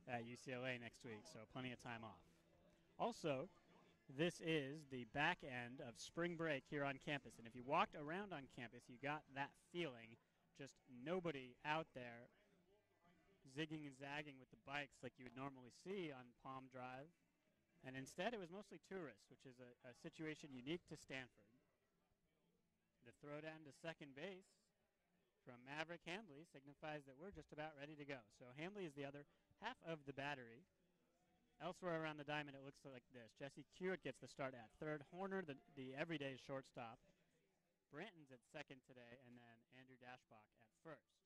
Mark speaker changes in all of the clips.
Speaker 1: at UCLA next week, so plenty of time off. Also, this is the back end of spring break here on campus, and if you walked around on campus, you got that feeling. Just nobody out there zigging and zagging with the bikes like you would normally see on Palm Drive. And instead, it was mostly tourists, which is a situation unique to Stanford. The throwdown to second base from Maverick Handley signifies that we're just about ready to go. So Handley is the other half of the battery. Elsewhere around the diamond, it looks like this. Jesse Kewitt gets the start at third. Horner, the everyday shortstop. Branton's at second today, and then Andrew Dashbach at first.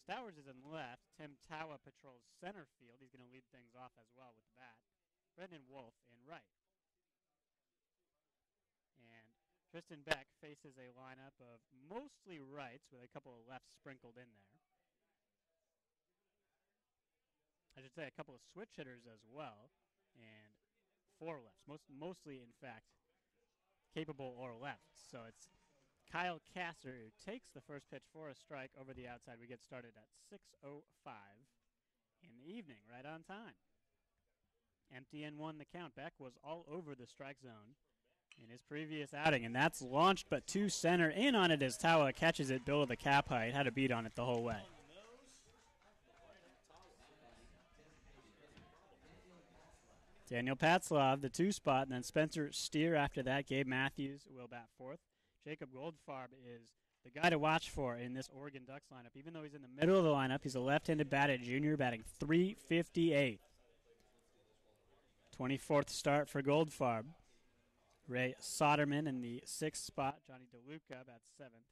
Speaker 1: Stowers is in left. Tim Tawa patrols center field. He's going to lead things off as well with the bat. Brendan Wolf in right. And Tristan Beck faces a lineup of mostly rights with a couple of lefts sprinkled in there. I should say a couple of switch hitters as well, and 4 lefts, mostly, in fact, capable or lefts. So it's Kyle Kasser who takes the first pitch for a strike over the outside. We get started at 6:05 in the evening, right on time. Empty and 1 the count. Beck was all over the strike zone in his previous outing, and that's launched, but to center. In on it as Tawa catches it below the cap height. Had a beat on it the whole way. Daniel Patzlav, the 2 spot, and then Spencer Steer after that. Gabe Matthews will bat 4th. Jacob Goldfarb is the guy to watch for in this Oregon Ducks lineup. Even though he's in the middle of the lineup, he's a left-handed batted junior, batting .358. 24th start for Goldfarb. Ray Soderman in the 6th spot. Johnny DeLuca bats 7th.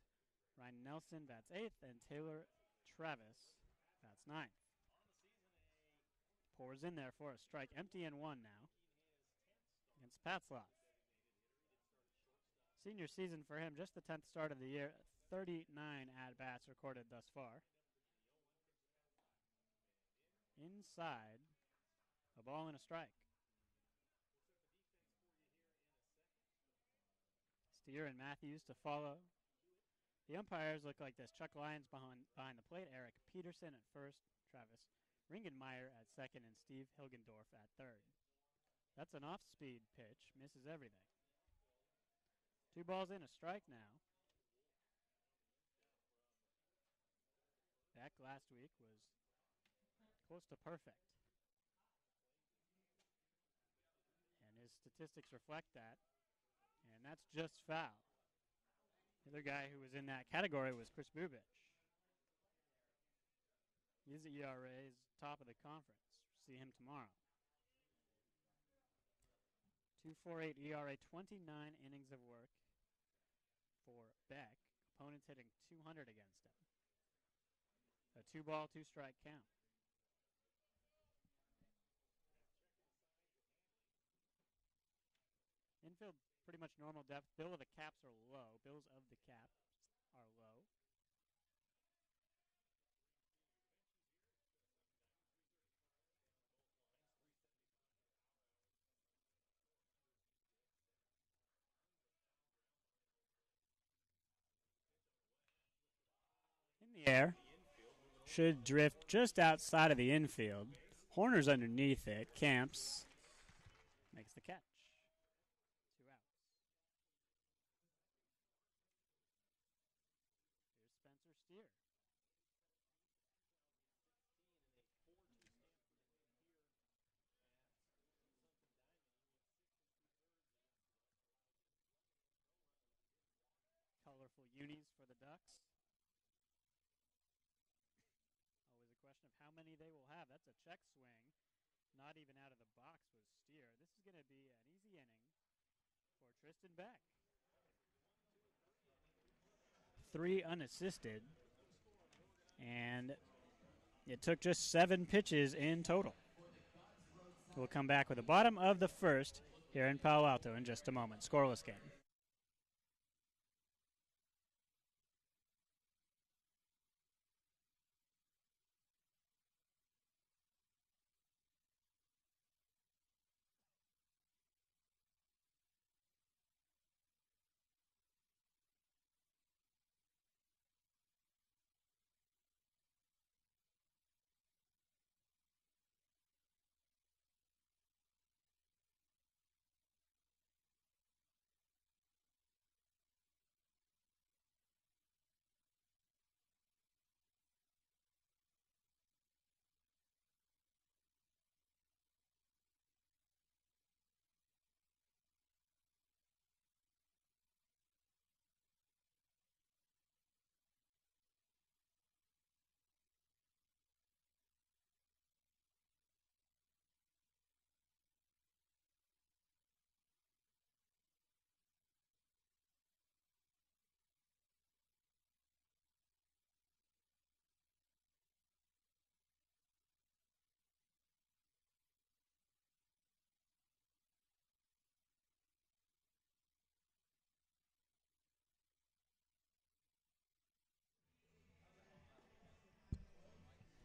Speaker 1: Ryan Nelson bats 8th, and Taylor Travis bats 9th. Pours in there for a strike. Empty and 1 now against Patzlav. Senior season for him, just the 10th start of the year. 39 at-bats recorded thus far. Inside, a ball and a strike. Steer and Matthews to follow. The umpires look like this. Chuck Lyons behind the plate. Eric Peterson at first. Travis Ringenmeyer at second, and Steve Hilgendorf at third. That's an off-speed pitch. Misses everything. 2 balls in, a strike now. Beck last week was close to perfect. And his statistics reflect that. And that's just foul. The other guy who was in that category was Chris Bubich. His ERA is top of the conference. See him tomorrow. 2.48 ERA, 29 innings of work for Beck. Opponents hitting .200 against him. A 2-ball, 2-strike count. Infield pretty much normal depth. Bill of the caps are low. Bills of the caps are low. In the air. Should drift just outside of the infield. Horner's underneath it. Camps makes the catch. 2 outs. Here's Spencer Steer. Colorful unis for the Ducks. Always a question of how many they will have. That's a check swing. Not even out of the box was Steer. This is going to be an easy inning for Tristan Beck. 3 unassisted. And it took just 7 pitches in total. We'll come back with the bottom of the first here in Palo Alto in just a moment. Scoreless game.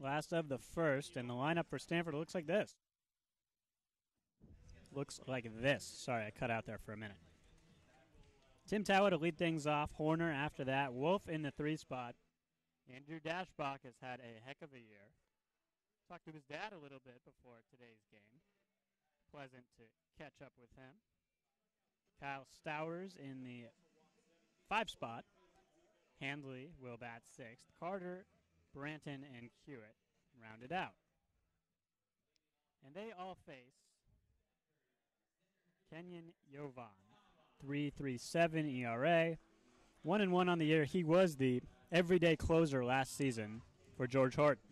Speaker 1: Last of the first, and the lineup for Stanford looks like this. Sorry, I cut out there for a minute. Tim Towa to lead things off. Horner after that. Wolf in the 3 spot. Andrew Dashbach has had a heck of a year. Talked to his dad a little bit before today's game. Pleasant to catch up with him. Kyle Stowers in the 5 spot. Handley will bat 6th. Carter, Branton, and Hewitt rounded out. And they all face Kenyon Yovan. 3.37 ERA. 1-1 on the year. He was the everyday closer last season for George Horton.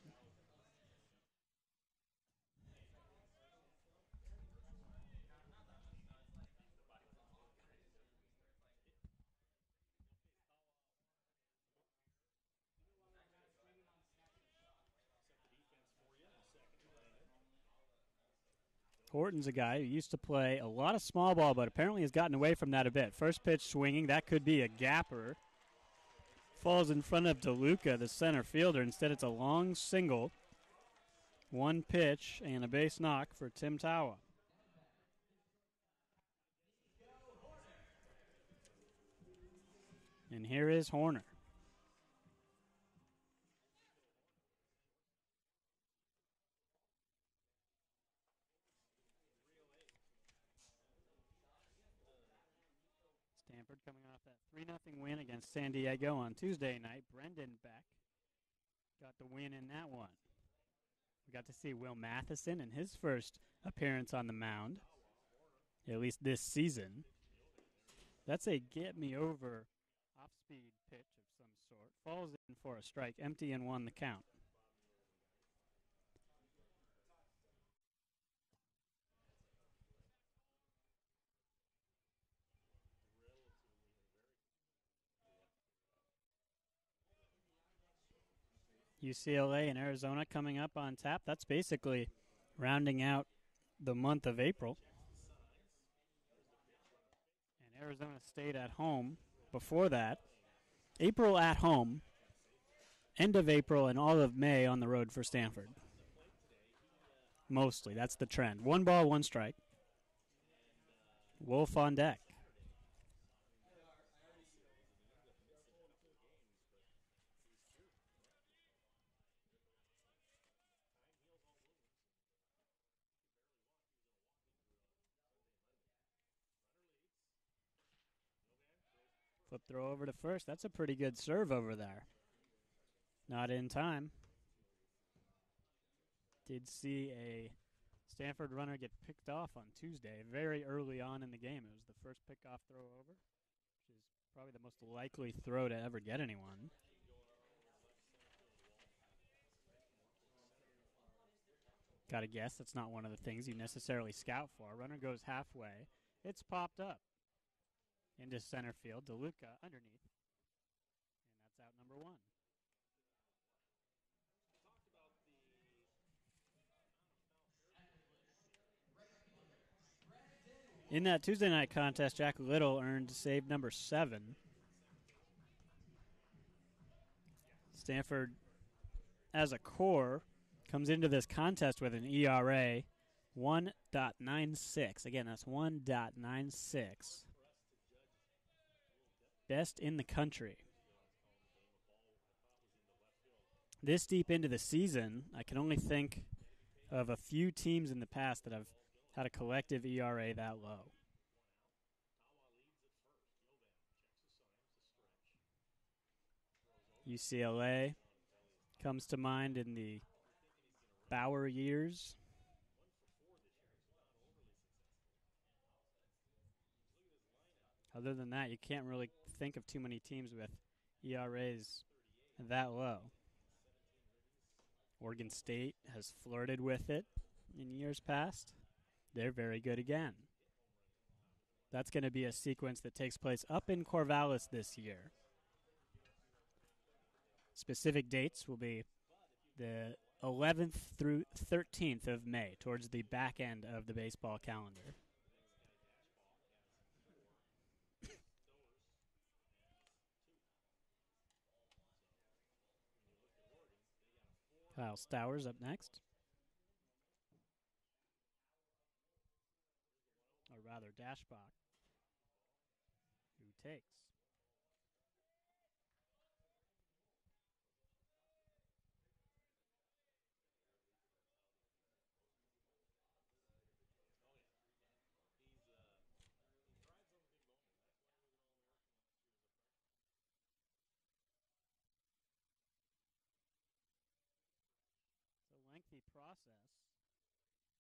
Speaker 1: Horton's a guy who used to play a lot of small ball, but apparently has gotten away from that a bit. First pitch swinging. That could be a gapper. Falls in front of DeLuca, the center fielder. Instead, it's a long single. 1 pitch and a base knock for Tim Towa. And here is Horner. Stanford coming off that 3-0 win against San Diego on Tuesday night. Brendan Beck got the win in that one. We got to see Will Matheson in his first appearance on the mound, at least this season. That's a get-me-over off-speed pitch of some sort. Falls in for a strike, empty and 1 the count. UCLA and Arizona coming up on tap. That's basically rounding out the month of April. And Arizona State at home before that. April at home, end of April and all of May on the road for Stanford. Mostly, that's the trend. 1 ball, 1 strike. Wolf on deck. Flip throw over to first. That's a pretty good serve over there. Not in time. Did see a Stanford runner get picked off on Tuesday, very early on in the game. It was the first pickoff throw over, which is probably the most likely throw to ever get anyone. Gotta guess that's not one of the things you necessarily scout for. Runner goes halfway. It's popped up into center field. DeLuca underneath. And that's out number 1. In that Tuesday night contest, Jack Little earned save number 7. Stanford, as a core, comes into this contest with an ERA 1.96. Again, that's 1.96. Best in the country. This deep into the season, I can only think of a few teams in the past that have had a collective ERA that low. UCLA comes to mind in the Bauer years. Other than that, you can't really think of too many teams with ERAs that low. Oregon State has flirted with it in years past. They're very good again. That's going to be a sequence that takes place up in Corvallis this year. Specific dates will be the 11th through 13th of May, towards the back end of the baseball calendar. Kyle Stowers up next. Or rather, Dashbach, who takes. It's a lengthy process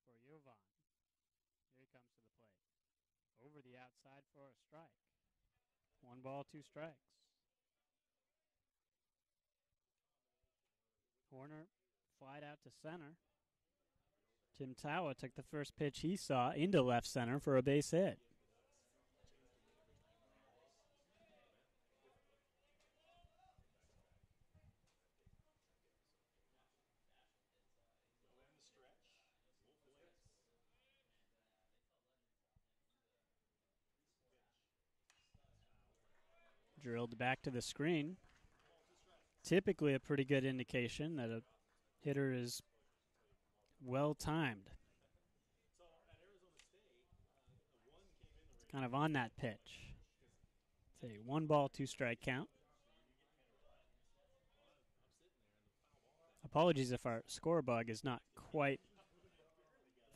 Speaker 1: for Jovan. Here he comes to the plate. Over the outside for a strike. 1 ball, 2 strikes. Horner flied out to center. Tim Tawa took the first pitch he saw into left center for a base hit. Drilled back to the screen. Typically a pretty good indication that a hitter is well timed. It's kind of on that pitch. It's a 1 ball, 2 strike count. Apologies if our score bug is not quite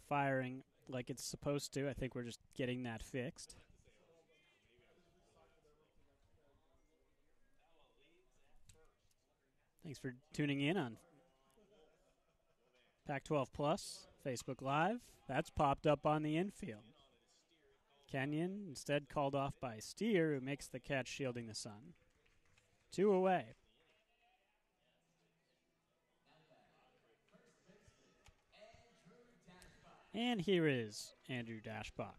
Speaker 1: firing like it's supposed to. I think we're just getting that fixed. Thanks for tuning in on Pac-12 Plus, Facebook Live. That's popped up on the infield. Kenyon instead called off by Steer, who makes the catch shielding the sun. 2 away. And here is Andrew Dashbach.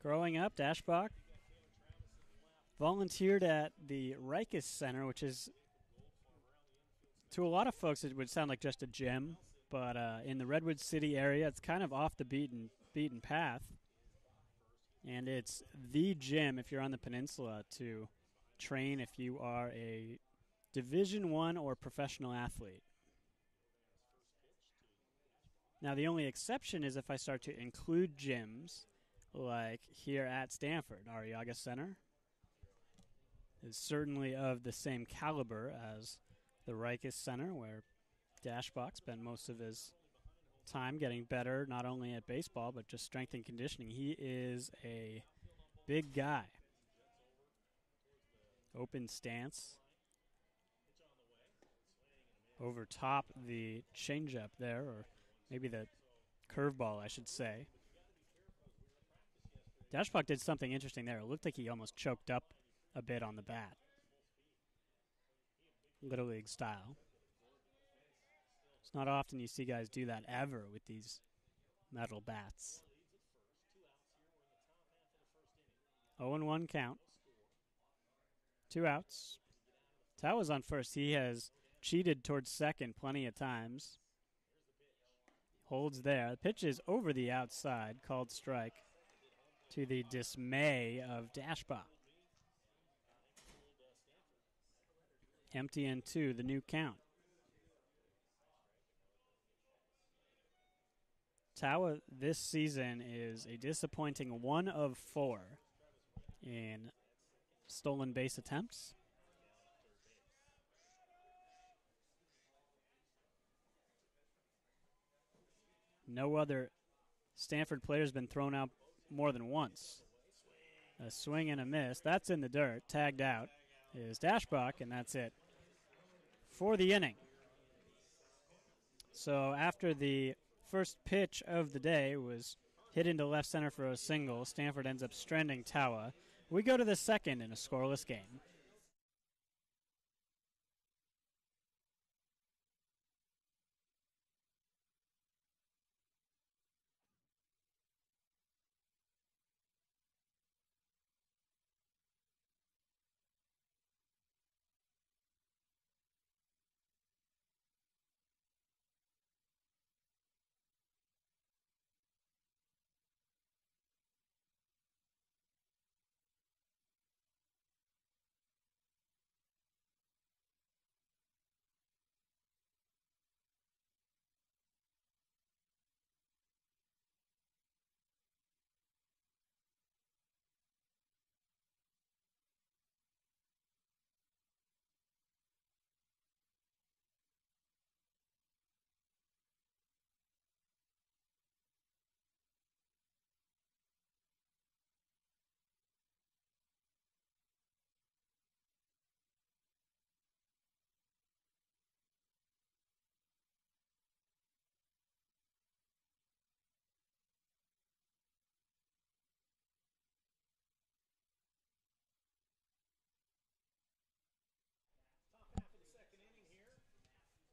Speaker 1: Growing up, Dashbach volunteered at the Rikus Center, which is, to a lot of folks, it would sound like just a gym, but in the Redwood City area, it's kind of off the beaten path, and it's the gym if you're on the peninsula to train if you are a Division I or professional athlete. Now, the only exception is if I start to include gyms like here at Stanford. Arriaga Center is certainly of the same caliber as the Rikus Center, where Dashbach spent most of his time getting better, not only at baseball, but just strength and conditioning. He is a big guy. Open stance. Over top the changeup there, or maybe the curveball, I should say. Dashbach did something interesting there. It looked like he almost choked up a bit on the bat. Little League style. It's not often you see guys do that ever with these metal bats. 0-1 count. 2 outs. Tawa's on first. He has cheated towards second plenty of times. Holds there. The pitch is over the outside, called strike, to the dismay of Dashbach. Empty and 2, the new count. Tawa this season is a disappointing 1 of 4 in stolen base attempts. No other Stanford player has been thrown out more than once. A swing and a miss. That's in the dirt. Tagged out is Dashbach, and that's it for the inning. So after the first pitch of the day was hit into left center for a single, Stanford ends up stranding Tawa. We go to the second in a scoreless game.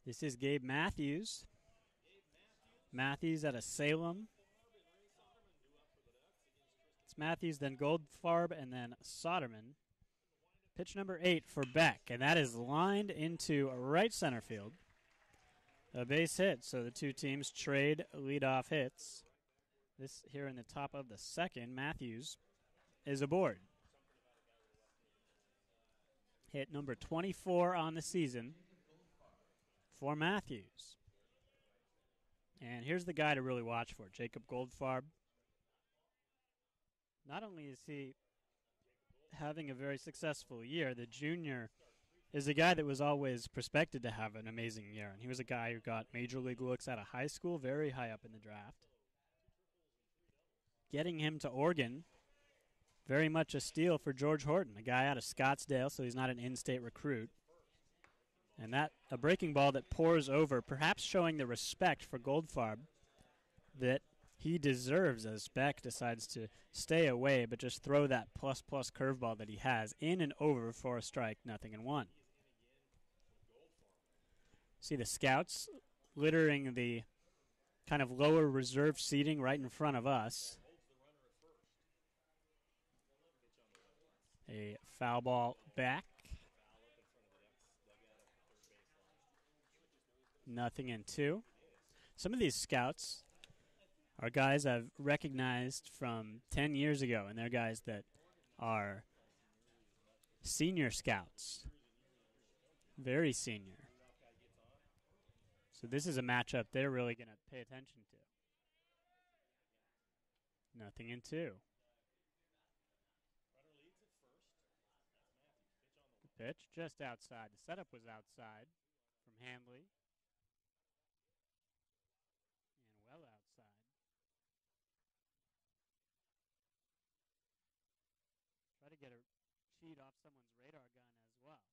Speaker 1: This is Gabe Matthews. Matthews out of Salem. It's Matthews, then Goldfarb, and then Soderman. Pitch number 8 for Beck, and that is lined into right center field. A base hit, so the two teams trade leadoff hits. This here in the top of the second, Matthews is aboard. Hit number 24 on the season for Matthews. And here's the guy to really watch for, Jacob Goldfarb. Not only is he having a very successful year, the junior is a guy that was always prospected to have an amazing year. And he was a guy who got major league looks out of high school, very high up in the draft. Getting him to Oregon, very much a steal for George Horton, a guy out of Scottsdale, so he's not an in-state recruit. And that, a breaking ball that pours over, perhaps showing the respect for Goldfarb that he deserves as Beck decides to stay away, but just throw that plus-plus curveball that he has in and over for a strike, 0-1. See the scouts littering the kind of lower reserve seating right in front of us. A foul ball back. 0-2. Some of these scouts are guys I've recognized from 10 years ago, and they're guys that are senior scouts. Very senior. So this is a matchup they're really going to pay attention to. 0-2. The pitch just outside. The setup was outside from Handley. And well outside. Try to get a cheat off someone's radar gun as well.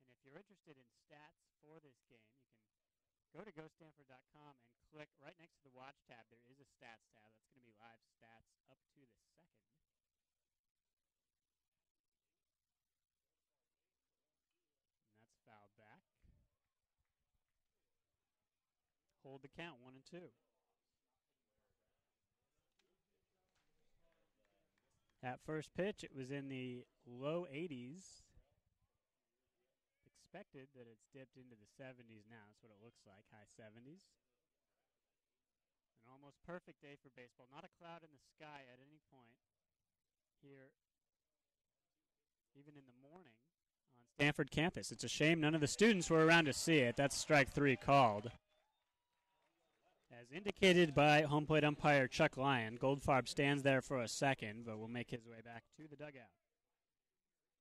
Speaker 1: And if you're interested in stats for this game, you can go to GoStanford.com and click right next to the watch tab. There is a stats tab. That's going to be live stats up to the second. And that's fouled back. Hold the count, 1-2. At first pitch, it was in the low 80s. Expected that it's dipped into the 70s now. That's what it looks like, high 70s. An almost perfect day for baseball. Not a cloud in the sky at any point here, even in the morning on Stanford campus. It's a shame none of the students were around to see it. That's strike 3 called. As indicated by home plate umpire Chuck Lyon, Goldfarb stands there for a second, but will make his way back to the dugout.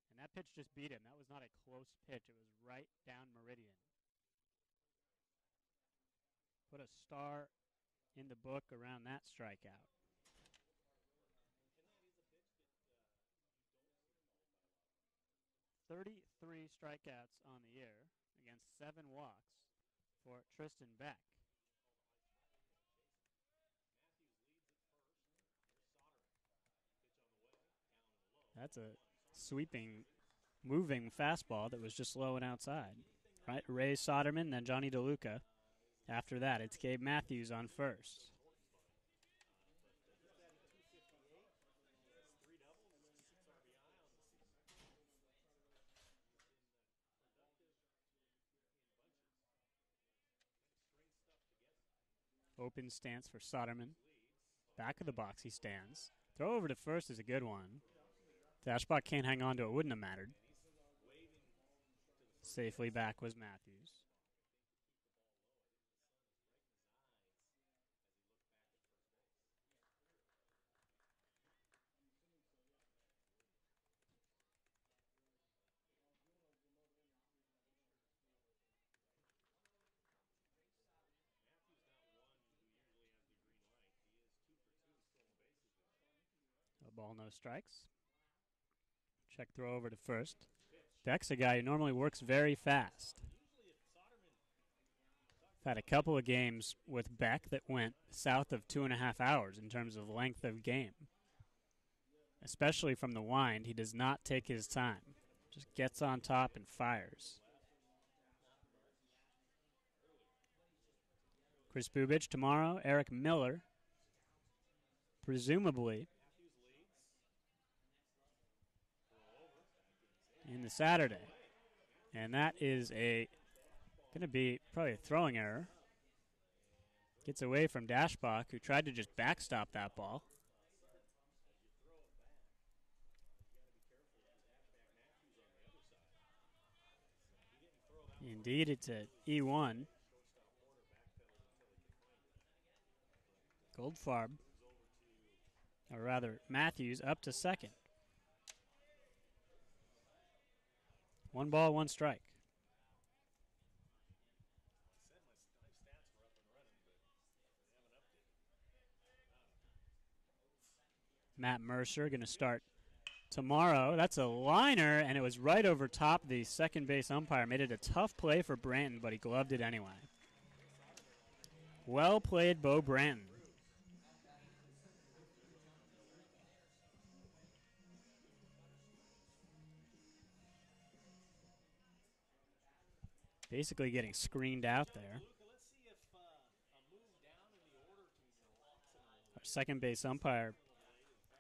Speaker 1: And that pitch just beat him. That was not a close pitch. It was right down meridian. Put a star in the book around that strikeout. "33 strikeouts on the year against 7 walks for Tristan Beck. That's a sweeping, moving fastball that was just low and outside. Right, Ray Soderman, then Johnny DeLuca. After that, it's Gabe Matthews on first. Open stance for Soderman. Back of the box he stands. Throw over to first is a good one. Dashbot can't hang on to it. Wouldn't have mattered. Safely back was Matthews. A ball, no strikes. Check throw over to first. Beck's a guy who normally works very fast. I've had a couple of games with Beck that went south of 2.5 hours in terms of length of game. Especially from the wind, he does not take his time. Just gets on top and fires. Chris Bubich tomorrow. Eric Miller, presumably, in the Saturday. And that is going to be probably a throwing error. Gets away from Dashbach, who tried to just backstop that ball. Indeed, it's an E1. Goldfarb, or rather Matthews, up to second. 1 ball, 1 strike. Matt Mercer going to start tomorrow. That's a liner, and it was right over top the second base umpire. Made it a tough play for Branton, but he gloved it anyway. Well played, Bo Branton. Basically getting screened out there. Our second base umpire,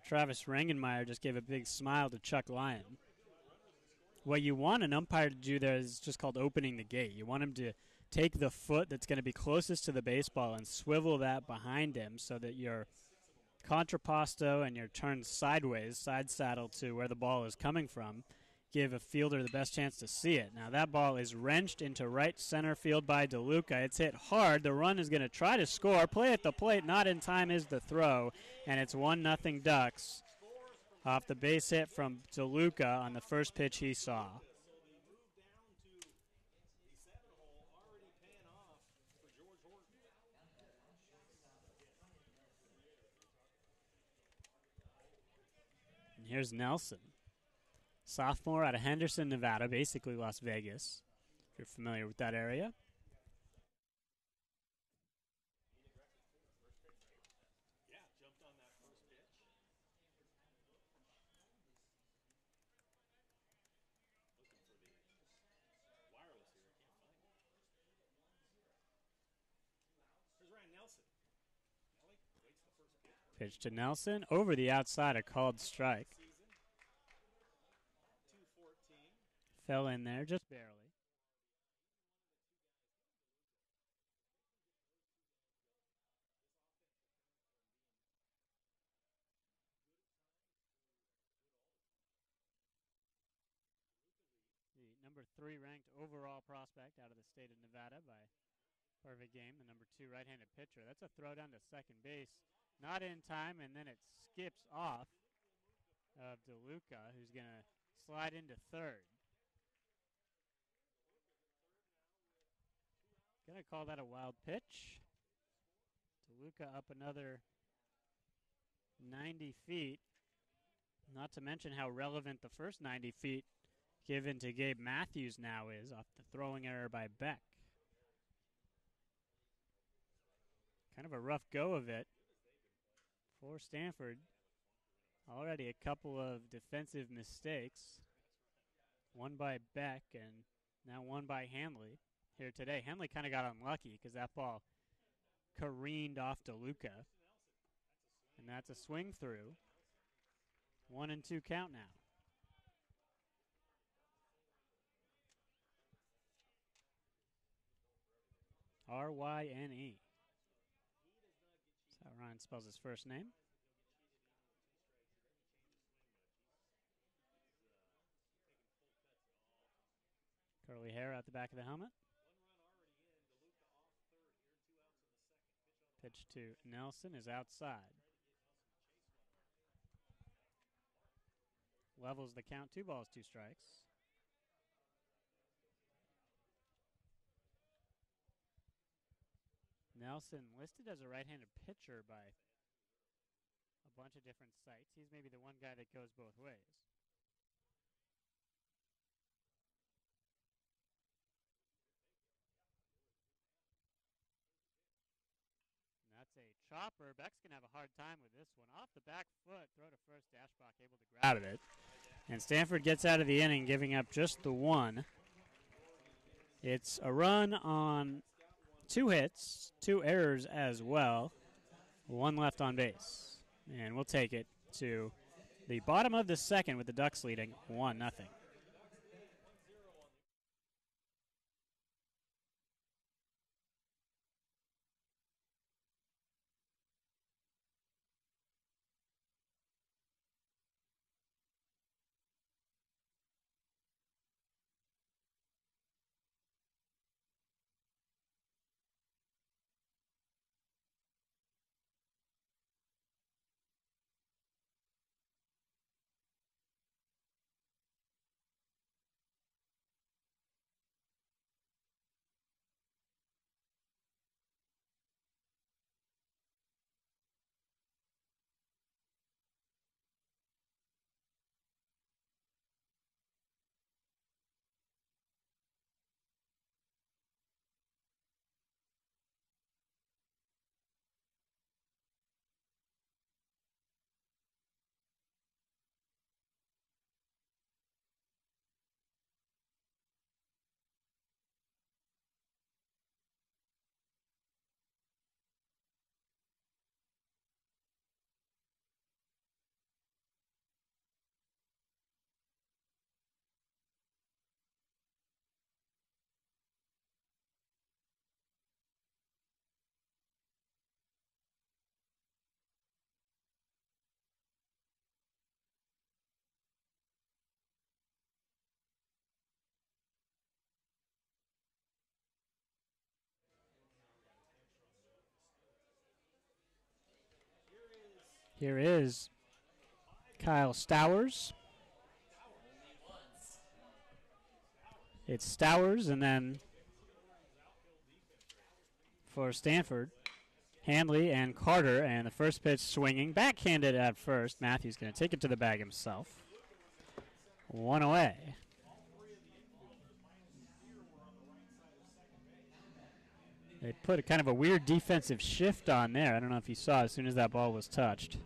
Speaker 1: Travis Rangenmeyer, just gave a big smile to Chuck Lyon. What you want an umpire to do there is just called opening the gate. You want him to take the foot that's going to be closest to the baseball and swivel that behind him so that your contrapposto and your turn sideways, side saddle to where the ball is coming from, give a fielder the best chance to see it. Now that ball is wrenched into right center field by DeLuca. It's hit hard. The run is going to try to score. Play at the plate, not in time is the throw, and it's 1-0 Ducks off the base hit from DeLuca on the first pitch he saw. And here's Nelson. Sophomore out of Henderson, Nevada, basically Las Vegas, if you're familiar with that area. Pitch to Nelson, over the outside, a called strike. Fell in there just barely. The number 3 ranked overall prospect out of the state of Nevada by perfect game, the number 2 right-handed pitcher. That's a throw down to second base. Not in time, and then it skips off of DeLuca, who's going to slide into third. Going to call that a wild pitch. DeLuca up another 90 feet. Not to mention how relevant the first 90 feet given to Gabe Matthews now is off the throwing error by Beck. Kind of a rough go of it for Stanford. Already a couple of defensive mistakes. One by Beck and now one by Hanley here today. Hanley kind of got unlucky because that ball careened off DeLuca. And that's a swing through. 1-2 count now. R-Y-N-E. That's how Ryan spells his first name. Curly hair out the back of the helmet. Pitch to Nelson is outside. Levels the count, 2 balls, 2 strikes. Nelson listed as a right-handed pitcher by a bunch of different sites. He's maybe the one guy that goes both ways. And that's a chopper. Beck's going to have a hard time with this one. Off the back foot, throw to first. Dashbach able to grab it. And Stanford gets out of the inning, giving up just the 1. It's a run on 2 hits, 2 errors as well, 1 left on base. And we'll take it to the bottom of the second with the Ducks leading 1-0. Here is Kyle Stowers. It's Stowers, and then for Stanford, Hanley and Carter, and the first pitch swinging, backhanded at first. Matthews going to take it to the bag himself. 1 away. They put a kind of a weird defensive shift on there. I don't know if you saw as soon as that ball was touched.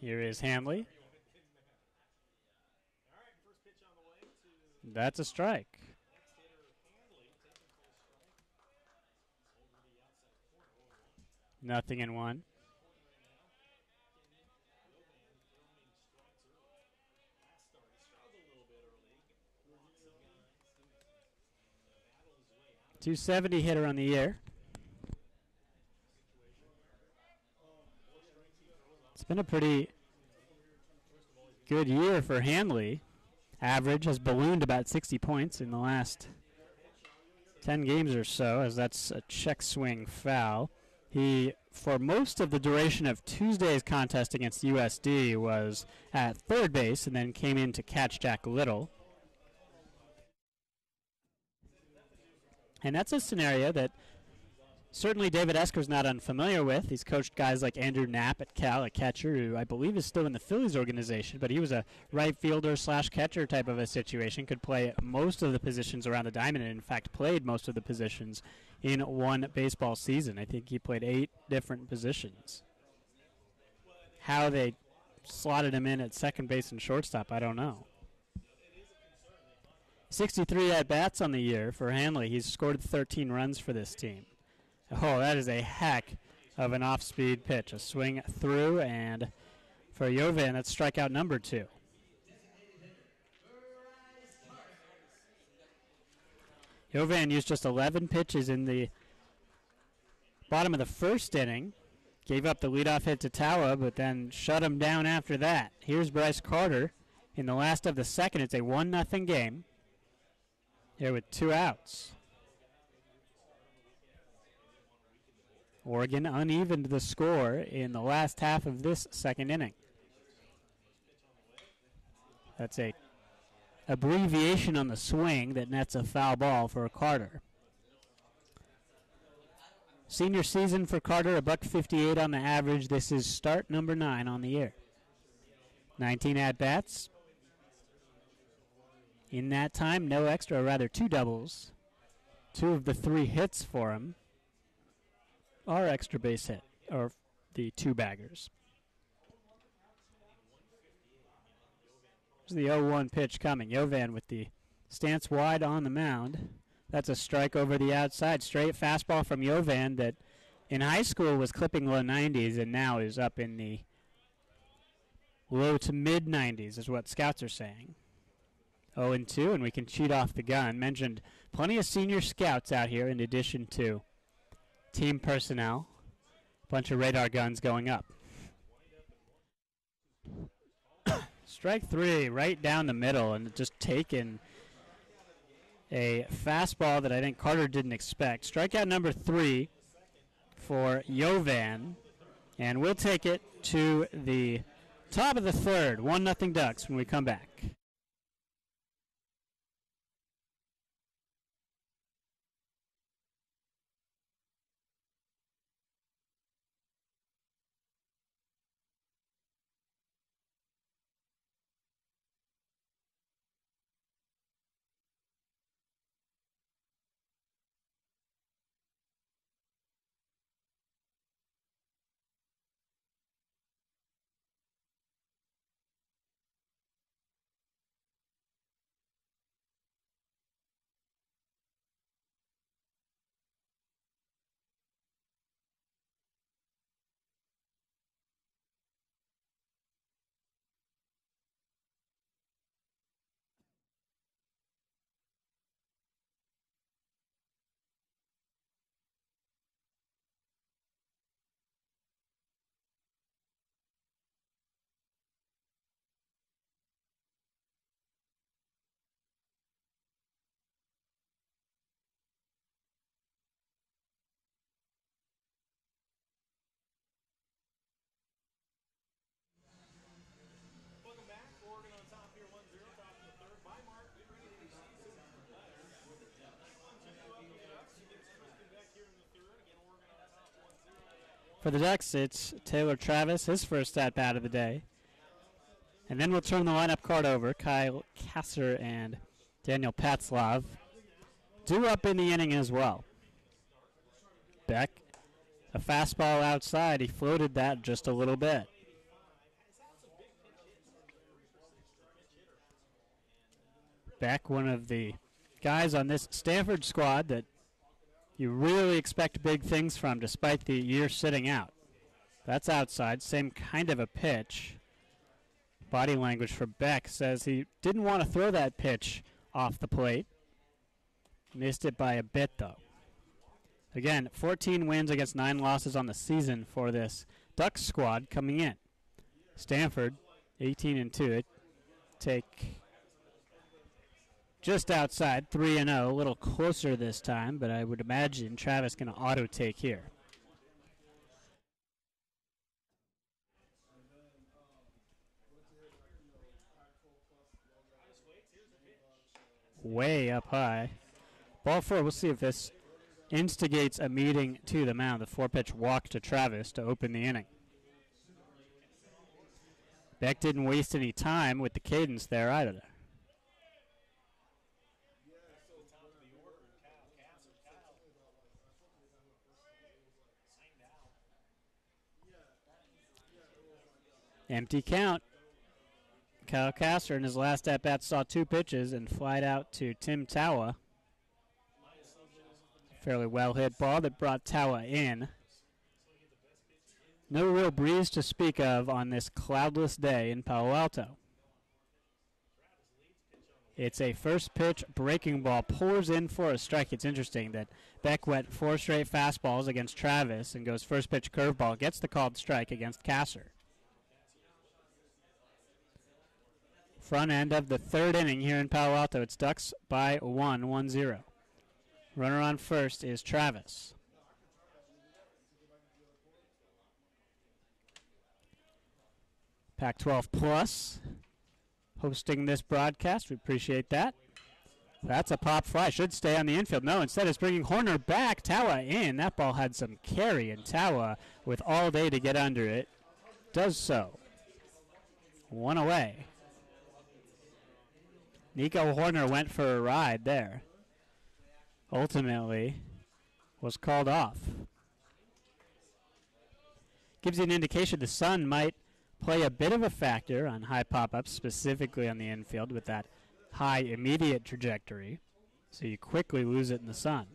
Speaker 1: Here is Hanley. That's a strike. Nothing in 1. .270 hitter on the year. It's been a pretty good year for Hanley. Average has ballooned about 60 points in the last 10 games or so, as that's a check swing foul. He, for most of the duration of Tuesday's contest against USD, was at third base and then came in to catch Jack Little. And that's a scenario that certainly David Esker's not unfamiliar with. He's coached guys like Andrew Knapp at Cal, a catcher who I believe is still in the Phillies organization, but he was a right fielder / catcher type of a situation, could play most of the positions around the diamond, and in fact played most of the positions in one baseball season. I think he played 8 different positions. How they slotted him in at second base and shortstop, I don't know. 63 at-bats on the year for Hanley. He's scored 13 runs for this team. Oh, that is a heck of an off-speed pitch. A swing through, and for Jovan, that's strikeout number 2. Jovan used just 11 pitches in the bottom of the first inning. Gave up the leadoff hit to Tawa, but then shut him down after that. Here's Bryce Carter in the last of the second. It's a 1-0 game here with 2 outs. Oregon unevened the score in the last half of this second inning. That's a abbreviation on the swing that nets a foul ball for Carter. Senior season for Carter, $158 on the average. This is start number 9 on the year. 19 at-bats. In that time, no extra, or rather 2 doubles. 2 of the 3 hits for him are extra base hit, or the 2 baggers. There's the 0-1 pitch coming. Jovan with the stance wide on the mound. That's a strike over the outside. Straight fastball from Jovan that in high school was clipping low 90s and now is up in the low to mid 90s is what scouts are saying. 0-2, and we can cheat off the gun. Mentioned plenty of senior scouts out here in addition to team personnel. Bunch of radar guns going up. Strike 3 right down the middle, and just taken a fastball that I think Carter didn't expect. Strikeout number 3 for Jovan, and we'll take it to the top of the third. 1-0 Ducks when we come back. For the Ducks, it's Taylor Travis, his first at-bat of the day. And then we'll turn the lineup card over. Kyle Kasser and Daniel Patzlav due up in the inning as well. Beck, a fastball outside. He floated that just a little bit. Beck, one of the guys on this Stanford squad that you really expect big things from despite the year sitting out. That's outside, same kind of a pitch. Body language for Beck says he didn't want to throw that pitch off the plate. Missed it by a bit, though. Again, 14 wins against 9 losses on the season for this Ducks squad coming in. Stanford, 18-2. They take just outside, 3-0, a little closer this time, but I would imagine Travis going to auto-take here. Way up high. Ball 4, we'll see if this instigates a meeting to the mound. The 4-pitch walk to Travis to open the inning. Beck didn't waste any time with the cadence there either. Empty count. Kyle Kasser in his last at-bat saw 2 pitches and flied out to Tim Tawa. Fairly well-hit ball that brought Tawa in. No real breeze to speak of on this cloudless day in Palo Alto. It's a first pitch breaking ball, pours in for a strike. It's interesting that Beck went 4 straight fastballs against Travis and goes first pitch curveball, gets the called strike against Kasser. Front end of the 3rd inning here in Palo Alto. It's Ducks by 1-0. Runner on first is Travis. Pac-12 Plus hosting this broadcast. We appreciate that. That's a pop fly. Should stay on the infield. No, instead it's bringing Horner back. Tawa in. That ball had some carry, and Tawa, with all day to get under it, does so. 1 away. Nico Horner went for a ride there. Ultimately was called off. Gives you an indication the sun might play a bit of a factor on high pop-ups, specifically on the infield with that high immediate trajectory. So you quickly lose it in the sun.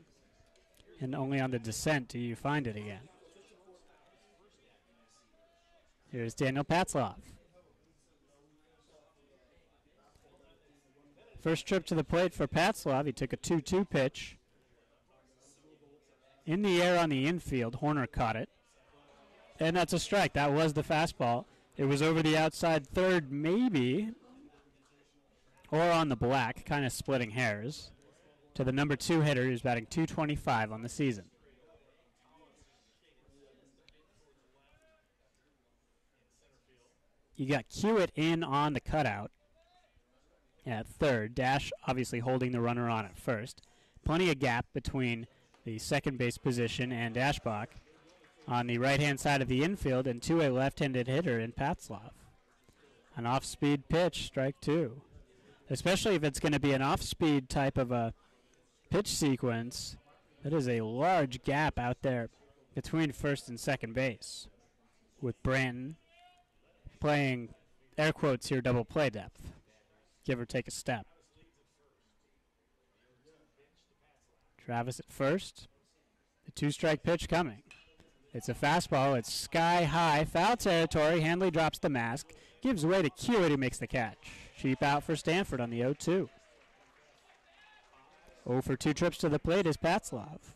Speaker 1: And only on the descent do you find it again. Here's Daniel Patzloff. First trip to the plate for Patzloff. He took a 2-2 pitch. In the air on the infield, Horner caught it. And that's a strike. That was the fastball. It was over the outside third, maybe, or on the black, kind of splitting hairs, to the number 2 hitter who's batting .225 on the season. You got Hewitt in on the cutout at third. Dash obviously holding the runner on at first. Plenty of gap between the second base position and Dashbach on the right-hand side of the infield, and to a left-handed hitter in Patzloff. An off-speed pitch, strike 2. Especially if it's going to be an off-speed type of a pitch sequence, that is a large gap out there between first and second base, with Branton playing, air quotes here, double play depth, give or take a step. Travis at first, the 2-strike pitch coming. It's a fastball. It's sky high. Foul territory. Handley drops the mask. Gives way to Hewitt, who makes the catch. Cheap out for Stanford on the 0-2. 0 for 2 trips to the plate is Patzloff.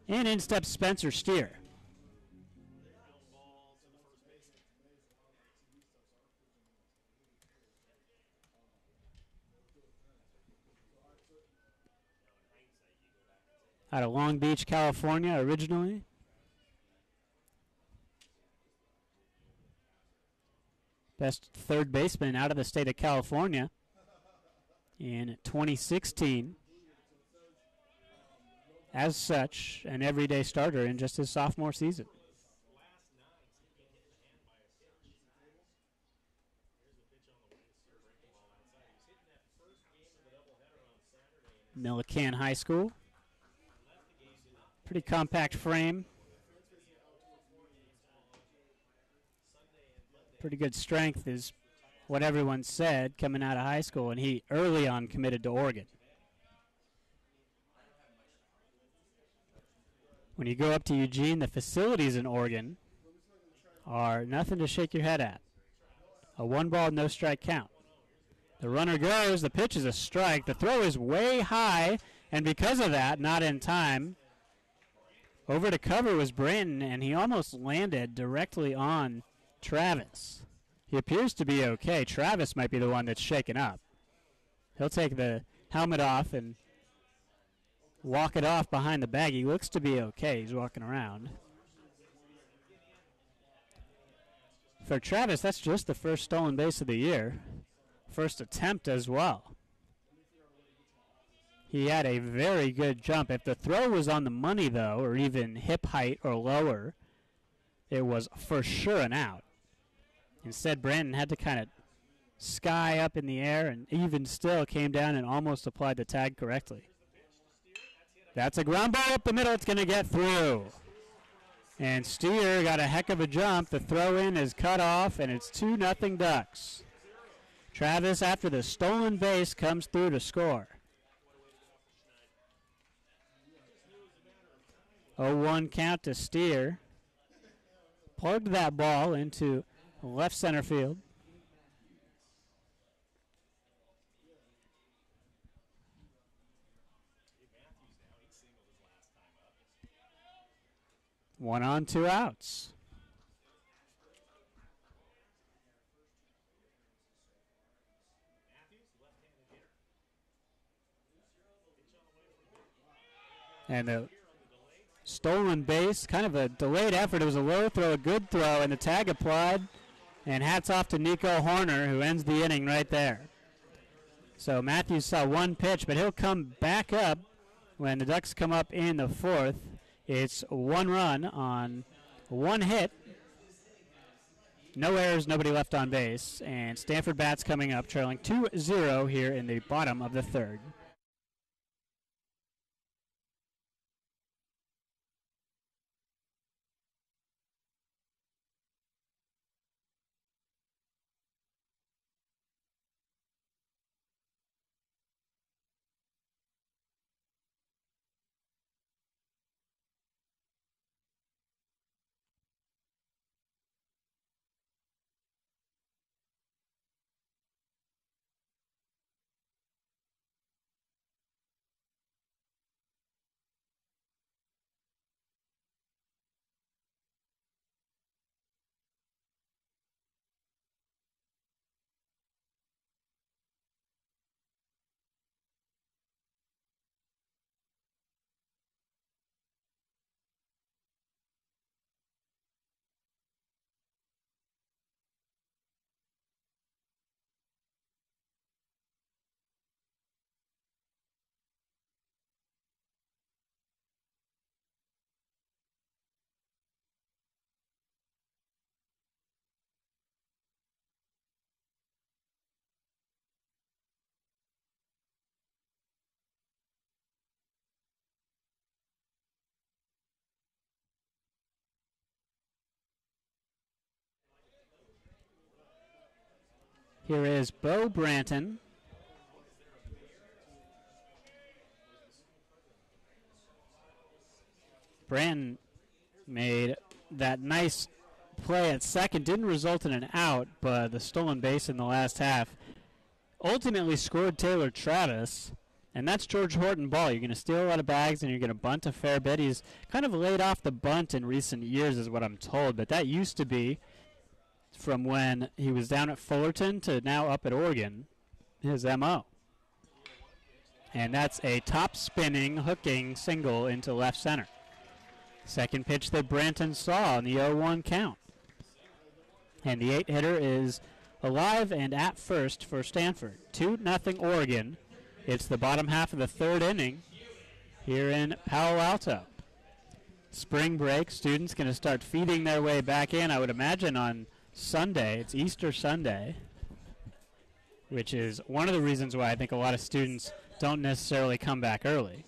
Speaker 1: And in steps Spencer Steer. Out of Long Beach, California, originally. Best third baseman out of the state of California in 2016. As such, an everyday starter in just his sophomore season. Millikan High School. Pretty compact frame. Pretty good strength is what everyone said coming out of high school, and he early on committed to Oregon. When you go up to Eugene, the facilities in Oregon are nothing to shake your head at. A 1-ball, no-strike count. The runner goes, the pitch is a strike, the throw is way high, and because of that, not in time. Over to cover was Branton, and he almost landed directly on Travis. He appears to be okay. Travis might be the one that's shaken up. He'll take the helmet off and walk it off behind the bag. He looks to be okay. He's walking around. For Travis, that's just the first stolen base of the year. First attempt as well. He had a very good jump. If the throw was on the money, though, or even hip height or lower, it was for sure an out. Instead, Branton had to kind of sky up in the air, and even still came down and almost applied the tag correctly. That's a ground ball up the middle. It's going to get through. And Steer got a heck of a jump. The throw-in is cut off, and it's 2-0 Ducks. Travis, after the stolen base, comes through to score. 0-1 count to Steer. Plugged that ball into left center field. One on, 2 outs. And the stolen base, kind of a delayed effort. It was a low throw, a good throw, and the tag applied. And hats off to Nico Horner, who ends the inning right there. So Matthews saw one pitch, but he'll come back up when the Ducks come up in the fourth. It's 1 run on 1 hit. No errors, nobody left on base, and Stanford bats coming up, trailing 2-0 here in the bottom of the third. Here is Bo Branton. Branton made that nice play at second. Didn't result in an out, but the stolen base in the last half ultimately scored Taylor Travis. And that's George Horton ball. You're going to steal a lot of bags and you're going to bunt a fair bit. He's kind of laid off the bunt in recent years is what I'm told, but that used to be from when he was down at Fullerton to now up at Oregon, his MO. And that's a top spinning, hooking single into left center. Second pitch that Branton saw on the 0-1 count. And the 8-hitter is alive and at first for Stanford. 2-0 Oregon. It's the bottom half of the third inning here in Palo Alto. Spring break, students going to start feeding their way back in, I would imagine, on Sunday. It's Easter Sunday, which is one of the reasons why I think a lot of students don't necessarily come back early.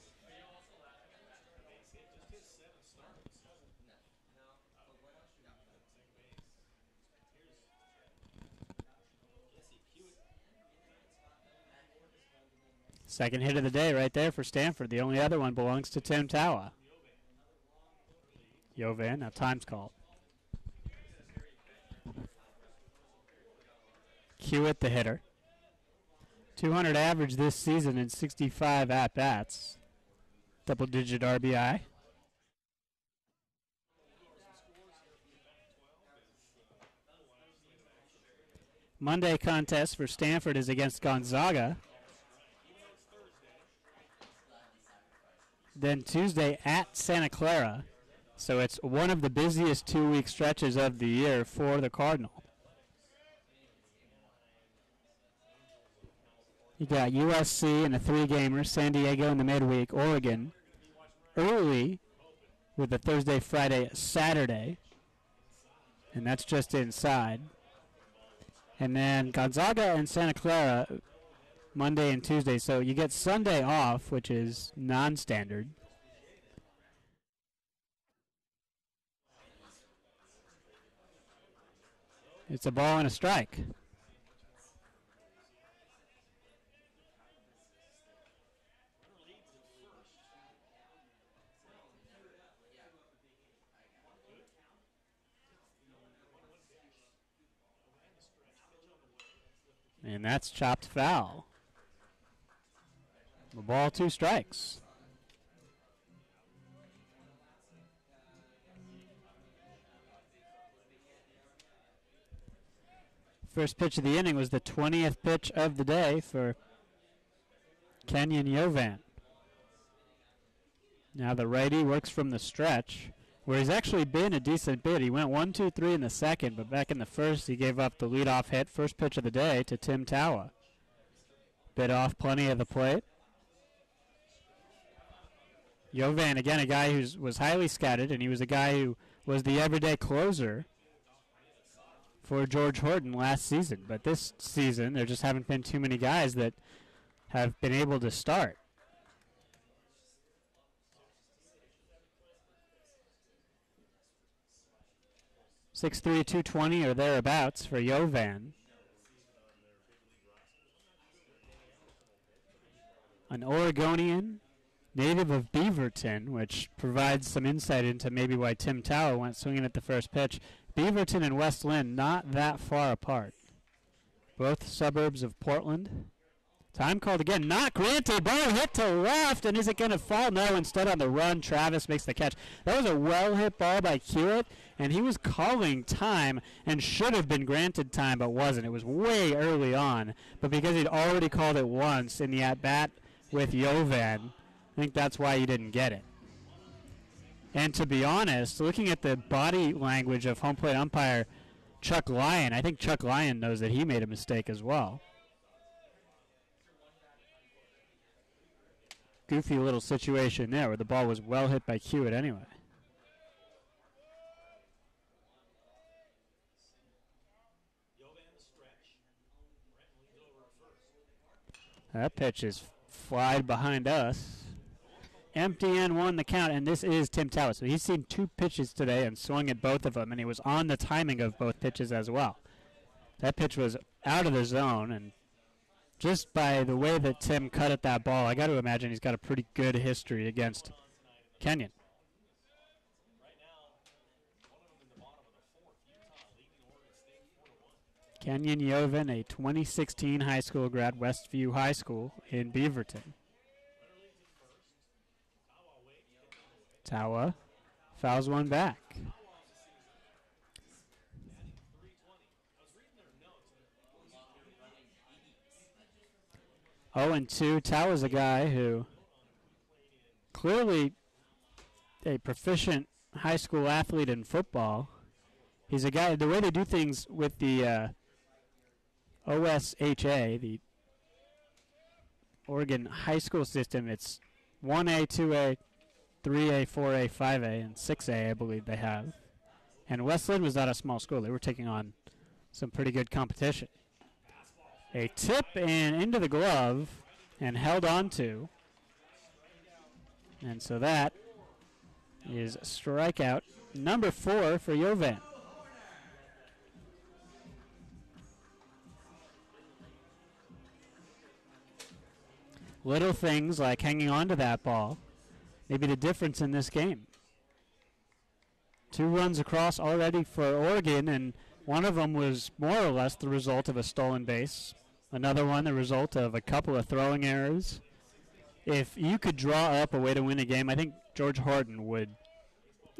Speaker 1: Second hit of the day right there for Stanford. The only other one belongs to Tim Tawa. Jovan, now time's called. Hewitt, the hitter. 200 average this season in 65 at-bats. Double-digit RBI. Monday contest for Stanford is against Gonzaga. Then Tuesday at Santa Clara. So it's one of the busiest two-week stretches of the year for the Cardinal. You got USC in a 3-gamer, San Diego in the midweek, Oregon early with the Thursday, Friday, Saturday. And that's just inside. And then Gonzaga and Santa Clara Monday and Tuesday. So you get Sunday off, which is non-standard. It's a ball and a strike. And that's chopped foul. The ball, 2 strikes. First pitch of the inning was the 20th pitch of the day for Kenyon Jovan. Now the righty works from the stretch, where he's actually been a decent bit. He went 1-2-3 in the second, but back in the first, he gave up the leadoff hit, first pitch of the day, to Tim Tawa. Bit off plenty of the plate. Jovan, again, a guy who was highly scouted, and he was a guy who was the everyday closer for George Horton last season. But this season, there just haven't been too many guys that have been able to start. 6'3", 220 or thereabouts for Jovan. An Oregonian, native of Beaverton, which provides some insight into maybe why Tim Tower went swinging at the first pitch. Beaverton and West Lynn not that far apart. Both suburbs of Portland. Time called again. Not granted. Ball hit to left. And is it going to fall? No. Instead on the run, Travis makes the catch. That was a well-hit ball by Hewitt, and he was calling time and should have been granted time but wasn't. It was way early on. But because he'd already called it once in the at-bat with Jovan, I think that's why he didn't get it. And to be honest, looking at the body language of home plate umpire Chuck Lyon, I think Chuck Lyon knows that he made a mistake as well. Goofy little situation there where the ball was well hit by Hewitt anyway. That pitch is flied behind us. Empty and won the count, and this is Tim Tower. So he's seen 2 pitches today and swung at both of them, and he was on the timing of both pitches as well. That pitch was out of the zone, and just by the way that Tim cut at that ball, I got to imagine he's got a pretty good history against Kenyon. Kenyon Jovan, a 2016 high school grad, Westview High School in Beaverton. Tawa fouls one back. Oh, and 2. Tawa's a guy who clearly a proficient high school athlete in football. He's a guy, the way they do things with the OSHA, the Oregon high school system, it's 1A, 2A, 3A, 4A, 5A, and 6A, I believe they have. And West Lynn was not a small school. They were taking on some pretty good competition. A tip and into the glove and held on to. And so that is strikeout number 4 for Jovan. Little things like hanging on to that ball may be the difference in this game. 2 runs across already for Oregon, and one of them was more or less the result of a stolen base. Another one the result of a couple of throwing errors. If you could draw up a way to win a game, I think George Horton would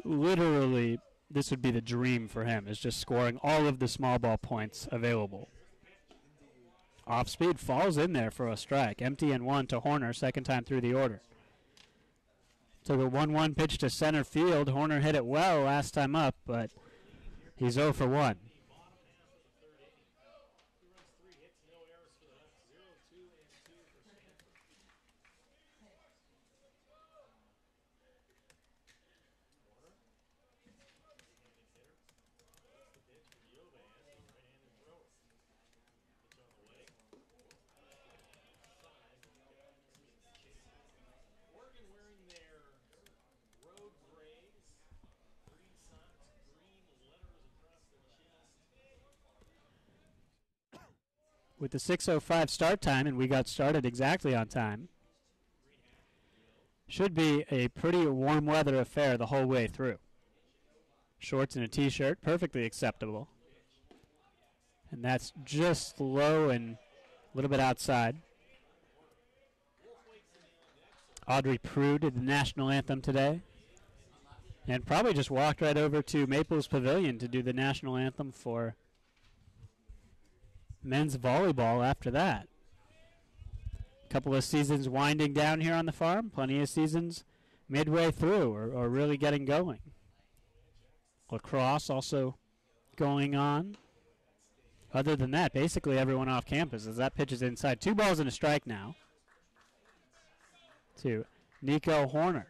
Speaker 1: literally, this would be the dream for him, is just scoring all of the small ball points available. Off speed falls in there for a strike. Empty and 1 to Horner, second time through the order. Took a 1-1 pitch to center field. Horner hit it well last time up, but he's 0 for 1. With the 6:05 start time, and we got started exactly on time, should be a pretty warm weather affair the whole way through. Shorts and a t-shirt, perfectly acceptable. And that's just low and a little bit outside. Audrey Prue did the national anthem today, and probably just walked right over to Maples Pavilion to do the national anthem for men's volleyball after that. A couple of seasons winding down here on the farm. Plenty of seasons midway through or really getting going. Lacrosse also going on. Other than that, basically everyone off campus as that pitch is inside. 2 balls and a strike now to Nico Horner.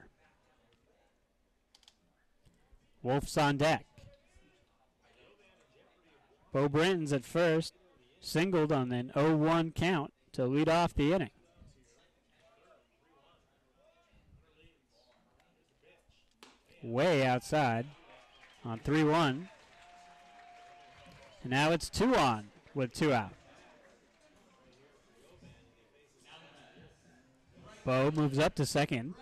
Speaker 1: Wolf's on deck. Bo Brinton's at first, singled on an 0-1 count to lead off the inning. Way outside on 3-1. And now it's 2-on with 2 out. Bo moves up to second.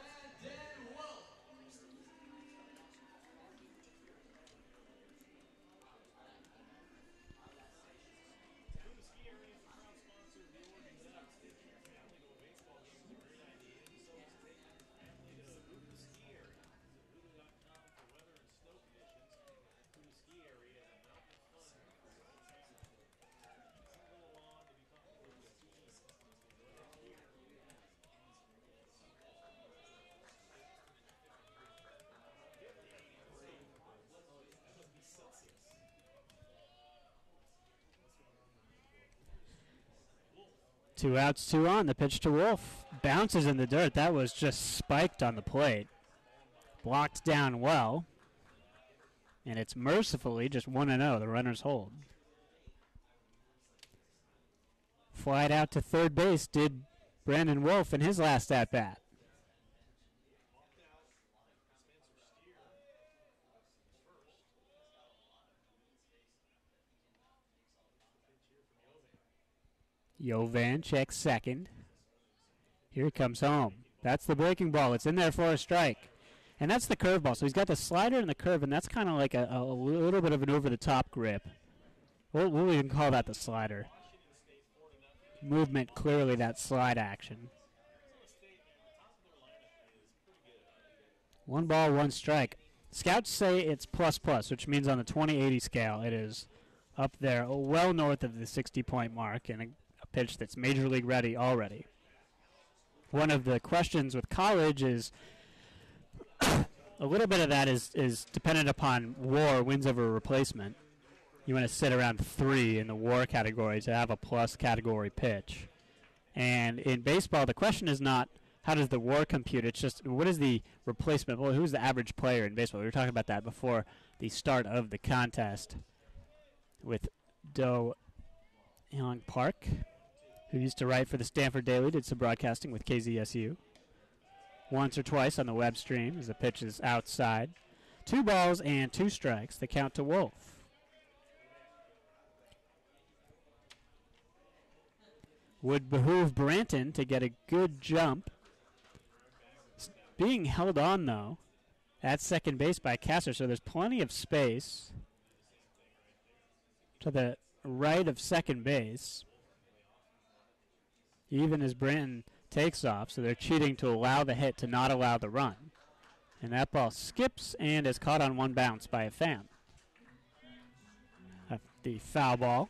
Speaker 1: Two outs, 2 on. The pitch to Wolf. Bounces in the dirt. That was just spiked on the plate. Blocked down well. And it's mercifully just 1-0. The runners hold. Flied out to third base did Brandon Wolf in his last at-bat. Jovan checks second. Here he comes home. That's the breaking ball. It's in there for a strike. And that's the curveball. So he's got the slider and the curve, and that's kind of like a little bit of an over-the-top grip. We'll even call that the slider. Movement, clearly that slide action. 1 ball, 1 strike. Scouts say it's plus, which means on the 20-80 scale it is up there, well north of the 60-point mark, and a pitch that's major league ready already. One of the questions with college is a little bit of that is dependent upon WAR, wins over replacement. You want to sit around 3 in the WAR category to have a plus category pitch. And in baseball, the question is not how does the WAR compute, it's just what is the replacement, well, who's the average player in baseball? We were talking about that before the start of the contest with Do Young Park, who used to write for the Stanford Daily, did some broadcasting with KZSU. Once or twice on the web stream as the pitch is outside. 2 balls and 2 strikes, the count to Wolf. Would behoove Branton to get a good jump. Being held on, though, at second base by Casser, so there's plenty of space to the right of second base, even as Branton takes off, so they're cheating to allow the hit to not allow the run. And that ball skips and is caught on 1 bounce by a fan. The foul ball.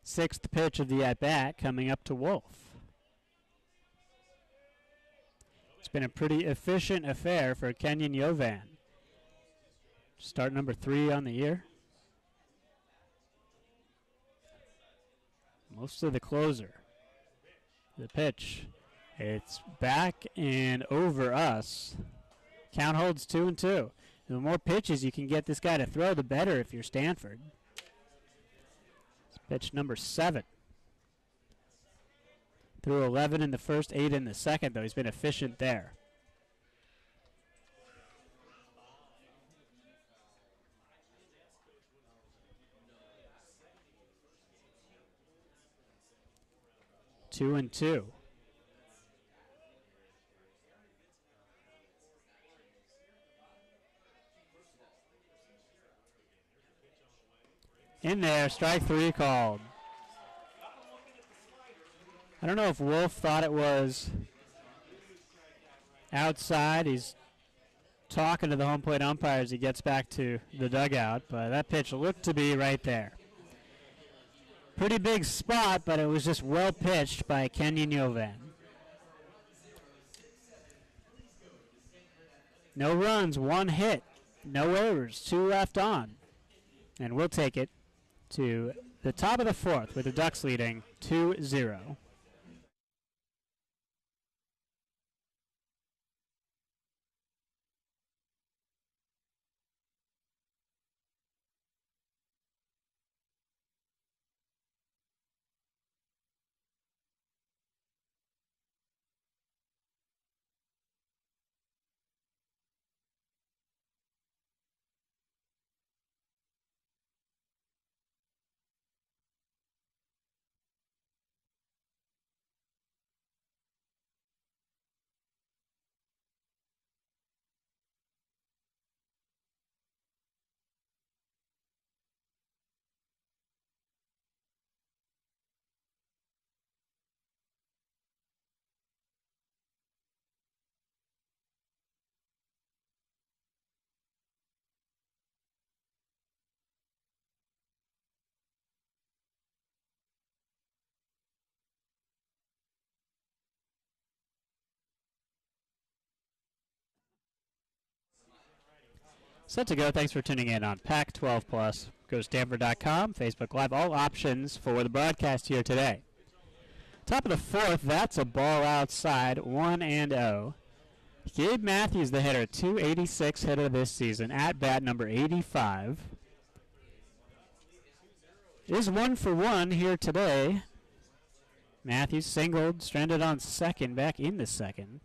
Speaker 1: Sixth pitch of the at-bat coming up to Wolf. It's been a pretty efficient affair for Kenyon Jovan. Start number 3 on the year. Mostly the closer. The pitch. It's back and over us. Count holds 2-2. The more pitches you can get this guy to throw, the better if you're Stanford. It's pitch number 7. Threw 11 in the first, 8 in the second, though. He's been efficient there. Two and two. In there, strike 3 called. I don't know if Wolf thought it was outside. He's talking to the home plate umpire as he gets back to the dugout, but that pitch looked to be right there. Pretty big spot, but it was just well pitched by Kenyon Jovan. No runs, 1 hit, no errors, 2 left on. And we'll take it to the top of the 4th with the Ducks leading 2-0. Set to go. Thanks for tuning in on Pac-12 Plus. Go to Stanford.com, Facebook Live, all options for the broadcast here today. Top of the fourth, that's a ball outside, 1-0. Gabe Matthews, the hitter, 286 hitter this season, at bat number 85. Is 1 for 1 here today. Matthews singled, stranded on second, back in the second.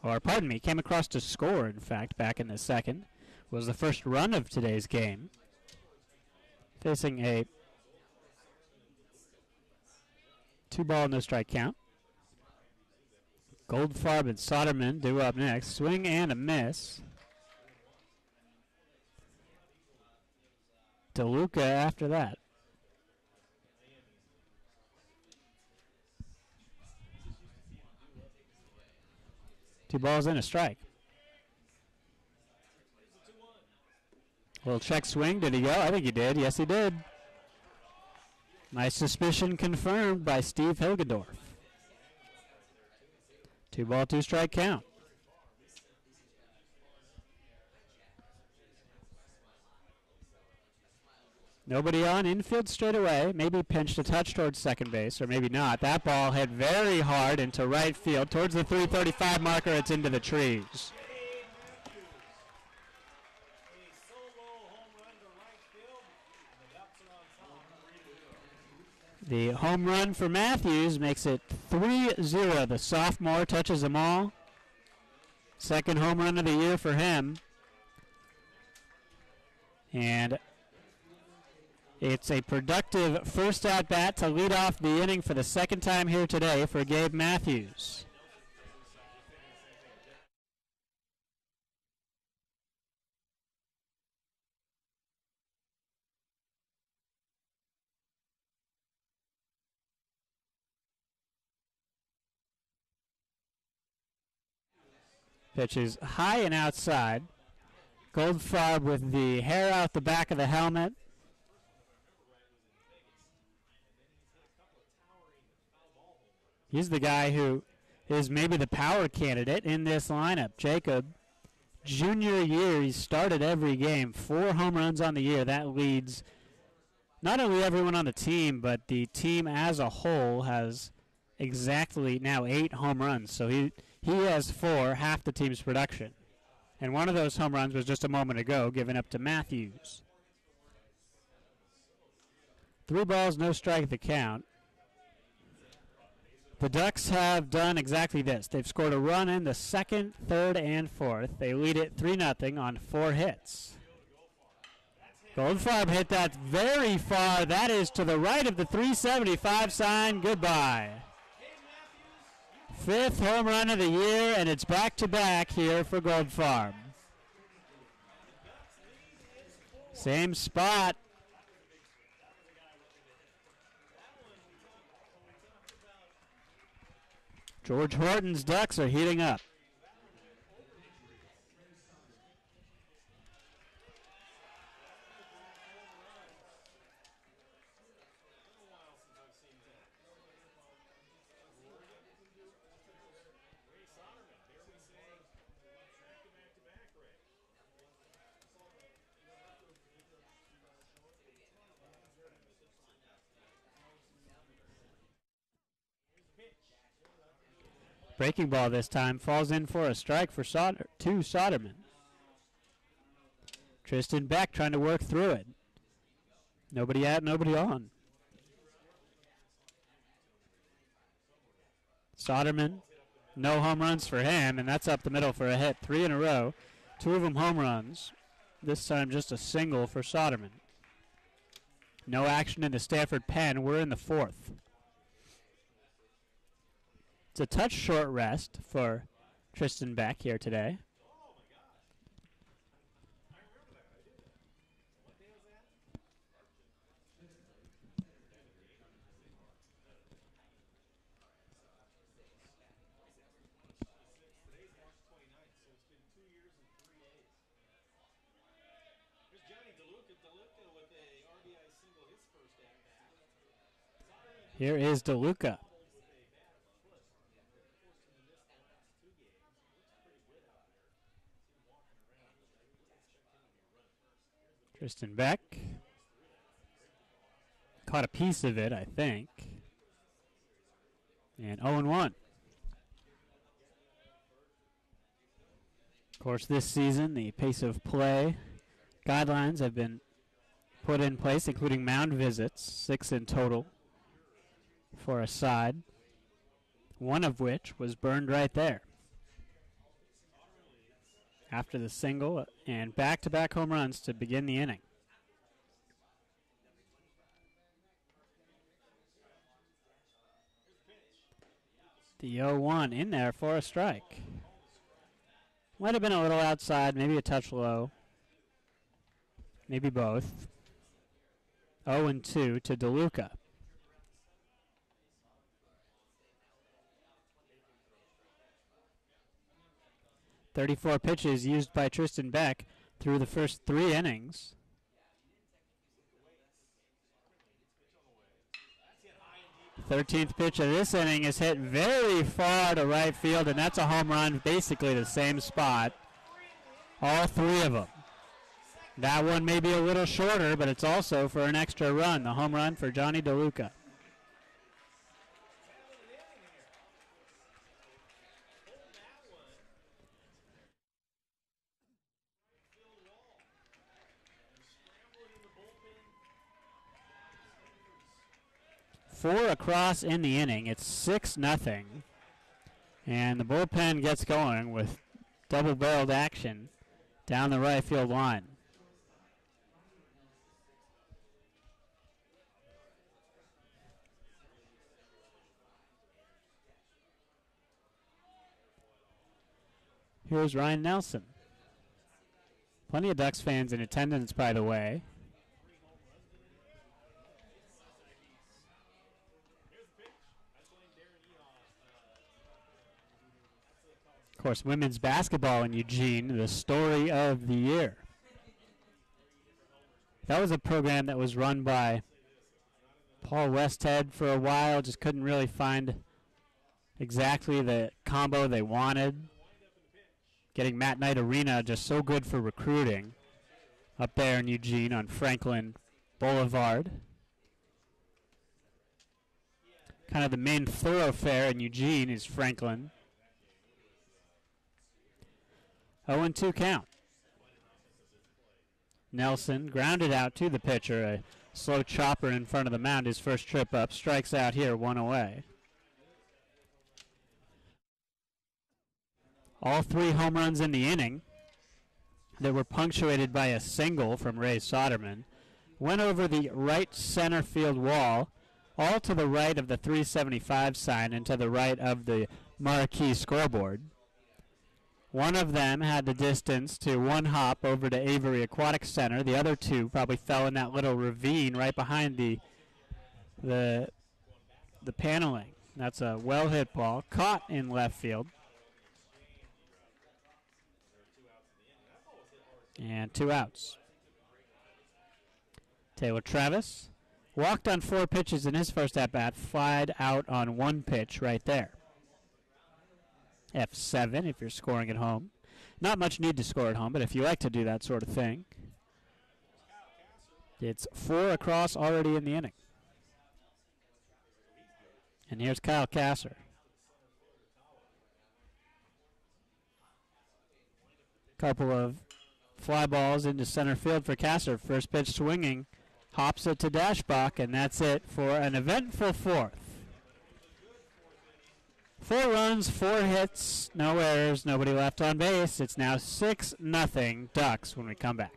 Speaker 1: Or, pardon me, came across to score, in fact, back in the second. Was the first run of today's game. Facing a 2-ball, no-strike count. Goldfarb and Soderman due up next. Swing and a miss. DeLuca after that. 2 balls and a strike. Little check swing. Did he go? I think he did. Yes, he did. My suspicion confirmed by Steve Hilgendorf. 2-ball, 2-strike count. Nobody on, infield straight away. Maybe pinched a touch towards second base, or maybe not. That ball hit very hard into right field. Towards the 335 marker, it's into the trees. The home run for Matthews makes it 3-0. The sophomore touches them all. Second home run of the year for him. And it's a productive first at-bat to lead off the inning for the second time here today for Gabe Matthews. Pitch is high and outside. Goldfarb with the hair out the back of the helmet. He's the guy who is maybe the power candidate in this lineup. Jacob, junior year, he started every game. 4 home runs on the year. That leads not only everyone on the team, but the team as a whole has exactly now 8 home runs. So he has 4, half the team's production. And one of those home runs was just a moment ago, given up to Matthews. 3 balls, no strike the count. The Ducks have done exactly this. They've scored a run in the second, third, and fourth. They lead it 3-0 on 4 hits. Goldfarb hit that very far. That is to the right of the 375 sign. Goodbye. 5th home run of the year, and it's back-to-back here for Goldfarb. Same spot. George Horton's Ducks are heating up. Breaking ball this time falls in for a strike for Soderman. Tristan Beck trying to work through it. Nobody out, nobody on. Soderman, no home runs for him, and that's up the middle for a hit. 3 in a row, 2 of them home runs. This time just a single for Soderman. No action in the Stanford pen. We're in the 4th. It's a touch short rest for Tristan Beck here today. Here is DeLuca. Tristan Beck caught a piece of it, I think. And 0-1. Of course, this season, the pace of play guidelines have been put in place, including mound visits, 6 in total for a side, one of which was burned right there. After the single and back-to-back home runs to begin the inning. The 0-1 in there for a strike. Might have been a little outside, maybe a touch low. Maybe both. 0-2 to DeLuca. .34 pitches used by Tristan Beck through the first 3 innings. The 13th pitch of this inning is hit very far to right field, and that's a home run, basically the same spot. All 3 of them. That one may be a little shorter, but it's also for an extra run, the home run for Johnny DeLuca. Four across in the inning. It's 6-0. And the bullpen gets going with double-barreled action down the right field line. Here's Ryan Nelson. Plenty of Ducks fans in attendance, by the way. Of course, women's basketball in Eugene, the story of the year. That was a program that was run by Paul Westhead for a while. Just couldn't really find exactly the combo they wanted. Getting Matt Knight Arena just so good for recruiting up there in Eugene on Franklin Boulevard. Kind of the main thoroughfare in Eugene is Franklin. 0-2 count. Nelson grounded out to the pitcher. A slow chopper in front of the mound. His first trip up. Strikes out here, 1 away. All 3 home runs in the inning that were punctuated by a single from Ray Soderman went over the right center field wall, all to the right of the 375 sign and to the right of the marquee scoreboard. One of them had the distance to 1 hop over to Avery Aquatic Center. The other 2 probably fell in that little ravine right behind the paneling. That's a well-hit ball, caught in left field. And 2 outs. Taylor Travis walked on 4 pitches in his first at-bat, flied out on 1 pitch right there. F7 if you're scoring at home. Not much need to score at home, but if you like to do that sort of thing. It's 4 across already in the inning. And here's Kyle Kasser. Couple of fly balls into center field for Kasser. First pitch swinging. Hops it to Dashbach, and that's it for an eventful 4th. 4 runs, 4 hits, no errors, nobody left on base. It's now 6-0 Ducks when we come back.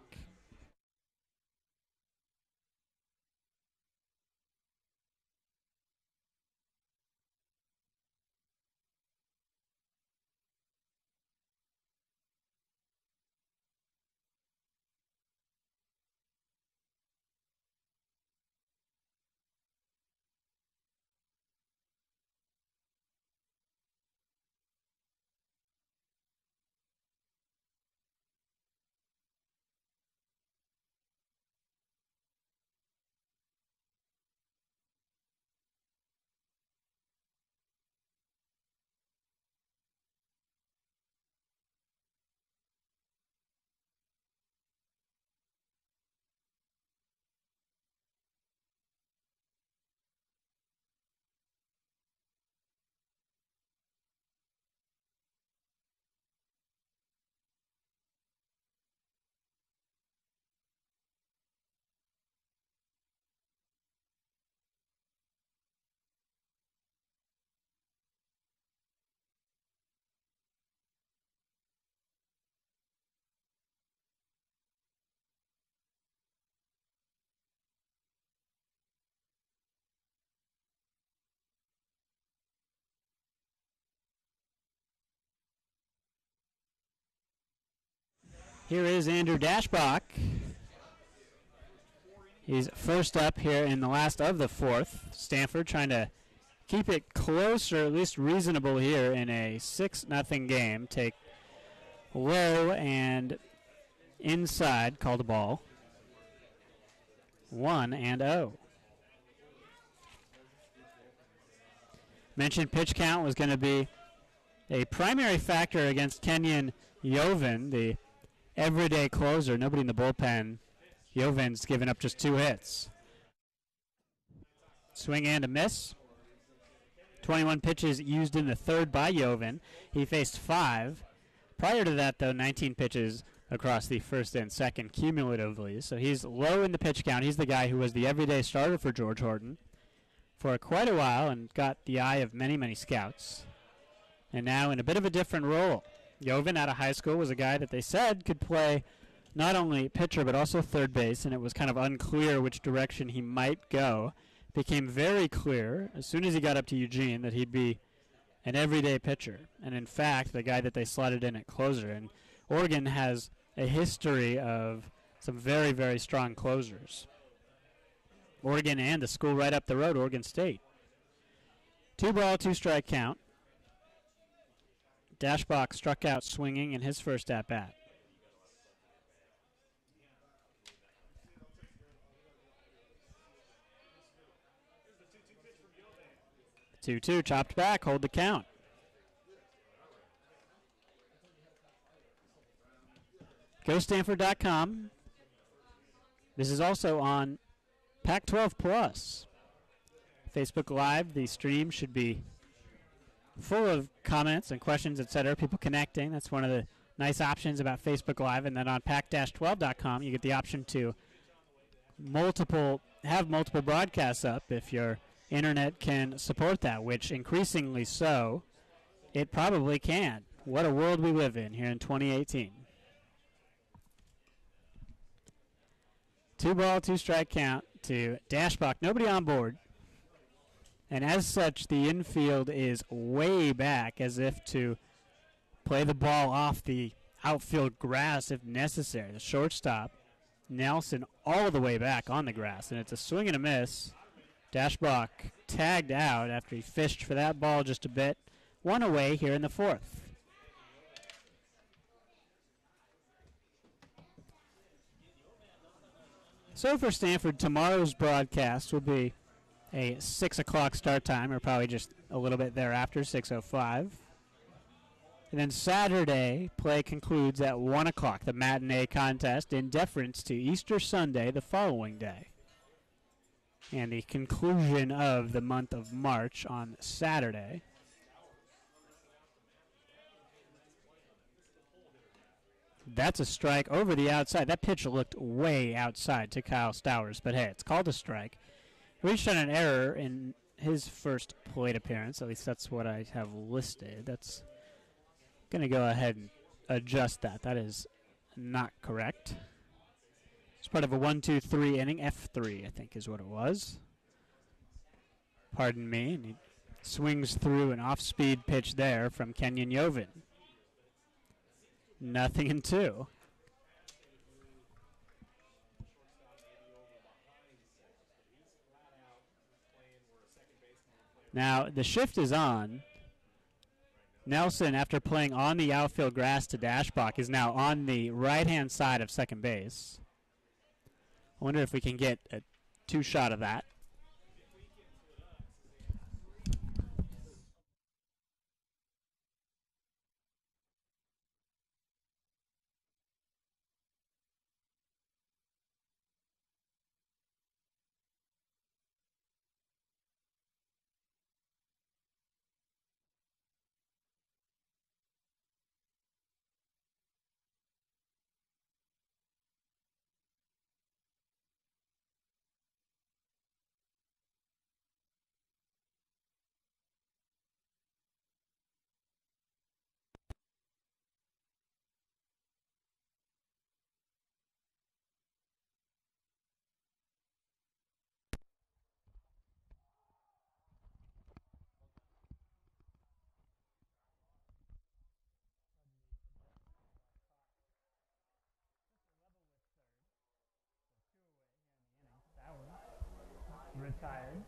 Speaker 1: Here is Andrew Dashbach. He's first up here in the last of the fourth. Stanford trying to keep it close, or at least reasonable here in a 6-0 game. Take low and inside, call the ball. 1-0. Mentioned pitch count was going to be a primary factor against Kenyon Joven, the everyday closer. Nobody in the bullpen. Joven's given up just 2 hits. Swing and a miss. 21 pitches used in the third by Joven. He faced 5. Prior to that, though, 19 pitches across the first and second cumulatively. So he's low in the pitch count. He's the guy who was the everyday starter for George Horton for quite a while and got the eye of many, many scouts. And now in a bit of a different role. Joven out of high school was a guy that they said could play not only pitcher but also third base, and it was kind of unclear which direction he might go. It became very clear as soon as he got up to Eugene that he'd be an everyday pitcher. And in fact, the guy that they slotted in at closer. And Oregon has a history of some very, very strong closers. Oregon and the school right up the road, Oregon State. 2-ball, 2-strike count. Dashbach struck out swinging in his first at-bat. 2-2, chopped back, hold the count. GoStanford.com. This is also on Pac-12 Plus. Facebook Live, the stream should be full of comments and questions, etc. People connecting. That's one of the nice options about Facebook Live. And then on Pac-12.com, you get the option to have multiple broadcasts up if your internet can support that, which increasingly so, it probably can. What a world we live in here in 2018. 2-ball, 2-strike count to Dashbach. Nobody on board. And as such, the infield is way back as if to play the ball off the outfield grass if necessary. The shortstop, Nelson, all the way back on the grass. And it's a swing and a miss. Dashbach tagged out after he fished for that ball just a bit. 1 away here in the fourth. So for Stanford, tomorrow's broadcast will be a 6 o'clock start time, or probably just a little bit thereafter, 6:05. And then Saturday, play concludes at 1 o'clock, the matinee contest, in deference to Easter Sunday the following day. And the conclusion of the month of March on Saturday. That's a strike over the outside. That pitch looked way outside to Kyle Stowers, but hey, it's called a strike. Reached on an error in his first plate appearance. At least that's what I have listed. That's going to go ahead and adjust that. That is not correct. It's part of a 1-2-3 inning. F3, I think, is what it was. Pardon me. And he swings through an off-speed pitch there from Kenyon Joven. 0-2. Now, the shift is on. Nelson, after playing on the outfield grass to Dashbach, is now on the right-hand side of second base. I wonder if we can get a 2-shot of that. tired.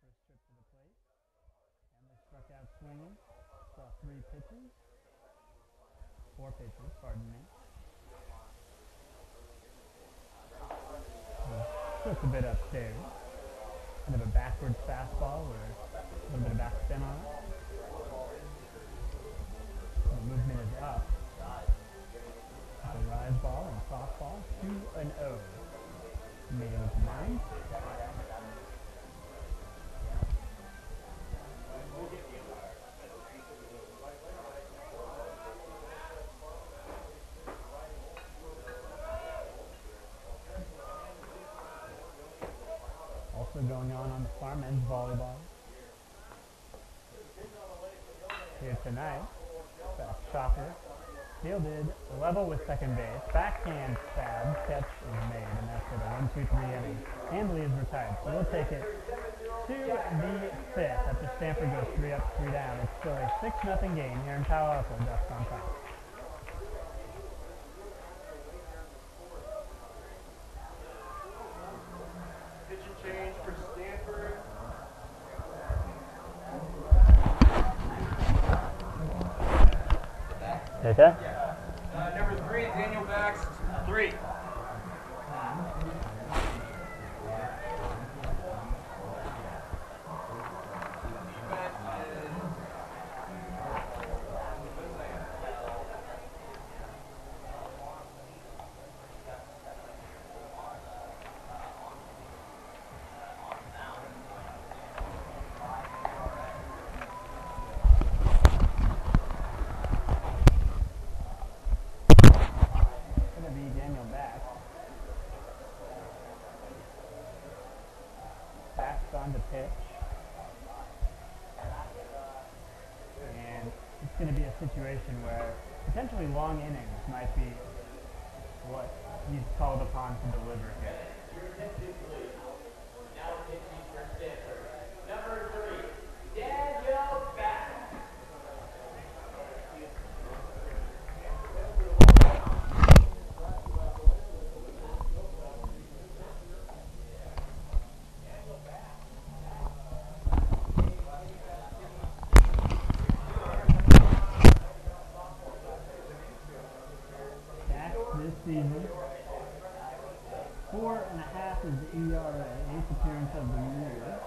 Speaker 1: First trip to the plate. Emily struck out swinging. Saw 3 pitches. 4 pitches, pardon me. Just a bit upstairs. Kind of a backwards fastball with a little bit of back spin on it. The movement is up. A rise ball and softball. 2-0. Made it with 9. Also going on the farm, men's volleyball. Here tonight, that chopper fielded level with second base. Backhand stab catch is made, and that's for the 1-2-3 inning. Handley is retired, so we'll take it to the 5th after Stanford goes 3 up, 3 down. It's still a 6-0 game here in Palo Alto. Ducks on top.
Speaker 2: Pitching change for Stanford.
Speaker 1: Okay.
Speaker 2: Number 3, Daniel Bax, 3.
Speaker 1: On to pitch, and it's going to be a situation where potentially long innings might be what he's called upon to deliver here.
Speaker 3: Now pitching for Stanford, number 3, Daniel Bax.
Speaker 1: This season, 4.5 is the ERA, 8th appearance of the year.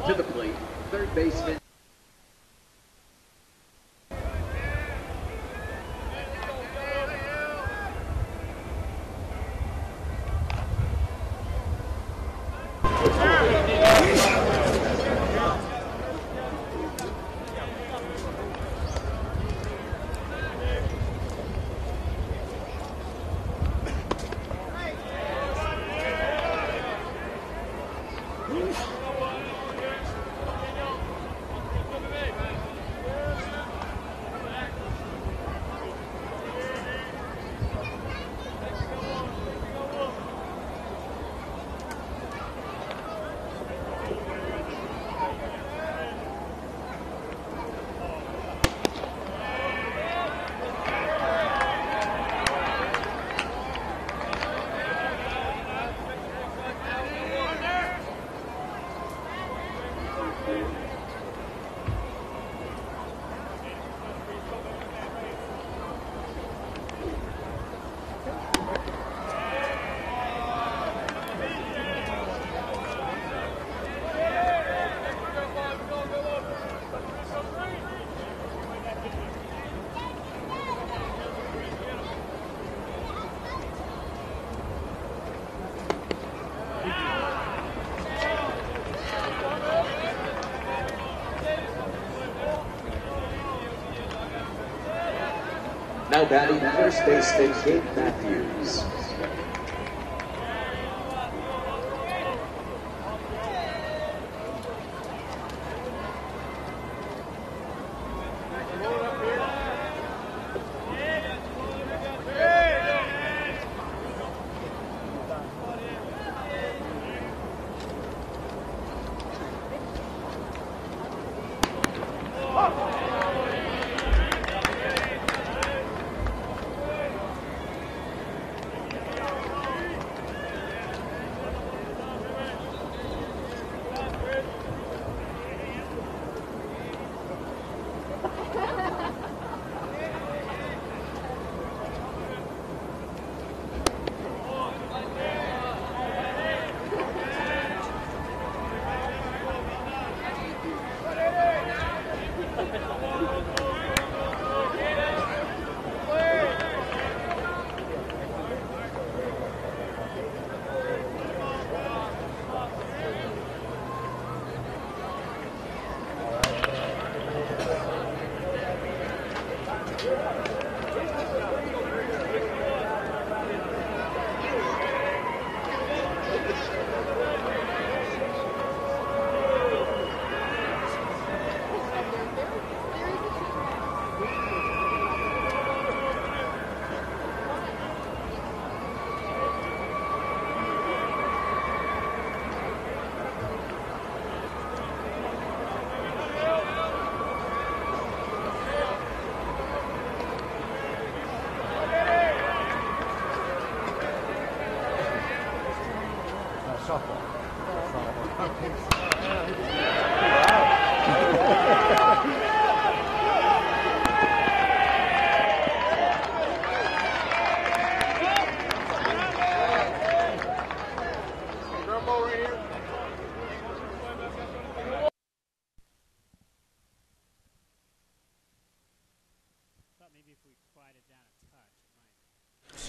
Speaker 4: To the plate, third baseman. Now batting first baseman Gabe Matthews.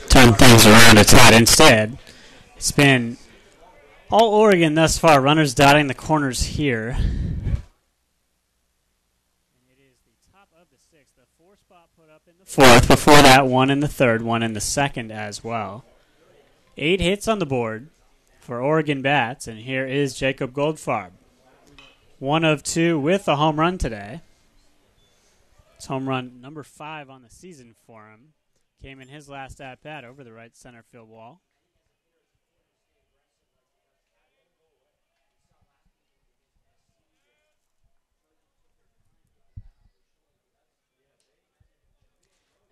Speaker 1: Turn things around a tad. Instead, it's been all Oregon thus far. Runners dotting the corners here. And it is the top of the sixth. The 4 spot put up in the fourth. Before that, 1 in the third, 1 in the second as well. 8 hits on the board for Oregon bats, and here is Jacob Goldfarb. 1 of 2 with a home run today. It's home run number 5 on the season for him. Came in his last at-bat over the right center field wall.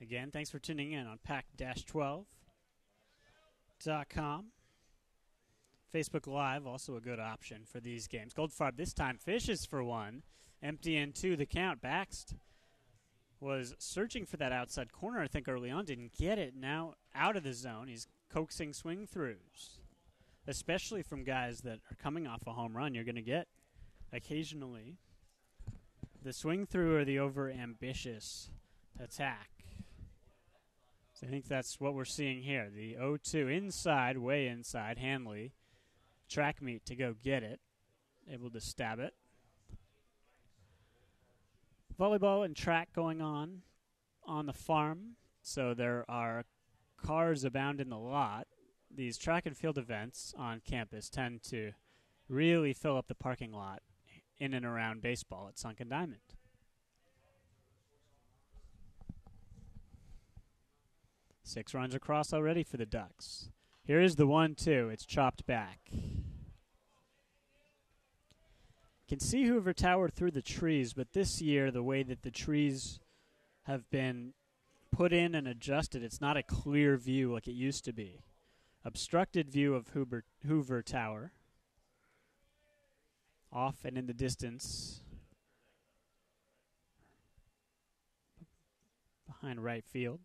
Speaker 1: Again, thanks for tuning in on Pac-12.com. Facebook Live, also a good option for these games. Goldfarb this time fishes for 1. Empty in 2, the count. Baxt was searching for that outside corner, I think, early on. Didn't get it. Now out of the zone. He's coaxing swing-throughs, especially from guys that are coming off a home run. You're going to get occasionally the swing-through or the over-ambitious attack. So I think that's what we're seeing here. The 0-2 inside, way inside. Hanley, track meet to go get it. Able to stab it. Volleyball and track going on the farm, so there are cars abound in the lot. These track and field events on campus tend to really fill up the parking lot in and around baseball at Sunken Diamond. Six runs across already for the Ducks. Here is the 1-2. It's chopped back. Can see Hoover Tower through the trees, but this year, the way that the trees have been put in and adjusted, it's not a clear view like it used to be. Obstructed view of Hoover Tower. Off and in the distance. Behind right field.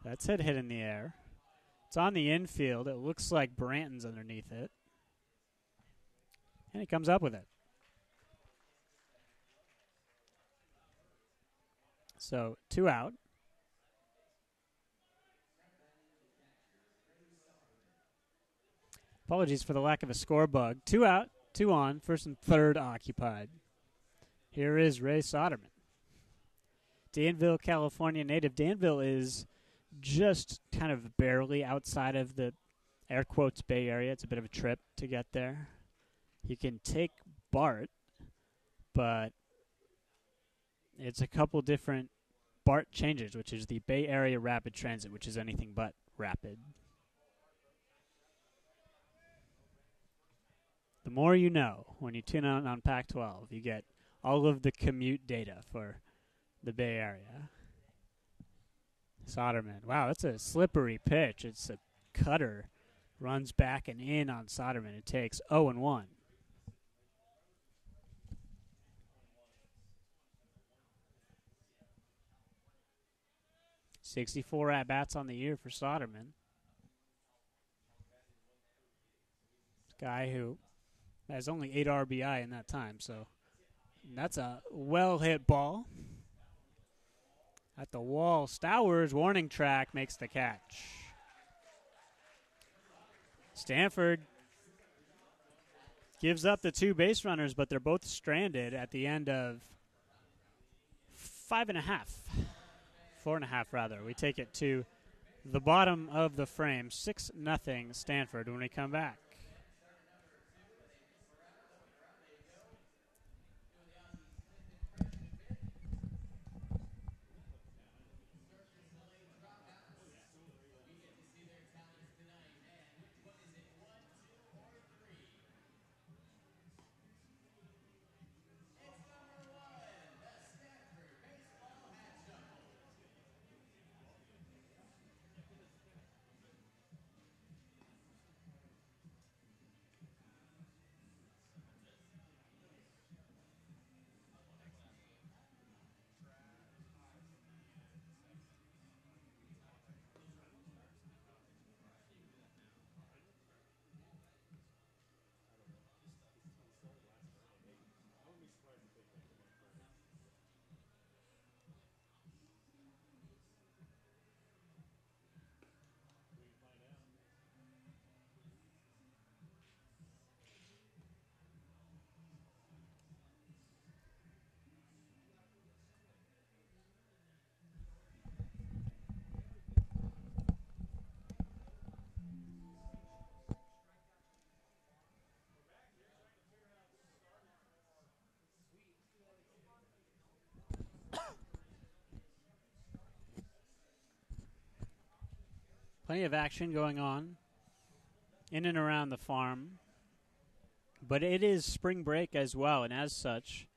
Speaker 1: That's hit in the air. It's on the infield. It looks like Branton's underneath it. And he comes up with it. So 2 out. Apologies for the lack of a score bug. 2 out, 2 on, first and third occupied. Here is Ray Soderman. Danville, California native. Danville is just kind of barely outside of the air quotes Bay Area. It's a bit of a trip to get there. You can take BART, but it's a couple different BART changes, which is the Bay Area Rapid Transit, which is anything but rapid. The more you know when you tune in on Pac-12, you get all of the commute data for the Bay Area. Soderman. Wow, that's a slippery pitch. It's a cutter. Runs back and in on Soderman. It takes 0-1. .64 at-bats on the year for Soderman. Guy who has only 8 RBI in that time, so that's a well-hit ball. At the wall, Stowers, warning track, makes the catch. Stanford gives up the 2 base runners, but they're both stranded at the end of 5.5. 4.5, rather. We take it to the bottom of the frame. 6-0 Stanford when we come back. Plenty of action going on in and around the farm. But it is spring break as well, and as such,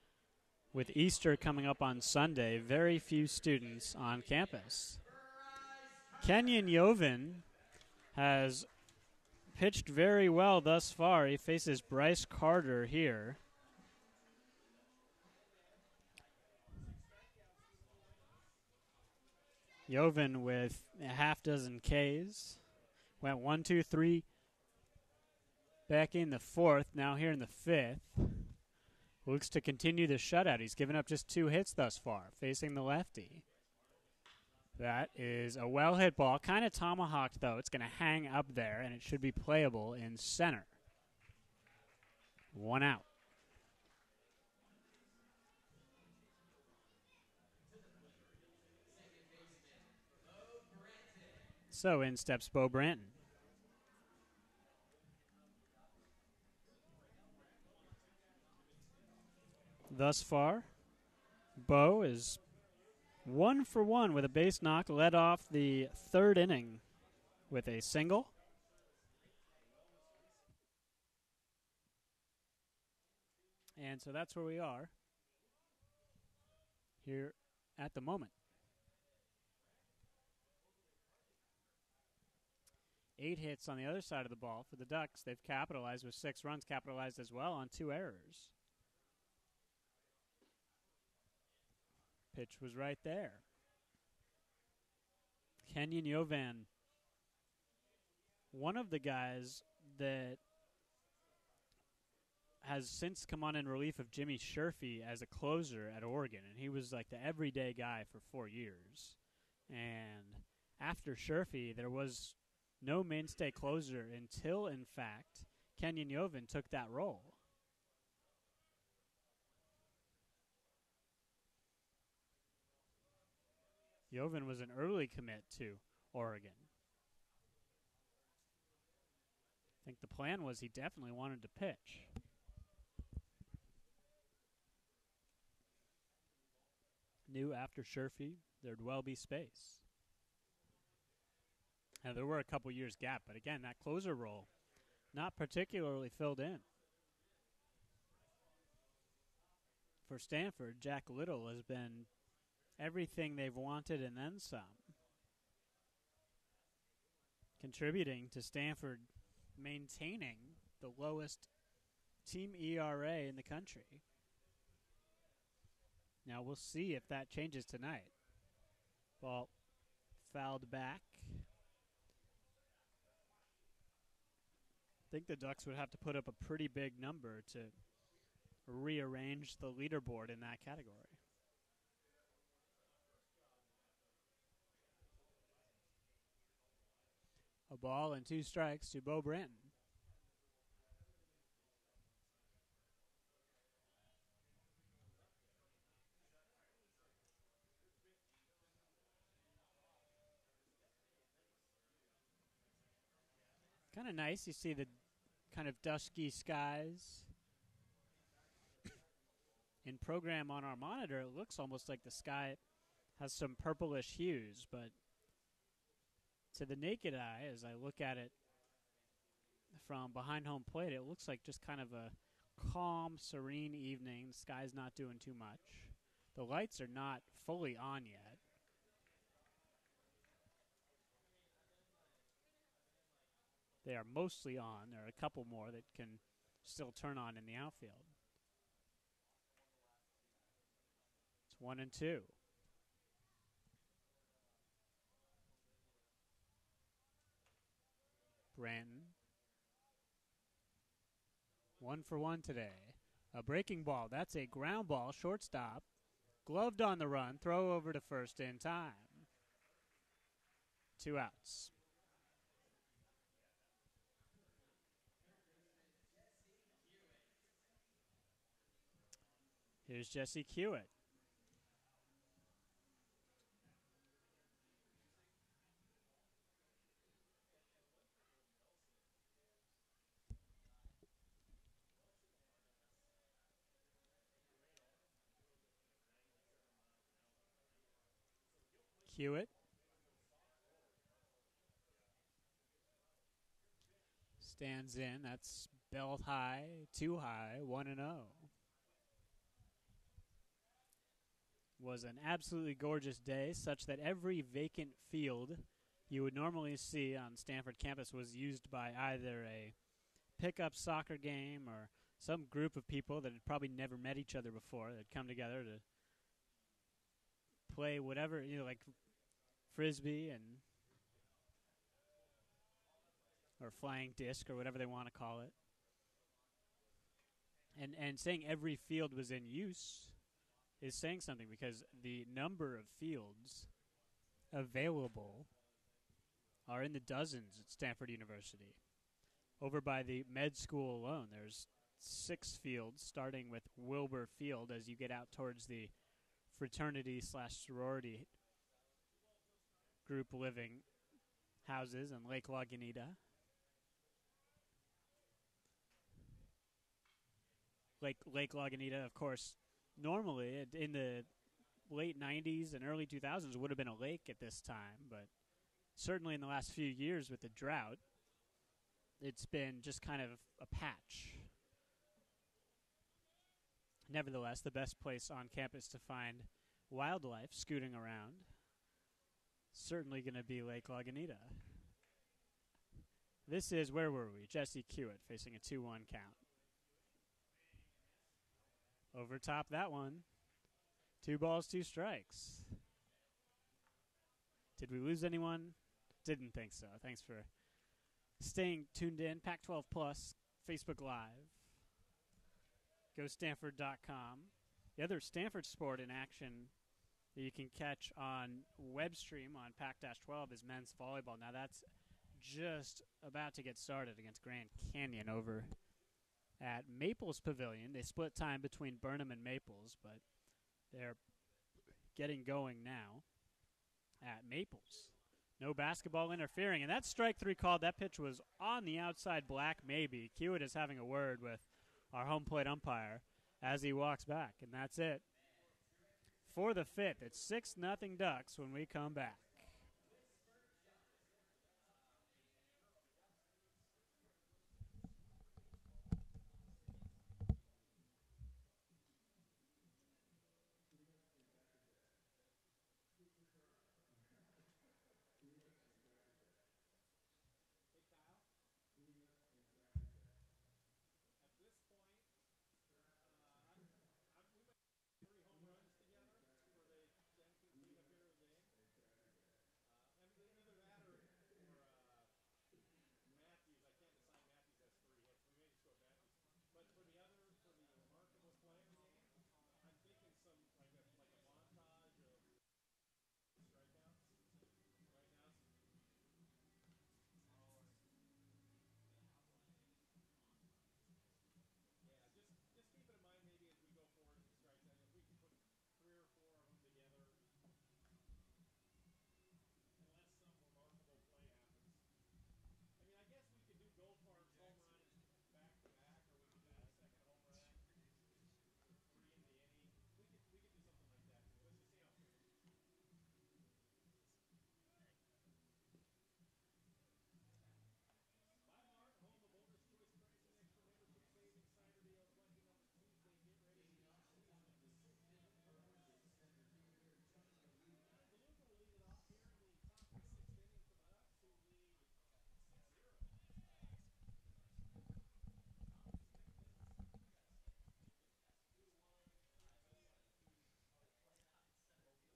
Speaker 1: with Easter coming up on Sunday, very few students on campus. Kenyon Yovan has pitched very well thus far. He faces Bryce Carter here. Yovan with a half dozen Ks. Went 1, 2, 3 back in the 4th, now here in the 5th. Looks to continue the shutout. He's given up just 2 hits thus far, facing the lefty. That is a well-hit ball. Kind of tomahawked, though. It's going to hang up there, and it should be playable in center. 1 out. So in steps Bo Branton. Thus far, Bo is 1 for 1 with a base knock, led off the 3rd inning with a single. And so that's where we are here at the moment. 8 hits on the other side of the ball for the Ducks. They've capitalized with 6 runs, capitalized as well on 2 errors. Pitch was right there. Kenyon Yovan, one of the guys that has since come on in relief of Jimmy Sherfy as a closer at Oregon, and he was like the everyday guy for 4 years. And after Sherfy, there was no mainstay closer until, in fact, Kenyon Yovan took that role. Jovan was an early commit to Oregon. I think the plan was he definitely wanted to pitch. Knew after Sherfy there'd well be space. And there were a couple years gap, but again, that closer role not particularly filled in. For Stanford, Jack Little has been everything they've wanted and then some, contributing to Stanford maintaining the lowest team ERA in the country. Now we'll see if that changes tonight. Ball fouled back. I think the Ducks would have to put up a pretty big number to rearrange the leaderboard in that category. A ball and 2 strikes to Bo Branton. Kind of nice. You see the kind of dusky skies. In program on our monitor, it looks almost like the sky has some purplish hues, but to the naked eye, as I look at it from behind home plate, it looks like just kind of a calm, serene evening. The sky's not doing too much. The lights are not fully on yet. They are mostly on. There are a couple more that can still turn on in the outfield. It's 1-2. Branton. 1 for 1 today. A breaking ball. That's a ground ball. Shortstop. Gloved on the run. Throw over to first in time. 2 outs. Here's Jesse Kiewit. Kiewit. Stands in. That's belt high, too high, 1-0. Was an absolutely gorgeous day, such that every vacant field you would normally see on Stanford campus was used by either a pickup soccer game or some group of people that had probably never met each other before that come together to play whatever, like frisbee and or flying disc or whatever they want to call it. And saying every field was in use is saying something, because the number of fields available are in the dozens at Stanford University. Over by the med school alone, there's 6 fields, starting with Wilbur Field as you get out towards the fraternity/sorority group living houses in Lake Lagunitas. Lake Lagunitas, of course, normally in the late 90s and early 2000s would have been a lake at this time, but certainly in the last few years with the drought, it's been just kind of a patch. Nevertheless, the best place on campus to find wildlife scooting around, certainly going to be Lake Lagunitas. This is, where were we? Jesse Kiewit facing a 2-1 count. Over top that one. 2 balls, 2 strikes. Did we lose anyone? Didn't think so. Thanks for staying tuned in. Pac-12 Plus, Facebook Live. GoStanford.com. The other Stanford sport in action that you can catch on web stream on Pac-12 is men's volleyball. Now that's just about to get started against Grand Canyon over at Maples Pavilion. They split time between Burnham and Maples, but they're getting going now. at Maples. No basketball interfering, and that's strike three called. That pitch was on the outside black, maybe. Kiewit is having a word with our home plate umpire as he walks back, and that's it. For the fifth, it's 6-0 Ducks when we come back.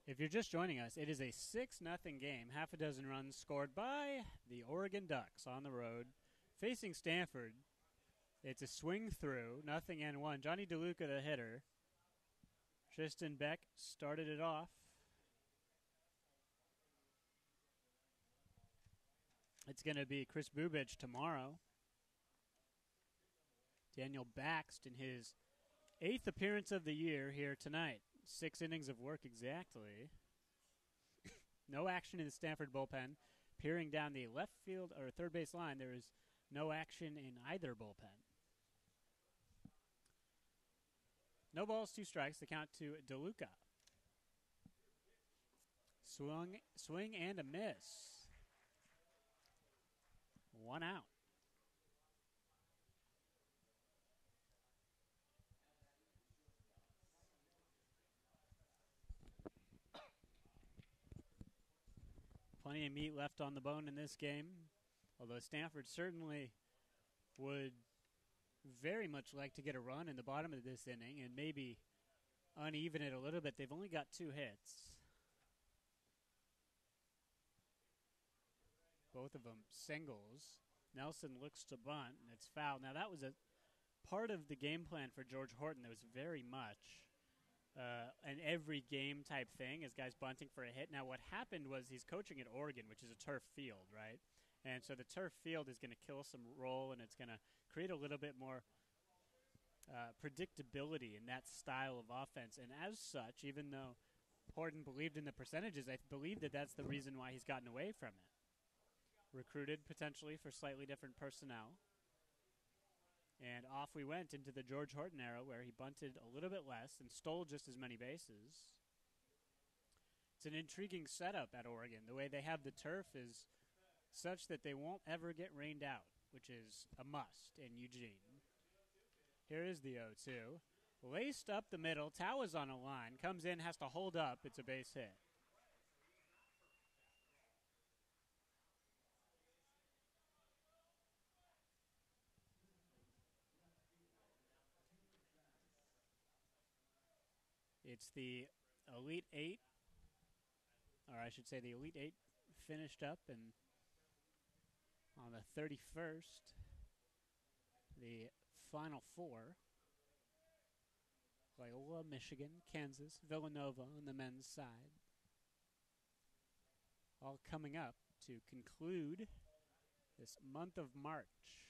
Speaker 1: If you're just joining us, it is a 6-0 game. Half a dozen runs scored by the Oregon Ducks on the road. Facing Stanford, it's a swing through, 0-1. Johnny DeLuca, the hitter. Tristan Beck started it off. It's going to be Chris Bubich tomorrow. Daniel Baxt in his 8th appearance of the year here tonight. 6 innings of work exactly. No action in the Stanford bullpen. Peering down the left field or third base line, there is no action in either bullpen. No balls, 2 strikes. The count to DeLuca. Swing and a miss. 1 out. Plenty of meat left on the bone in this game, although Stanford certainly would very much like to get a run in the bottom of this inning and maybe uneven it a little bit. They've only got 2 hits. Both of them singles. Nelson looks to bunt, and it's foul. Now, that was a part of the game plan for George Horton that was very much an every game type thing, as guys bunting for a hit. Now, what happened was he's coaching at Oregon, which is a turf field, right? And so the turf field is going to kill some roll, and it's going to create a little bit more predictability in that style of offense. And as such, even though Horton believed in the percentages, I believe that that's the reason why he's gotten away from it. Recruited potentially for slightly different personnel. And off we went into the George Horton era, where he bunted a little bit less and stole just as many bases. It's an intriguing setup at Oregon. The way they have the turf is such that they won't ever get rained out, which is a must in Eugene. Here is the 0-2. Laced up the middle. Tao is on a line. Comes in, has to hold up. It's a base hit. It's the Elite Eight, or I should say the Elite Eight finished up, and on the 31st, the Final Four, Loyola, Michigan, Kansas, Villanova on the men's side, all coming up to conclude this month of March.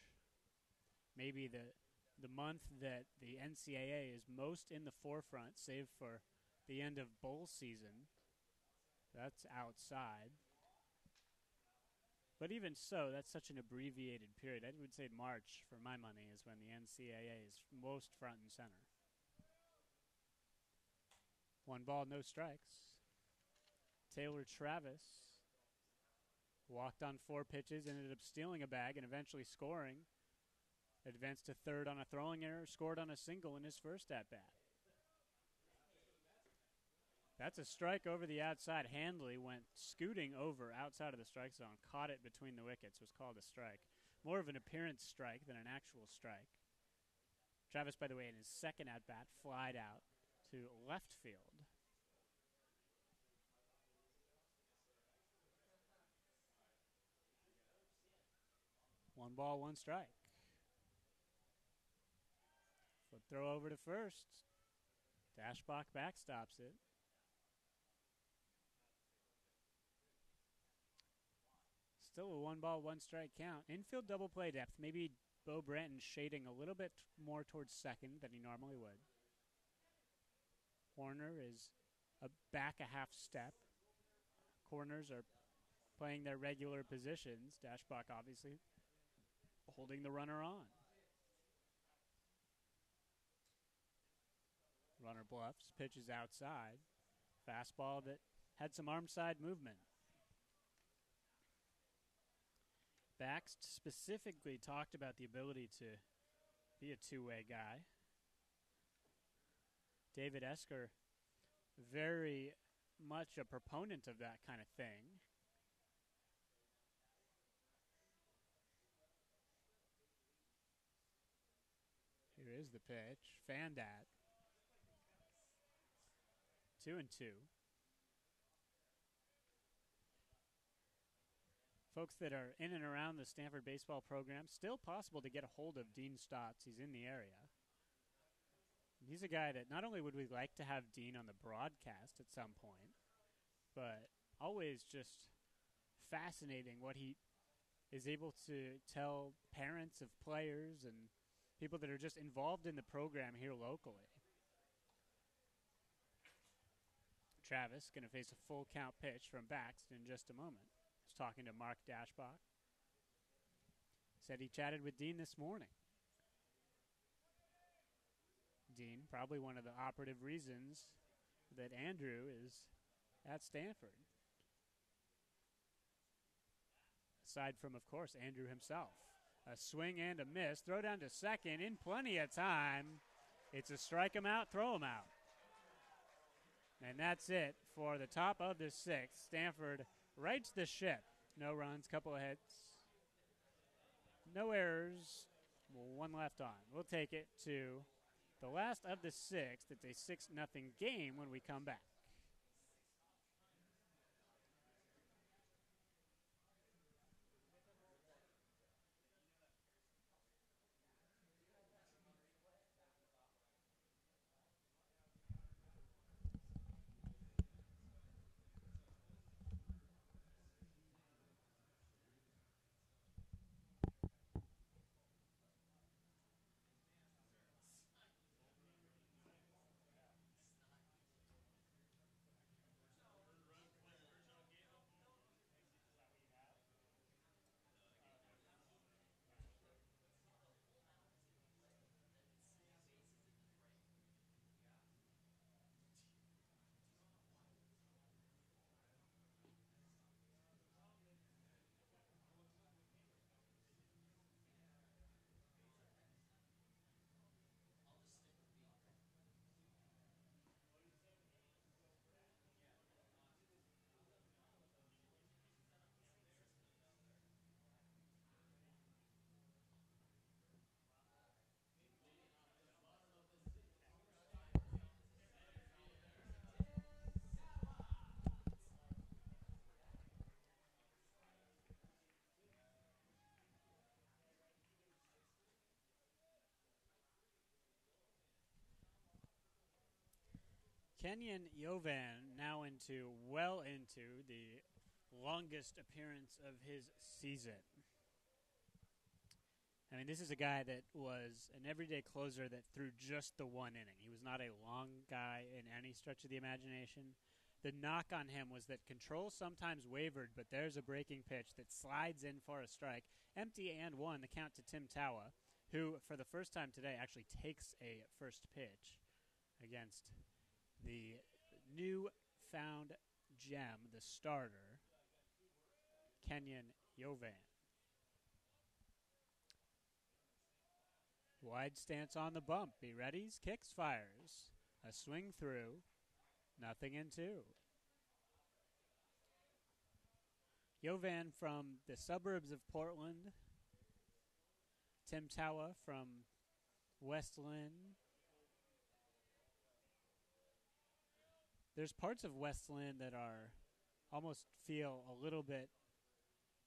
Speaker 1: Maybe the month that the NCAA is most in the forefront, save for the end of bowl season, That's outside. But even so, that's such an abbreviated period. I would say March, for my money, is when the NCAA is most front and center. 1 ball, no strikes. Taylor Travis walked on 4 pitches, ended up stealing a bag and eventually scoring. Advanced to third on a throwing error, scored on a single in his first at-bat. That's a strike over the outside. Handley went scooting over outside of the strike zone, caught it between the wickets, was called a strike. More of an appearance strike than an actual strike. Travis, by the way, in his second at-bat, flied out to left field. One ball, one strike. Flip throw over to first. Dashbach backstops it. Still a 1 ball, 1 strike count. Infield double play depth. Maybe Bo Branton shading a little bit more towards second than he normally would. Horner is back a half step. Corners are playing their regular positions. Dashbach obviously holding the runner on. Runner bluffs, pitches outside. Fastball that had some arm side movement. Bax specifically talked about the ability to be a two-way guy. David Esker, very much a proponent of that kind of thing. Here is the pitch. Fanned at. 2-2. Folks that are in and around the Stanford baseball program, still possible to get a hold of Dean Stotts. He's in the area. He's a guy that not only would we like to have Dean on the broadcast at some point, but always just fascinating what he is able to tell parents of players and people that are just involved in the program here locally. Travis going to face a full count pitch from Bax in just a moment. He's talking to Mark Dashbach. Said he chatted with Dean this morning. Dean, probably one of the operative reasons that Andrew is at Stanford. Aside from, of course, Andrew himself. A swing and a miss. Throw down to second in plenty of time. It's a strike him out, throw him out. And that's it for the top of the 6th. Stanford rights the ship. No runs, couple of hits. No errors. 1 left on. We'll take it to the last of the 6th. It's a 6-0 game when we come back. Kenyon Jovan now well into the longest appearance of his season. I mean, this is a guy that was an everyday closer that threw just the 1 inning. He was not a long guy in any stretch of the imagination. the knock on him was that control sometimes wavered, but there's a breaking pitch that slides in for a strike. Empty and one, the count to Tim Tawa, who for the first time today actually takes a first pitch against the new-found gem, the starter, Kenyon Yovan. Wide stance on the bump. He readies, kicks, fires. A swing through. Nothing in two. Yovan from the suburbs of Portland. Tim Tawa from West Lynn. There's parts of West Lynn that are almost feel a little bit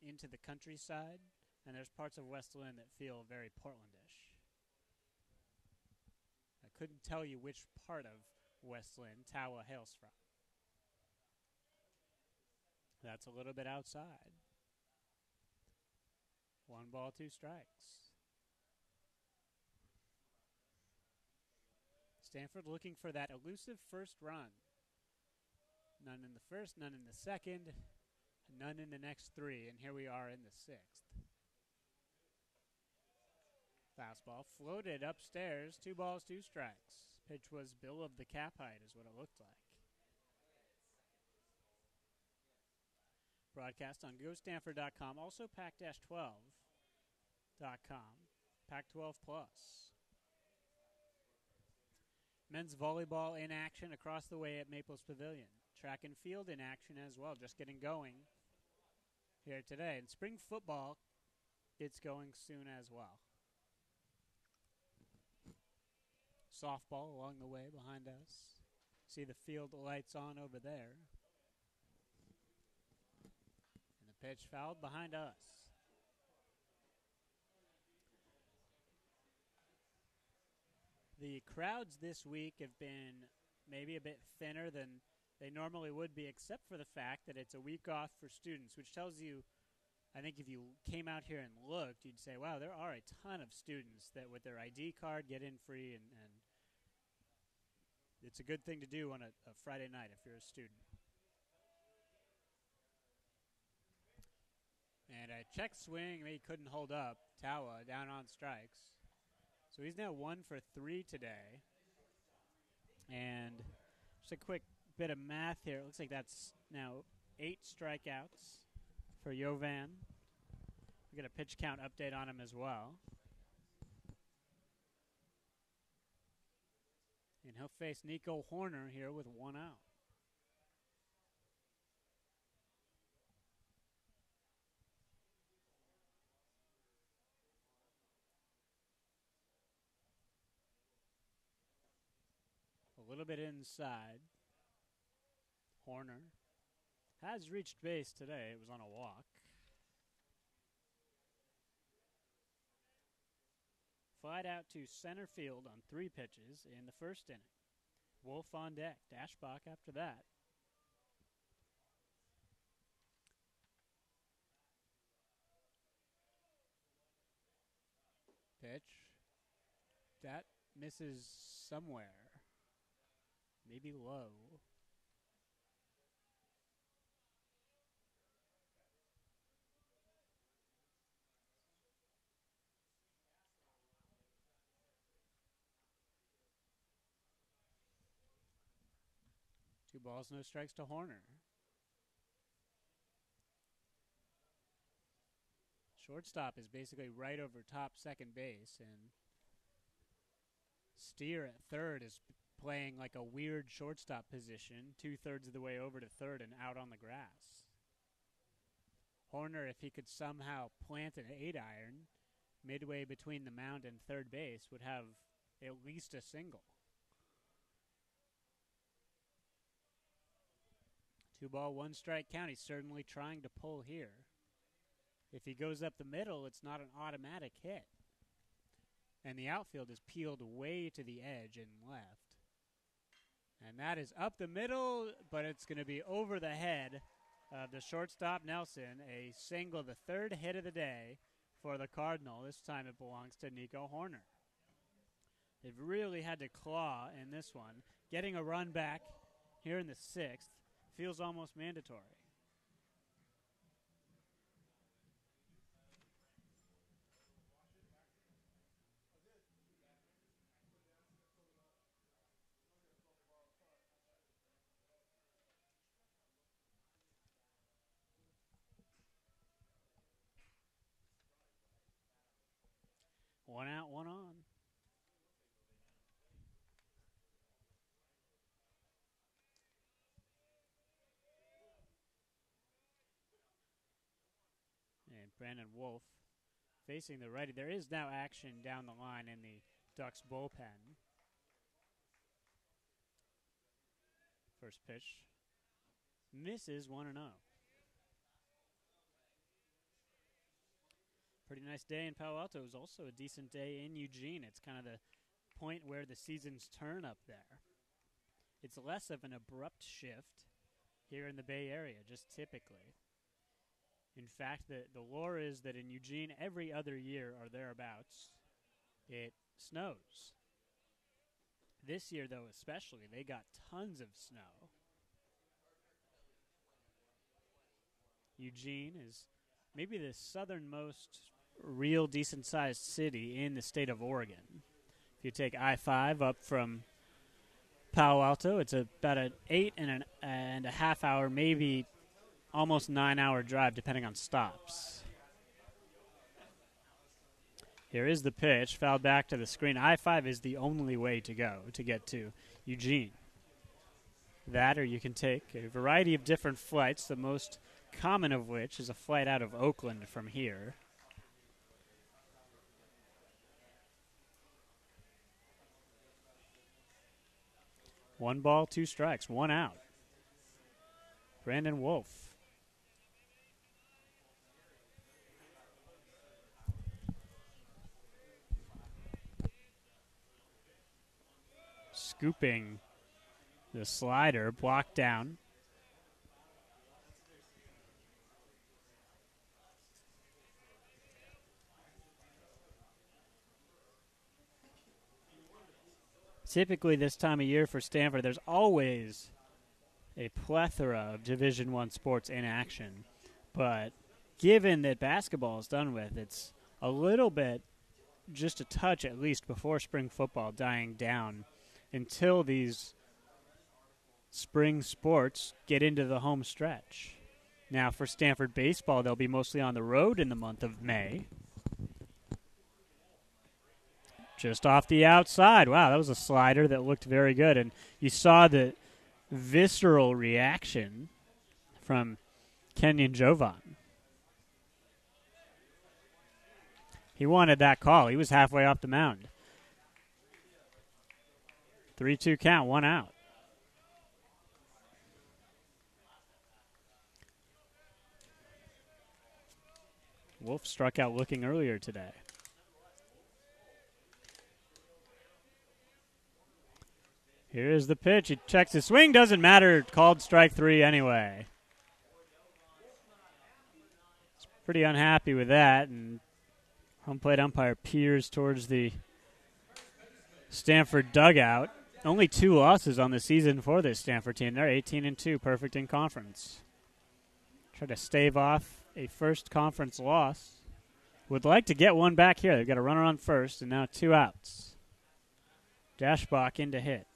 Speaker 1: into the countryside, and there's parts of West Lynn that feel very Portlandish. I couldn't tell you which part of West Lynn Tawa hails from. That's a little bit outside. 1 ball, 2 strikes. Stanford looking for that elusive first run. None in the first, none in the second, none in the next 3, and here we are in the 6th. Fastball floated upstairs, 2 balls, 2 strikes. Pitch was bill of the cap height is what it looked like. Broadcast on GoStanford.com, also Pac-12.com, Pac-12 Plus. Men's volleyball in action across the way at Maples Pavilion. Track and field in action as well, just getting going here today. And spring football, it's going soon as well. Softball along the way behind us. See the field lights on over there. And the pitch fouled behind us. The crowds this week have been maybe a bit thinner than they normally would be, except for the fact that it's a week off for students, which tells you, I think if you came out here and looked, you'd say, wow, there are a ton of students that with their ID card get in free, and it's a good thing to do on a Friday night if you're a student. And a check swing, he couldn't hold up. Tawa down on strikes. So he's now 1 for 3 today. And just a quick bit of math here. It looks like that's now 8 strikeouts for Yovan. We get a pitch count update on him as well. And he'll face Nico Horner here with 1 out. A little bit inside. Horner has reached base today. It was on a walk. Flied out to center field on 3 pitches in the first inning. Wolf on deck. Dashbach after that. Pitch. That misses somewhere. Maybe low. Two balls, no strikes to Horner. Shortstop is basically right over top second base, and Steer at third is playing like a weird shortstop position, 2/3 of the way over to third and out on the grass. Horner, if he could somehow plant an 8-iron midway between the mound and third base, would have at least a single. 2 ball, 1 strike count. He's certainly trying to pull here. If he goes up the middle, it's not an automatic hit. And the outfield is peeled way to the edge and left. And that is up the middle, but it's going to be over the head of the shortstop, Nelson. A single, the 3rd hit of the day for the Cardinal. This time it belongs to Nico Horner. They've really had to claw in this one. Getting a run back here in the 6th. feels almost mandatory. One out, one on. And Brandon Wolf facing the righty. There is now action down the line in the Ducks bullpen. First pitch misses 1-0. Pretty nice day in Palo Alto. It was also a decent day in Eugene. It's kind of the point where the seasons turn up there. It's less of an abrupt shift here in the Bay Area, just typically. In fact, the lore is that in Eugene, every other year or thereabouts, it snows. This year, though, especially, they got tons of snow. Eugene is maybe the southernmost real decent-sized city in the state of Oregon. If you take I-5 up from Palo Alto, it's about an 8.5 hour, maybe almost 9-hour drive, depending on stops. Here is the pitch, fouled back to the screen. I-5 is the only way to go to get to Eugene. That, or you can take a variety of different flights, the most common of which is a flight out of Oakland from here. One ball, two strikes, one out. Brandon Wolf. Scooping the slider, blocked down. Typically this time of year for Stanford, there's always a plethora of Division I sports in action. But given that basketball is done with, it's a little bit, just a touch at least, before spring football dying down until these spring sports get into the home stretch. Now for Stanford baseball, they'll be mostly on the road in the month of May. Just off the outside. Wow, that was a slider that looked very good. And you saw the visceral reaction from Kenyon Jovan. He wanted that call. He was halfway off the mound. 3-2 count, one out. Wolf struck out looking earlier today. Here's the pitch. He checks his swing. Doesn't matter. Called strike three anyway. He's pretty unhappy with that, and home plate umpire peers towards the Stanford dugout. Only 2 losses on the season for this Stanford team. They're 18-2, perfect in conference. Try to stave off a first conference loss. Would like to get one back here. They've got a runner on first, and now 2 outs. Dashbach in to hit.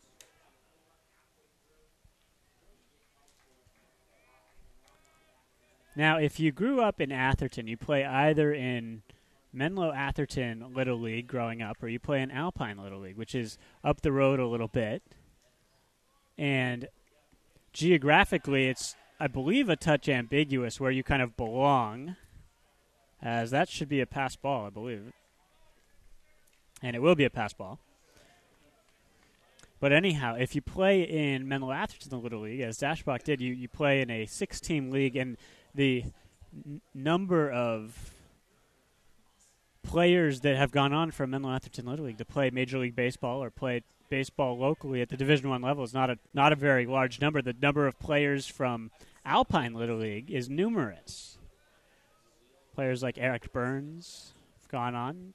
Speaker 1: Now, if you grew up in Atherton, you play either in Menlo Atherton Little League growing up, or you play in Alpine Little League, which is up the road a little bit. And geographically, it's, I believe, a touch ambiguous where you kind of belong, as that should be a pass ball, I believe. And it will be a pass ball. But anyhow, if you play in Menlo Atherton Little League, as Dashbach did, you play in a 6-team league, and the number of players that have gone on from Menlo Atherton Little League to play Major League Baseball or play baseball locally at the Division I level is not a very large number. The number of players from Alpine Little League is numerous. Players like Eric Burns have gone on.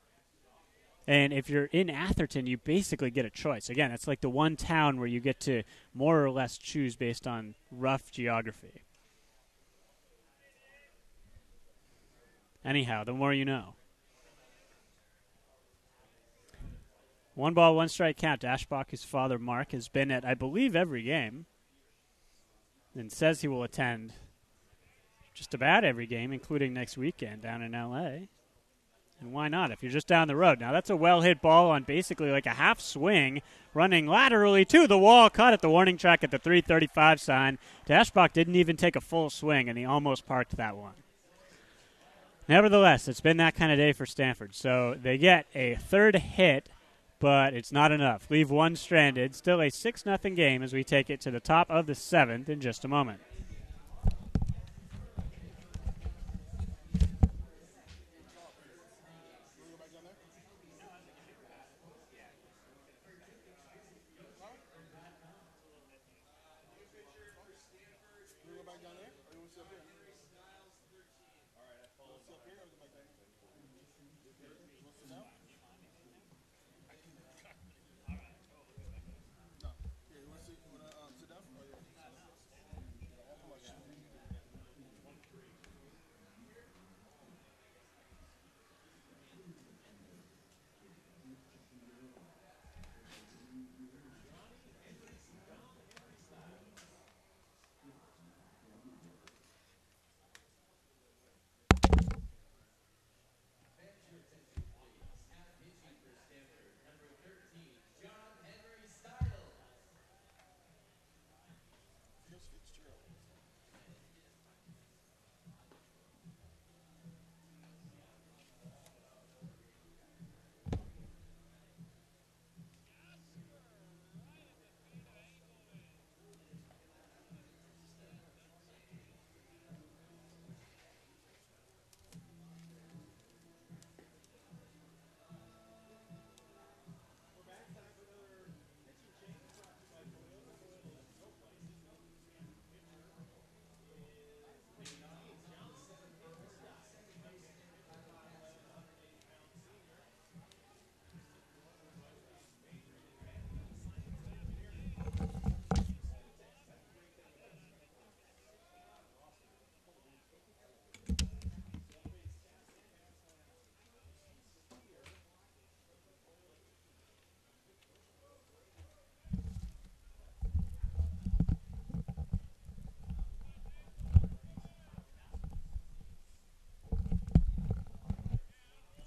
Speaker 1: And if you're in Atherton, you basically get a choice. Again, it's like the one town where you get to more or less choose based on rough geography. Anyhow, the more you know. 1 ball, 1 strike count. Ashbach, his father, Mark, has been at, I believe, every game and says he will attend just about every game, including next weekend down in L.A. And why not if you're just down the road? Now, that's a well-hit ball on basically like a half swing, running laterally to the wall, caught at the warning track at the 335 sign. Ashbach didn't even take a full swing, and he almost parked that one. Nevertheless, it's been that kind of day for Stanford. So they get a third hit, but it's not enough. Leave one stranded. Still a 6-0 game as we take it to the top of the 7th in just a moment.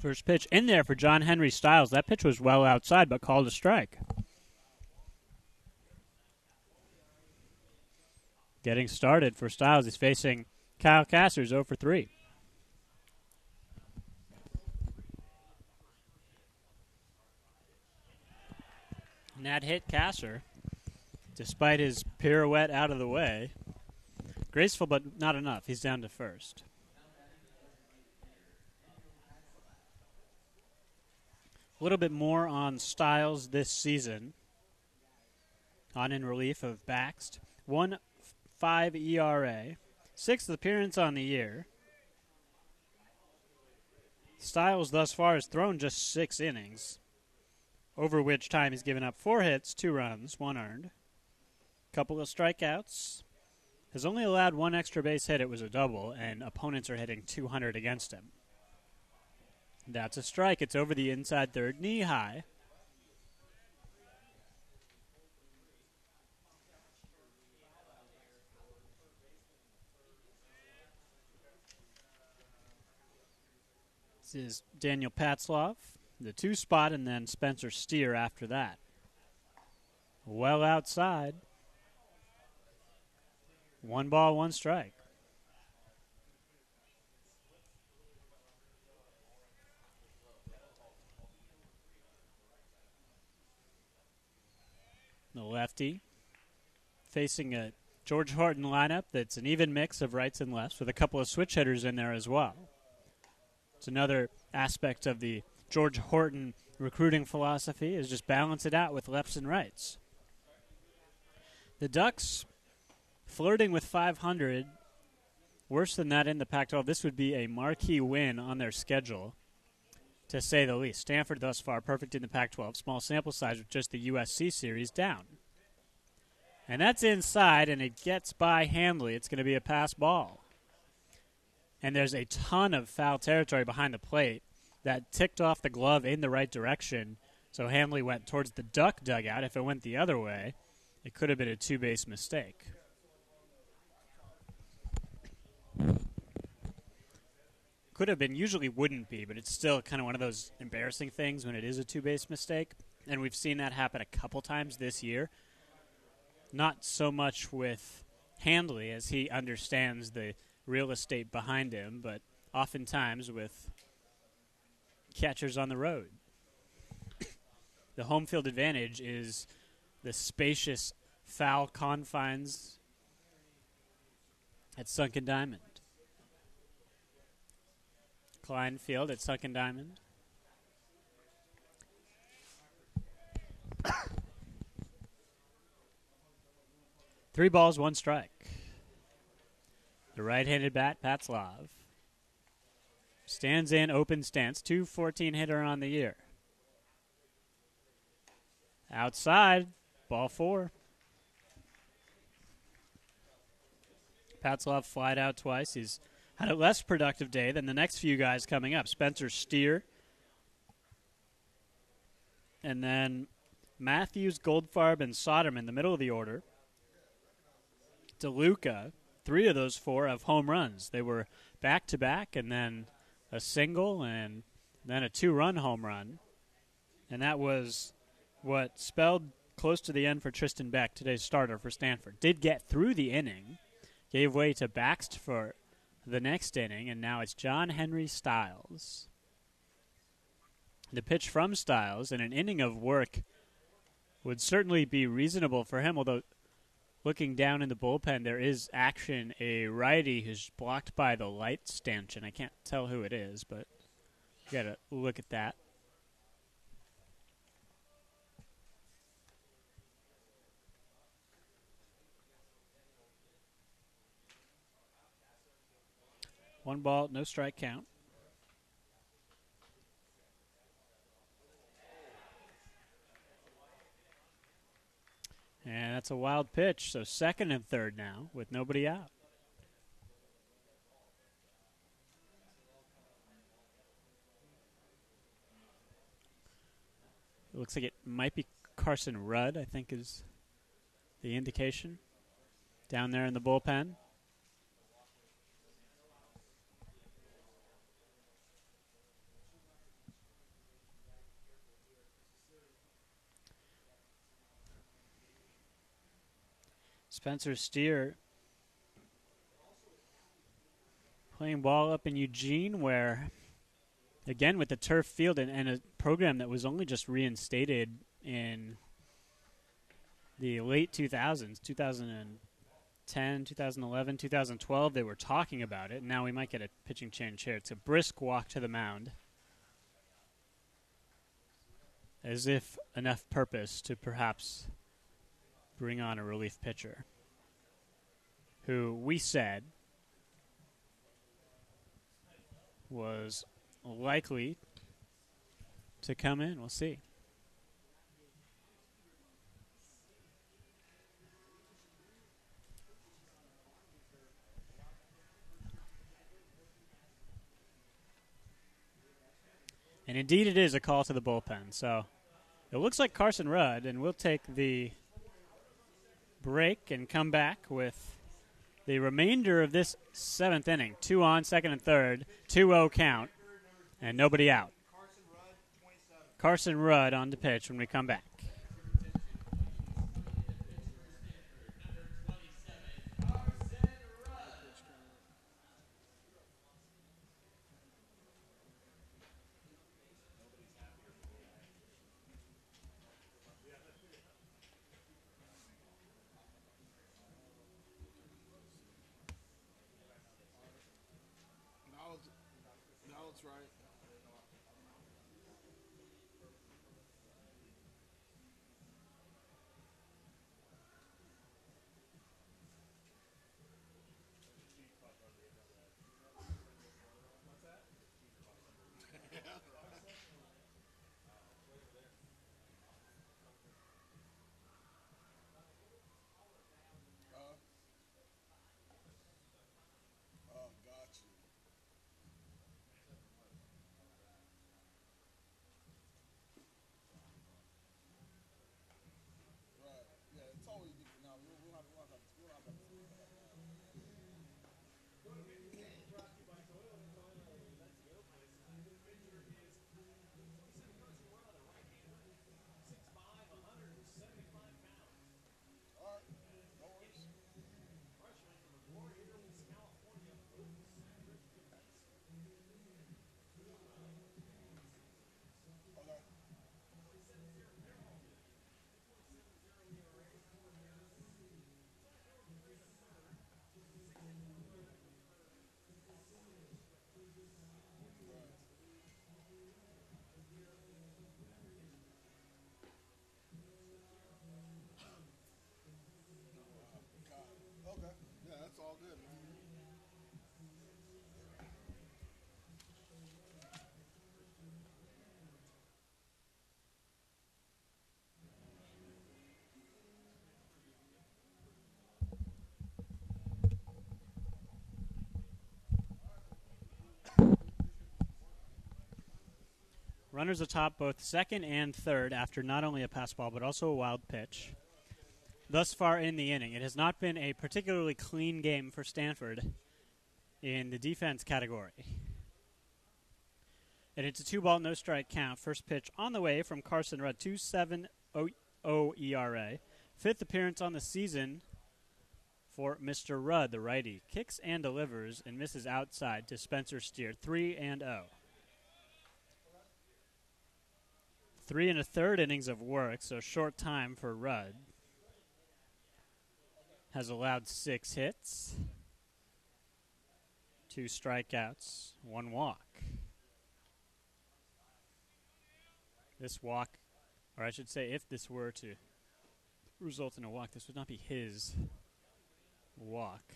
Speaker 1: First pitch in there for John Henry Styles. That pitch was well outside, but called a strike. Getting started for Styles. He's facing Kyle Kassers, 0 for 3. And that hit Kasser, despite his pirouette out of the way. Graceful, but not enough. He's down to first. A little bit more on Styles this season. On in relief of Baxt. 1.5 ERA. 6th appearance on the year. Styles thus far has thrown just 6 innings, over which time he's given up 4 hits, 2 runs, 1 earned. Couple of strikeouts. Has only allowed 1 extra base hit. It was a double, and opponents are hitting 200 against him. That's a strike. It's over the inside third, knee high. This is Daniel Patzloff, the 2 spot, and then Spencer Steer after that. Well outside. 1 ball, 1 strike. The lefty facing a George Horton lineup that's an even mix of rights and lefts with a couple of switch hitters in there as well. It's another aspect of the George Horton recruiting philosophy is just balance it out with lefts and rights. The Ducks flirting with 500, worse than that in the Pac-12. This would be a marquee win on their schedule. to say the least. Stanford thus far perfect in the Pac-12. Small sample size with just the USC series down. And that's inside, and it gets by Handley. It's going to be a pass ball. And there's a ton of foul territory behind the plate that ticked off the glove in the right direction. So Handley went towards the duck dugout. If it went the other way, it could have been a two-base mistake. Could have been, usually wouldn't be, but it's still kind of one of those embarrassing things when it is a two-base mistake. And we've seen that happen a couple times this year. Not so much with Handley as he understands the real estate behind him, but oftentimes with catchers on the road. The home field advantage is the spacious foul confines at Sunken Diamond. Klein Field at Sunken Diamond. Three balls, one strike. The right-handed bat, Patzlov. Stands in, open stance. 214 hitter on the year. Outside, ball four. Patzlov flied out twice. He's had a less productive day than the next few guys coming up. Spencer Steer. And then Matthews, Goldfarb, and Soderman, the middle of the order. DeLuca, three of those four have home runs. They were back-to-back, and then a single, and then a two-run home run. And that was what spelled close to the end for Tristan Beck, today's starter for Stanford. Did get through the inning, gave way to Baxt for the next inning, and now it's John Henry Stiles. The pitch from Stiles, and an inning of work would certainly be reasonable for him, although looking down in the bullpen, there is action, a righty who's blocked by the light stanchion. I can't tell who it is, but you got to look at that. One ball, no strike count. And that's a wild pitch, so second and third now with nobody out. It looks like it might be Carson Rudd, I think is the indication, down there in the bullpen. Spencer Steer playing ball up in Eugene, where, again, with the turf field and a program that was only just reinstated in the late 2000s, 2010, 2011, 2012, they were talking about it, and now we might get a pitching change here. It's a brisk walk to the mound, as if enough purpose to perhaps bring on a relief pitcher who we said was likely to come in. We'll see. And indeed it is a call to the bullpen. So it looks like Carson Rudd, and we'll take the break and come back with the remainder of this seventh inning. 2 on, second and third, 2-0 count, and nobody out. Carson Rudd on the pitch when we come back.
Speaker 5: That's right.
Speaker 1: Runners atop both second and third after not only a pass ball but also a wild pitch. Thus far in the inning, it has not been a particularly clean game for Stanford in the defense category. And it's a 2-ball, no-strike count. First pitch on the way from Carson Rudd, 2.70 ERA. Fifth appearance on the season for Mr. Rudd, the righty. Kicks and delivers and misses outside to Spencer Steer, 3-0. 3 1/3 innings of work, so short time for Rudd. Has allowed 6 hits, 2 strikeouts, 1 walk. This walk, or I should say if this were to result in a walk, this would not be his walk.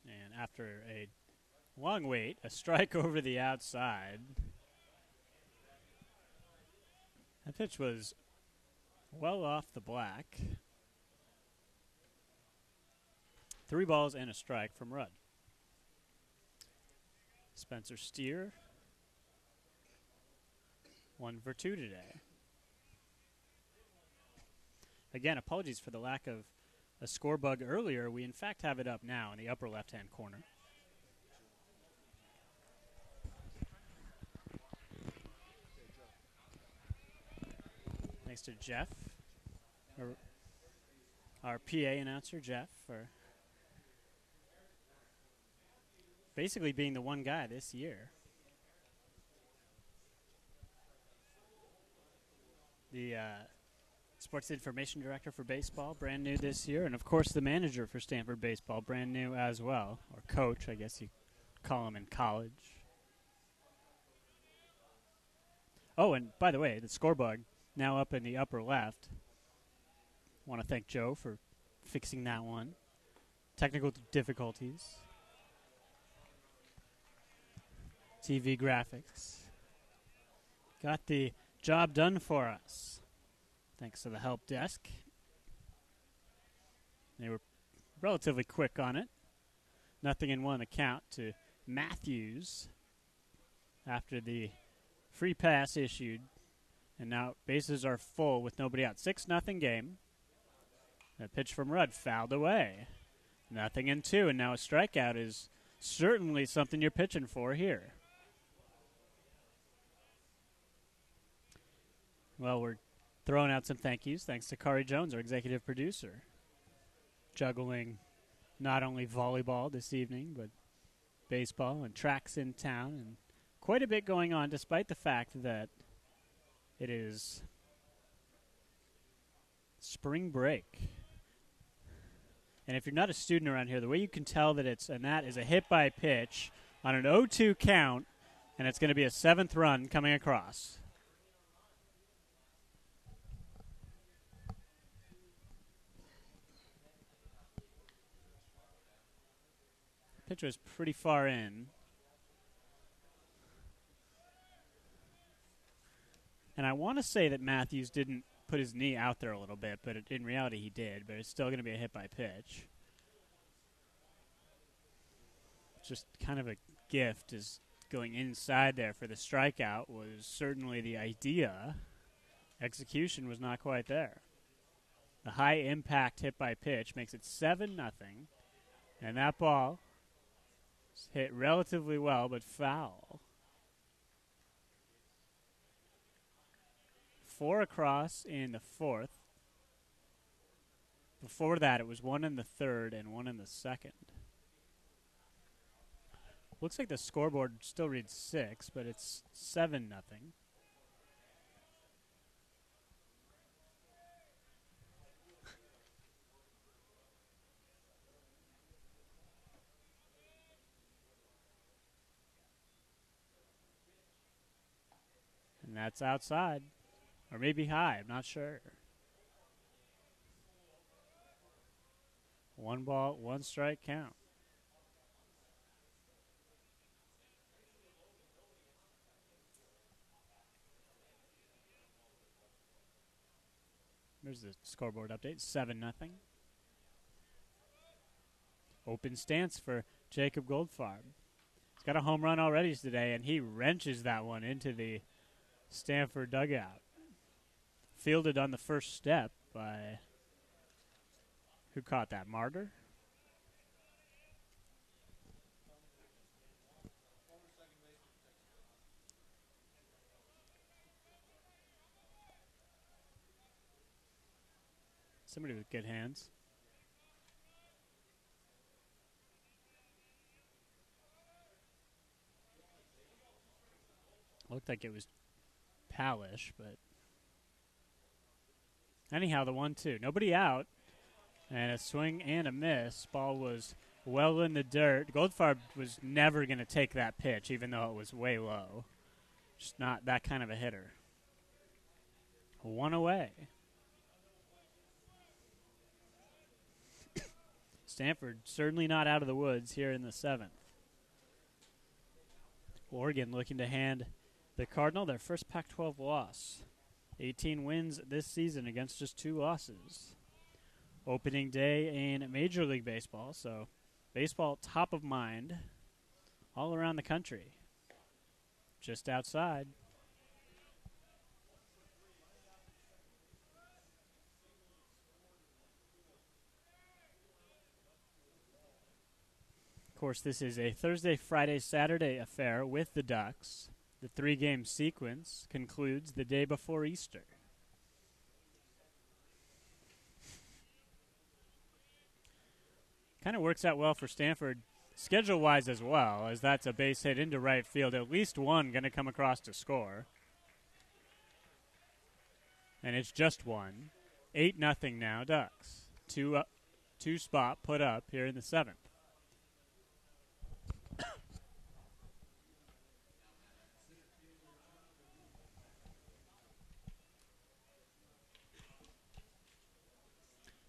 Speaker 1: And after a long wait, a strike over the outside. That pitch was well off the black. 3 balls and a strike from Rudd. Spencer Steer, 1 for 2 today. Again, apologies for the lack of a score bug earlier. We in fact have it up now in the upper left-hand corner. Thanks to Jeff, our PA announcer, Jeff, for basically being the one guy this year. The sports information director for baseball, brand new this year, and of course the manager for Stanford baseball, brand new as well, or coach, I guess you call him in college. Oh, and by the way, the score bug now up in the upper left. Want to thank Joe for fixing that one. Technical difficulties. TV graphics. Got the job done for us. Thanks to the help desk. They were relatively quick on it. 0-1 the count to Matthews after the free pass issued. And now bases are full with nobody out. 6-0 game. That pitch from Rudd fouled away. 0-2, and now a strikeout is certainly something you're pitching for here. Well, we're throwing out some thank yous. Thanks to Kari Jones, our executive producer. Juggling not only volleyball this evening, but baseball and tracks in town. And quite a bit going on, despite the fact that it is spring break. And if you're not a student around here, the way you can tell that that is a hit by pitch on an 0-2 count, and it's going to be a 7th run coming across. Pitch was pretty far in. And I want to say that Matthews didn't put his knee out there a little bit, but in reality he did. But it's still going to be a hit by pitch. Just kind of a gift, is going inside there for the strikeout was certainly the idea. Execution was not quite there. The high impact hit by pitch makes it 7-0. And that ball is hit relatively well, but foul. 4 across in the 4th. Before that, it was 1 in the 3rd and 1 in the 2nd. Looks like the scoreboard still reads 6, but it's 7-0. And that's outside. Or maybe high, I'm not sure. 1 ball, 1 strike count. There's the scoreboard update, 7-0. Open stance for Jacob Goldfarb. He's got a home run already today, and he wrenches that one into the Stanford dugout. Fielded on the first step by, who caught that, Martyr? Somebody with good hands. Looked like it was Palish, but anyhow, the 1-2. Nobody out, and a swing and a miss. Ball was well in the dirt. Goldfarb was never going to take that pitch, even though it was way low. Just not that kind of a hitter. One away. Stanford certainly not out of the woods here in the 7th. Oregon looking to hand the Cardinal their first Pac-12 loss. 18 wins this season against just 2 losses. Opening day in Major League Baseball, so baseball top of mind all around the country. Just outside. Of course, this is a Thursday, Friday, Saturday affair with the Ducks. The 3-game sequence concludes the day before Easter. Kind of works out well for Stanford schedule-wise as well, as that's a base hit into right field. At least one going to come across to score. And it's just one. 8-0 now, Ducks. Two spot put up here in the 7th.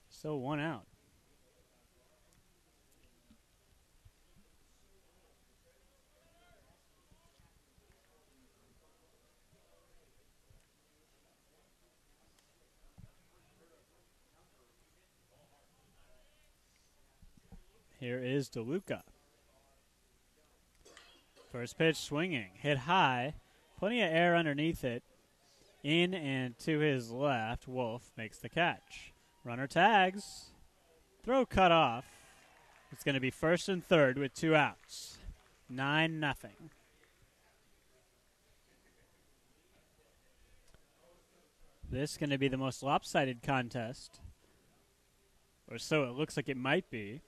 Speaker 1: So 1 out. Here is DeLuca. First pitch swinging. Hit high. Plenty of air underneath it. In and to his left. Wolf makes the catch. Runner tags. Throw cut off. It's going to be first and third with 2 outs. 9-0. This is going to be the most lopsided contest, or so it looks like it might be,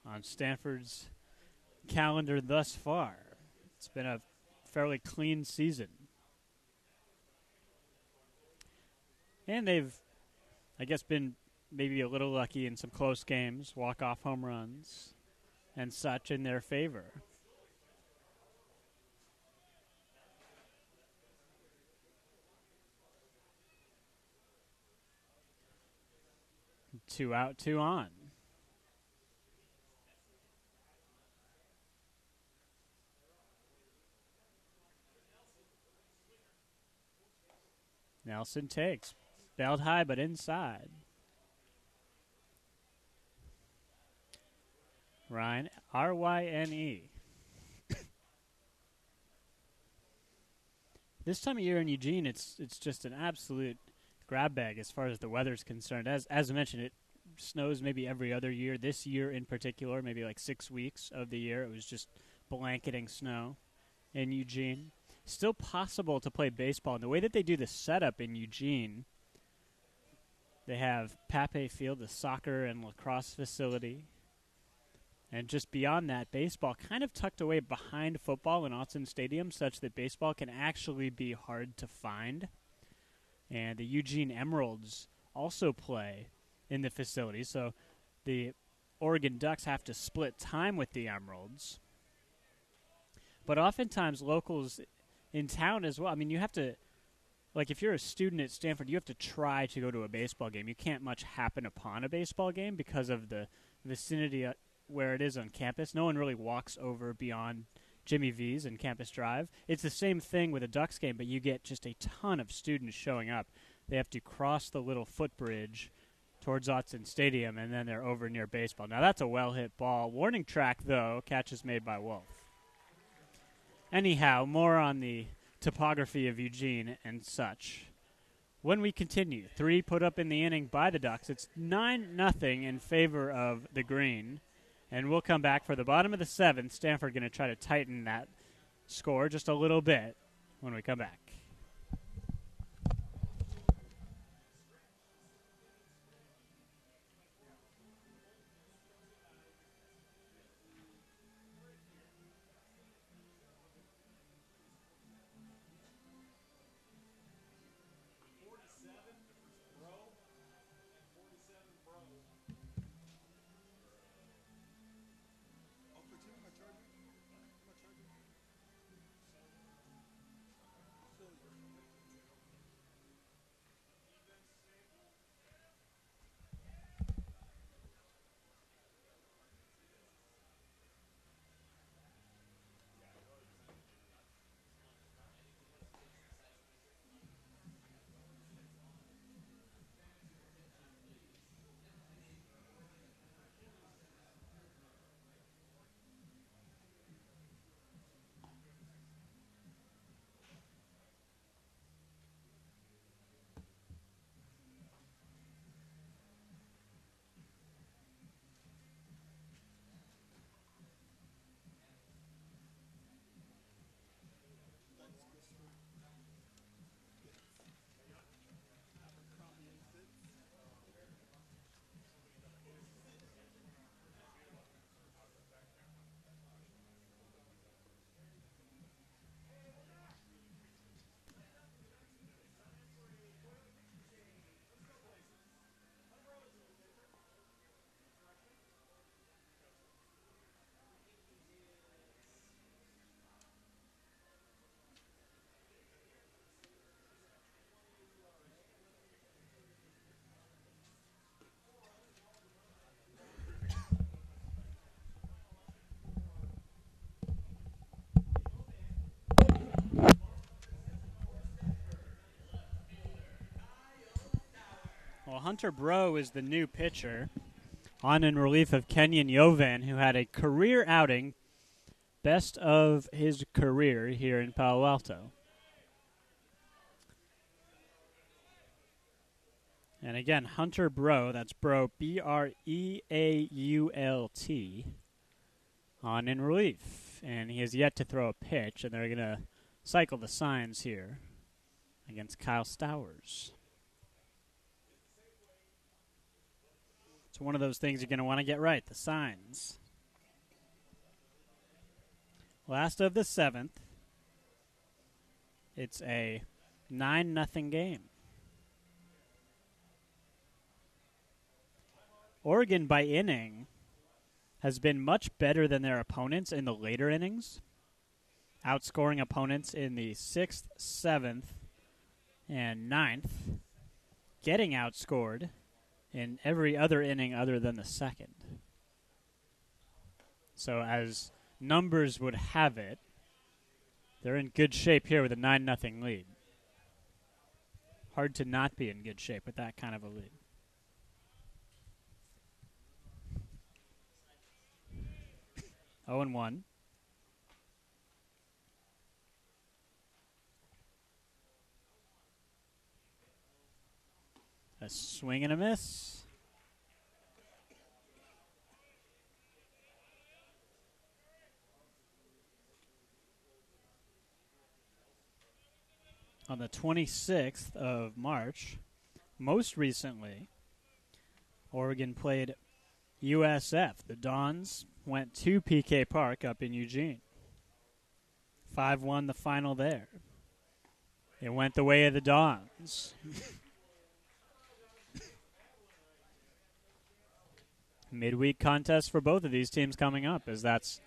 Speaker 1: on Stanford's calendar thus far. It's been a fairly clean season. And they've, I guess, been maybe a little lucky in some close games, walk-off home runs and such in their favor. Two out, 2 on. Nelson takes. Belled high, but inside. Ryan, R-Y-N-E. This time of year in Eugene, it's just an absolute grab bag as far as the weather's concerned. As I mentioned, it snows maybe every other year. This year in particular, maybe like 6 weeks of the year, it was just blanketing snow in Eugene. Still possible to play baseball. And the way that they do the setup in Eugene, they have Pape Field, the soccer and lacrosse facility. And just beyond that, baseball kind of tucked away behind football in Autzen Stadium, such that baseball can actually be hard to find. And the Eugene Emeralds also play in the facility. So the Oregon Ducks have to split time with the Emeralds. But oftentimes locals in town as well. I mean, you have to, like if you're a student at Stanford, you have to try to go to a baseball game. You can't much happen upon a baseball game because of the vicinity where it is on campus. No one really walks over beyond Jimmy V's and Campus Drive. It's the same thing with a Ducks game, but you get just a ton of students showing up. They have to cross the little footbridge towards Autzen Stadium, and then they're over near baseball. Now that's a well-hit ball. Warning track, though. Catch is made by Wolf. Anyhow, more on the topography of Eugene and such. When we continue, 3 put up in the inning by the Ducks. It's 9-0 in favor of the Green. And we'll come back for the bottom of the 7th. Stanford going to try to tighten that score just a little bit when we come back. Well, Hunter Breaux is the new pitcher, on in relief of Kenyon Yovan, who had a career outing, best of his career here in Palo Alto. And again, Hunter Breaux, that's Breaux, B-R-E-A-U-L-T, on in relief. And he has yet to throw a pitch, and they're going to cycle the signs here against Kyle Stowers. It's one of those things you're going to want to get right, the signs. Last of the 7th. It's a 9-0 game. Oregon, by inning, has been much better than their opponents in the later innings, outscoring opponents in the 6th, 7th, and 9th, getting outscored in every other inning other than the 2nd. So as numbers would have it, they're in good shape here with a 9-0 lead. Hard to not be in good shape with that kind of a lead. Oh and 1. A swing and a miss. On the 26th of March, most recently, Oregon played USF. The Dons went to PK Park up in Eugene. 5-1 the final there. It went the way of the Dons. Midweek contest for both of these teams coming up, as that's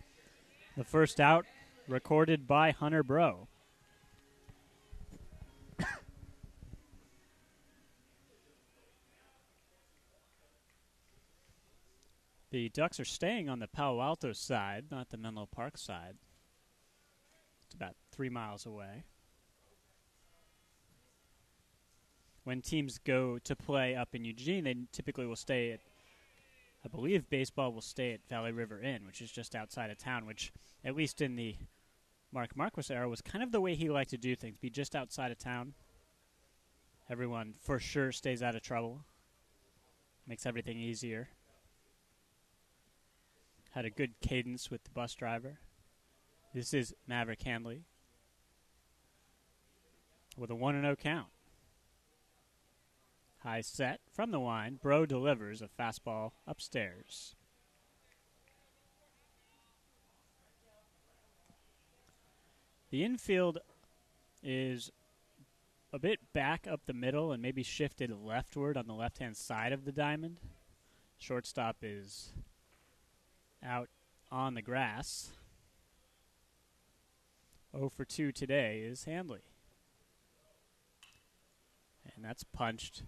Speaker 1: the first out recorded by Hunter Breaux. The Ducks are staying on the Palo Alto side, not the Menlo Park side. It's about 3 miles away. when teams go to play up in Eugene, they typically will stay at, I believe baseball will stay at Valley River Inn, which is just outside of town, which, at least in the Mark Marquis era, was kind of the way he liked to do things, be just outside of town. Everyone for sure stays out of trouble. Makes everything easier. Had a good cadence with the bus driver. This is Maverick Handley with a 1-0 count. High set from the wind. Bro delivers a fastball upstairs. The infield is a bit back up the middle and maybe shifted leftward on the left-hand side of the diamond. Shortstop is out on the grass. 0 for 2 today is Handley. And that's punched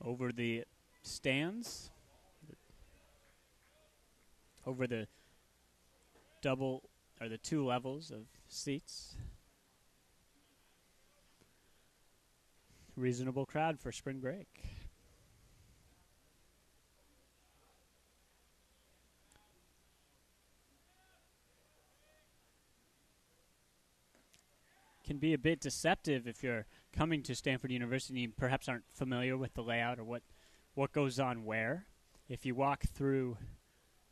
Speaker 1: over the stands, over the double or the 2 levels of seats. Reasonable crowd for spring break. Can be a bit deceptive if you're coming to Stanford University and perhaps aren't familiar with the layout or what goes on where. If you walk through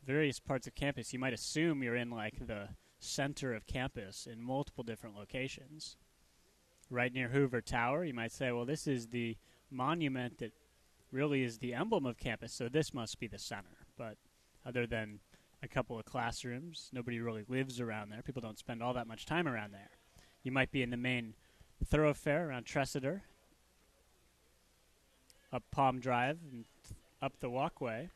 Speaker 1: various parts of campus, you might assume you're in like the center of campus in multiple different locations. Right near Hoover Tower, you might say, well, this is the monument that really is the emblem of campus, so this must be the center. But other than a couple of classrooms, nobody really lives around there. People don't spend all that much time around there. You might be in the main thoroughfare around Tressiter, up Palm Drive, and up the walkway.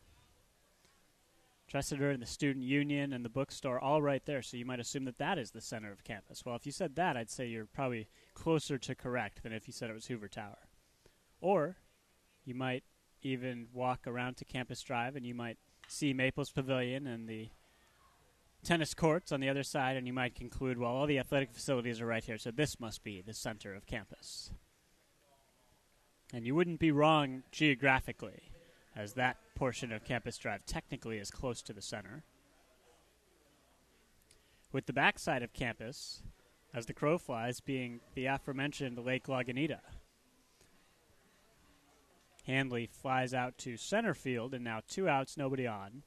Speaker 1: Tressiter and the Student Union and the bookstore all right there, so you might assume that that is the center of campus. Well, if you said that, I'd say you're probably closer to correct than if you said it was Hoover Tower. Or you might even walk around to Campus Drive and you might see Maples Pavilion and the tennis courts on the other side, and you might conclude, well, all the athletic facilities are right here, so this must be the center of campus. And you wouldn't be wrong geographically, as that portion of Campus Drive technically is close to the center. With the backside of campus, as the crow flies, being the aforementioned Lake Lagunita. Handley flies out to center field, and now 2 outs, nobody on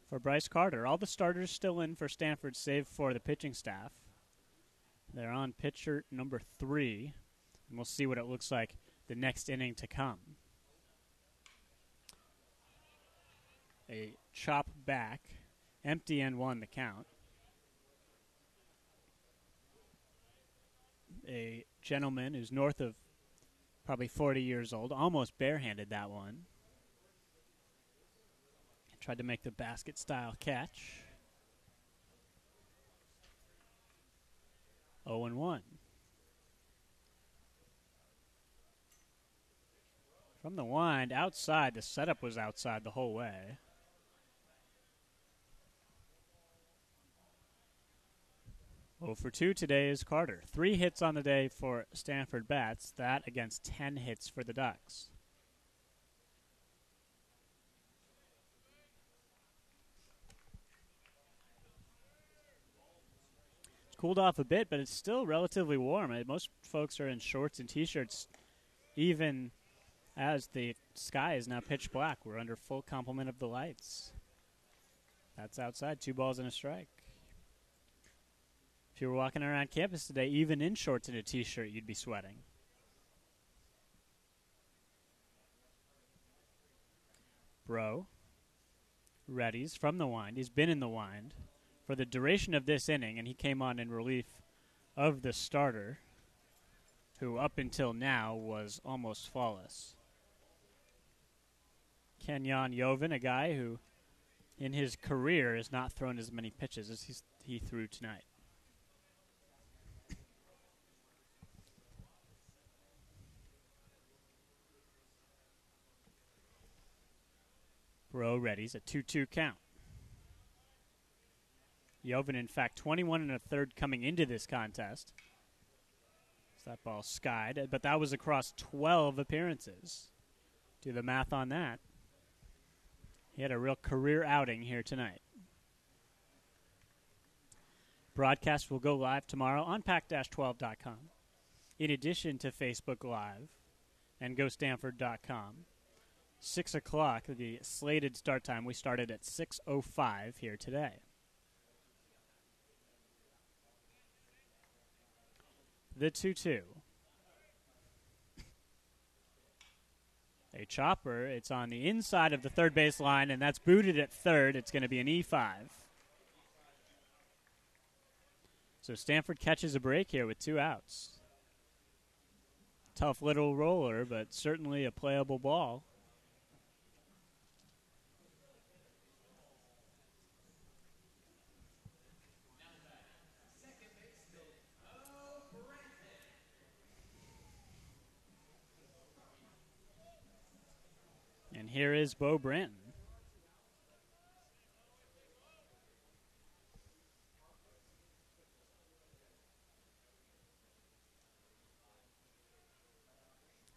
Speaker 1: for Bryce Carter. All the starters still in for Stanford, save for the pitching staff. They're on pitcher number 3, and we'll see what it looks like the next inning to come. A chop back, empty and 1 the count. A gentleman who's north of probably 40 years old, almost barehanded that one. Tried to make the basket-style catch. 0-1. From the wind, outside. The setup was outside the whole way. Oh for 2 today is Carter. 3 hits on the day for Stanford bats. That against 10 hits for the Ducks. Cooled off a bit, but it's still relatively warm. Most folks are in shorts and T-shirts, even as the sky is now pitch black. We're under full complement of the lights. That's outside. 2 balls and a strike. If you were walking around campus today, even in shorts and a T-shirt, you'd be sweating. Bro readies from the wind. He's been in the wind for the duration of this inning, and he came on in relief of the starter, who up until now was almost flawless. Kenyon Joven, a guy who in his career has not thrown as many pitches as he threw tonight. Bro readies a 2-2 count. Joven, in fact, 21 1/3 coming into this contest. So that ball skied, but that was across 12 appearances. Do the math on that. He had a real career outing here tonight. Broadcast will go live tomorrow on pac-12.com. In addition to Facebook Live and GoStanford.com. 6 o'clock, the slated start time. We started at 6:05 here today. The 2-2. A chopper. It's on the inside of the third base line, and that's booted at third. It's going to be an E5. So Stanford catches a break here with 2 outs. Tough little roller, but certainly a playable ball. And here is Bo Branton.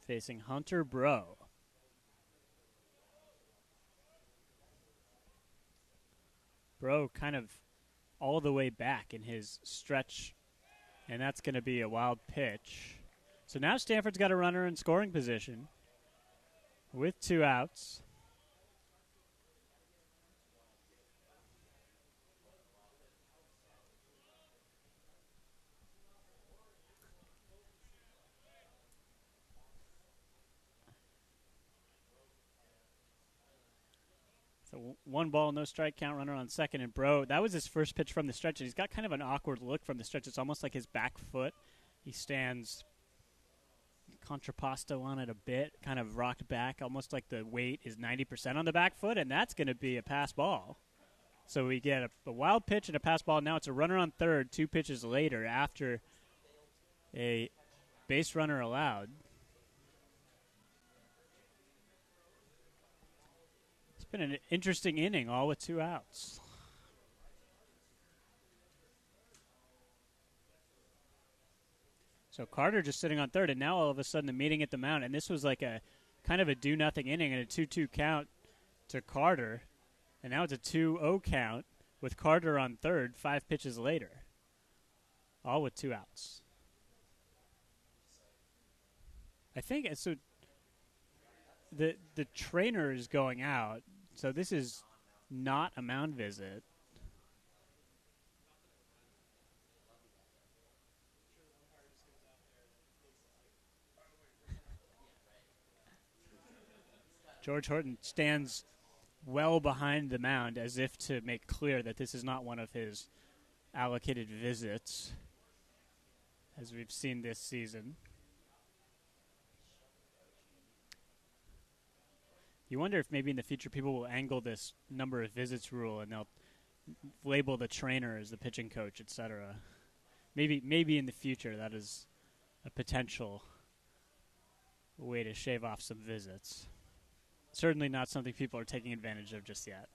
Speaker 1: Facing Hunter Bro. Bro kind of all the way back in his stretch, and that's going to be a wild pitch. So now Stanford's got a runner in scoring position with 2 outs. So 1 ball, no strike count, runner on second. And Bro, that was his first pitch from the stretch. And he's got kind of an awkward look from the stretch. It's almost like his back foot. He stands contrapposto on it a bit, kind of rocked back, almost like the weight is 90% on the back foot, and that's going to be a pass ball. So we get a wild pitch and a pass ball. Now it's a runner on third 2 pitches later after a base runner allowed. It's been an interesting inning, all with 2 outs. So Carter just sitting on third, and now all of a sudden the meeting at the mound, and this was like a kind of a do-nothing inning and a 2-2 count to Carter, and now it's a 2-0 count with Carter on third 5 pitches later, all with 2 outs. I think so. The trainer is going out, so this is not a mound visit. George Horton stands well behind the mound as if to make clear that this is not one of his allocated visits, as we've seen this season. You wonder if maybe in the future people will angle this number of visits rule and they'll label the trainer as the pitching coach, etc. Maybe in the future that is a potential way to shave off some visits. Certainly not something people are taking advantage of just yet.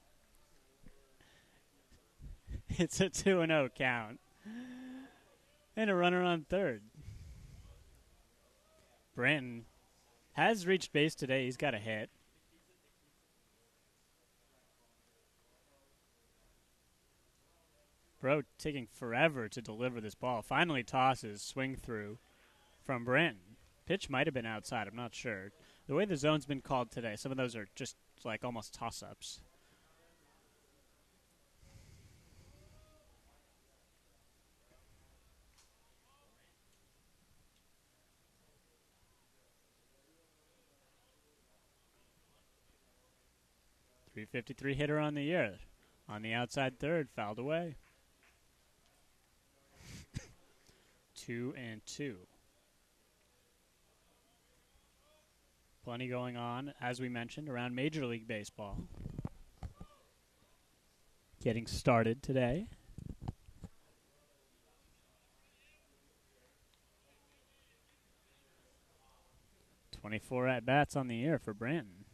Speaker 1: It's a 2-0 count. And a runner on third. Branton has reached base today. He's got a hit. Bro taking forever to deliver this ball. Finally tosses, swing through from Branton. Pitch might have been outside, I'm not sure. The way the zone's been called today, some of those are just like almost toss-ups. .353 hitter on the year. On the outside third, fouled away. 2-2. Plenty going on, as we mentioned, around Major League Baseball. Getting started today. .24 at-bats on the year for Branton.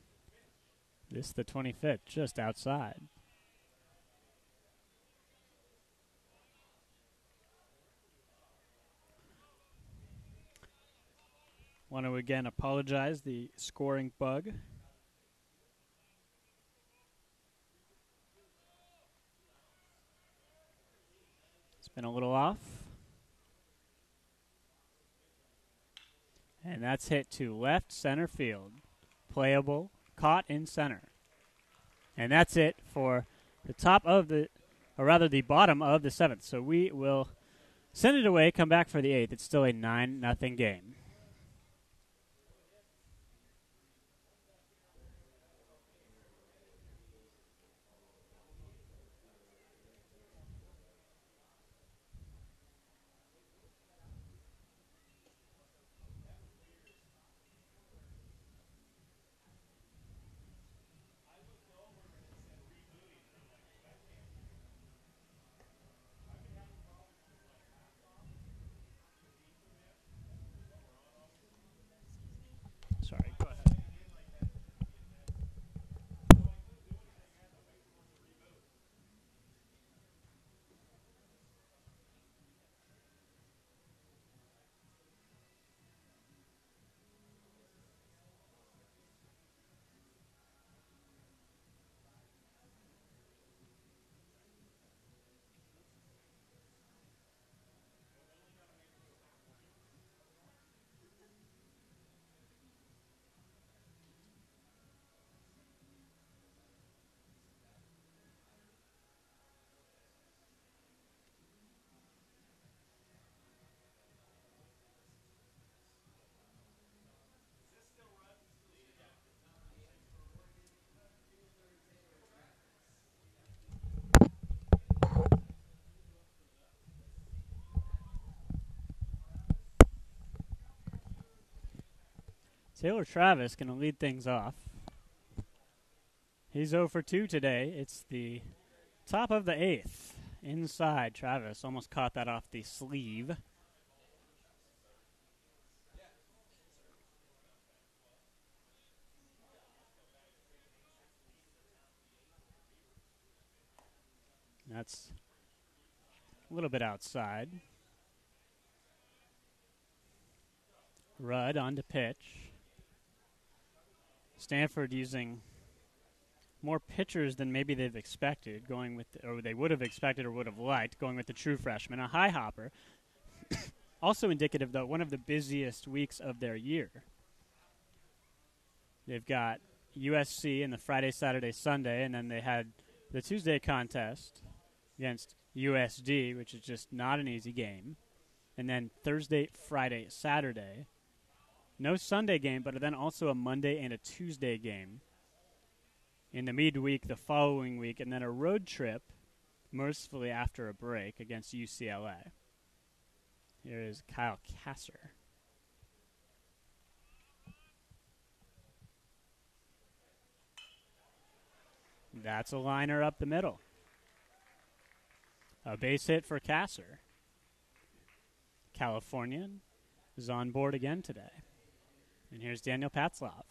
Speaker 1: This the 25th, just outside. Want to again apologize the scoring bug. It's been a little off. And that's hit to left center field. Playable, caught in center. And that's it for the top of the, or rather the bottom of the 7th. So we will send it away, come back for the 8th. It's still a 9-0 game. Sorry, go ahead. Taylor Travis going to lead things off. He's 0 for 2 today. It's the top of the 8th. Inside, Travis almost caught that off the sleeve. That's a little bit outside. Rudd on to pitch. Stanford using more pitchers than maybe they've expected, going with, or they would have expected or would have liked, going with the true freshman, a high hopper. Also indicative, though, one of the busiest weeks of their year. They've got USC in the Friday, Saturday, Sunday, and then they had the Tuesday contest against USD, which is just not an easy game. And then Thursday, Friday, Saturday. No Sunday game, but then also a Monday and a Tuesday game in the midweek the following week, and then a road trip, mercifully after a break, against UCLA. Here is Kyle Kasser. That's a liner up the middle. A base hit for Kasser. Californian is on board again today. And here's Daniel Patzlaff.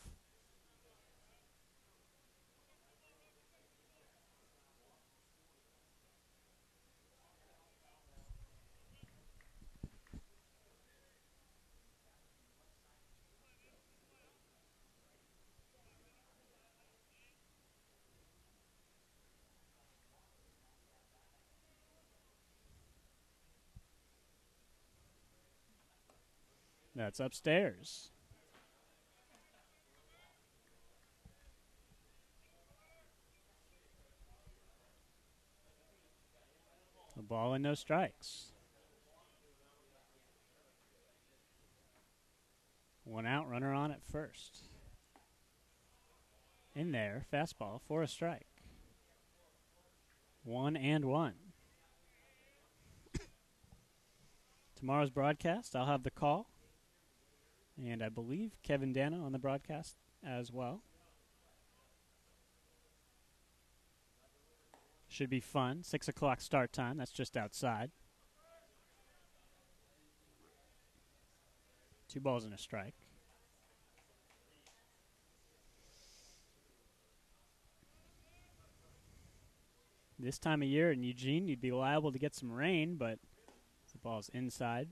Speaker 1: That's upstairs. A ball and no strikes. One out, runner on at first. In there, fastball for a strike. 1-1. Tomorrow's broadcast, I'll have the call. And I believe Kevin Dana on the broadcast as well. Should be fun. 6 o'clock start time. That's just outside. 2 balls and a strike. This time of year in Eugene, you'd be liable to get some rain, but the ball's inside.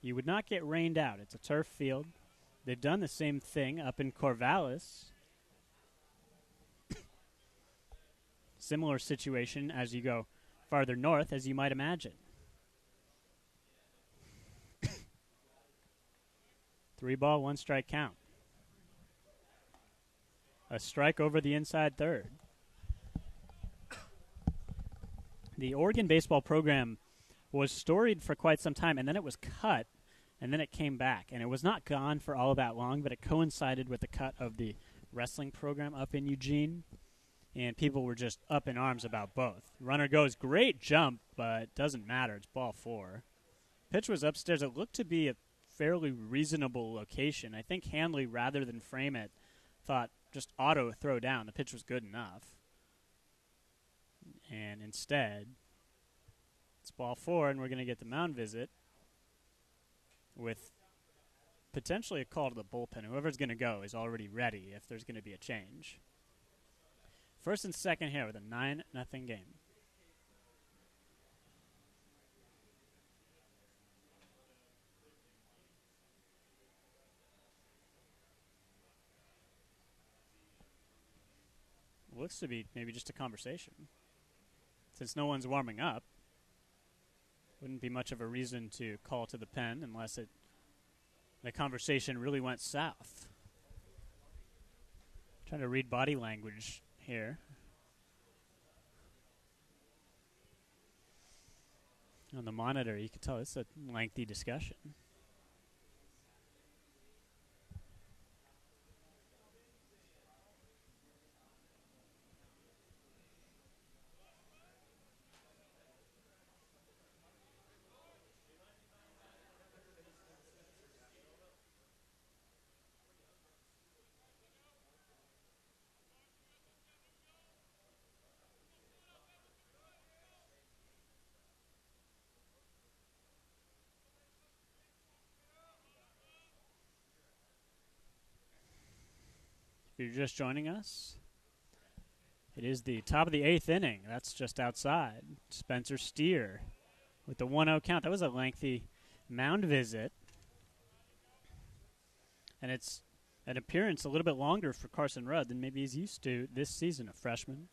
Speaker 1: You would not get rained out. It's a turf field. They've done the same thing up in Corvallis. Similar situation as you go farther north, as you might imagine. 3-ball, 1-strike count. A strike over the inside third. The Oregon baseball program was storied for quite some time, and then it was cut, and then it came back. And it was not gone for all that long, but it coincided with the cut of the wrestling program up in Eugene, and people were just up in arms about both. Runner goes, great jump, but doesn't matter. It's ball 4. Pitch was upstairs. It looked to be a fairly reasonable location. I think Hanley, rather than frame it, thought just auto throw down. The pitch was good enough. And instead, it's ball 4, and we're going to get the mound visit with potentially a call to the bullpen. Whoever's going to go is already ready if there's going to be a change. First and second here with a 9-0 game. Looks to be maybe just a conversation. Since no one's warming up, wouldn't be much of a reason to call to the pen unless the conversation really went south. Trying to read body language here. On the monitor, you can tell it's a lengthy discussion. If you're just joining us, it is the top of the 8th inning. That's just outside. Spencer Steer with the 1-0 count. That was a lengthy mound visit. And it's an appearance a little bit longer for Carson Rudd than maybe he's used to this season, a freshman.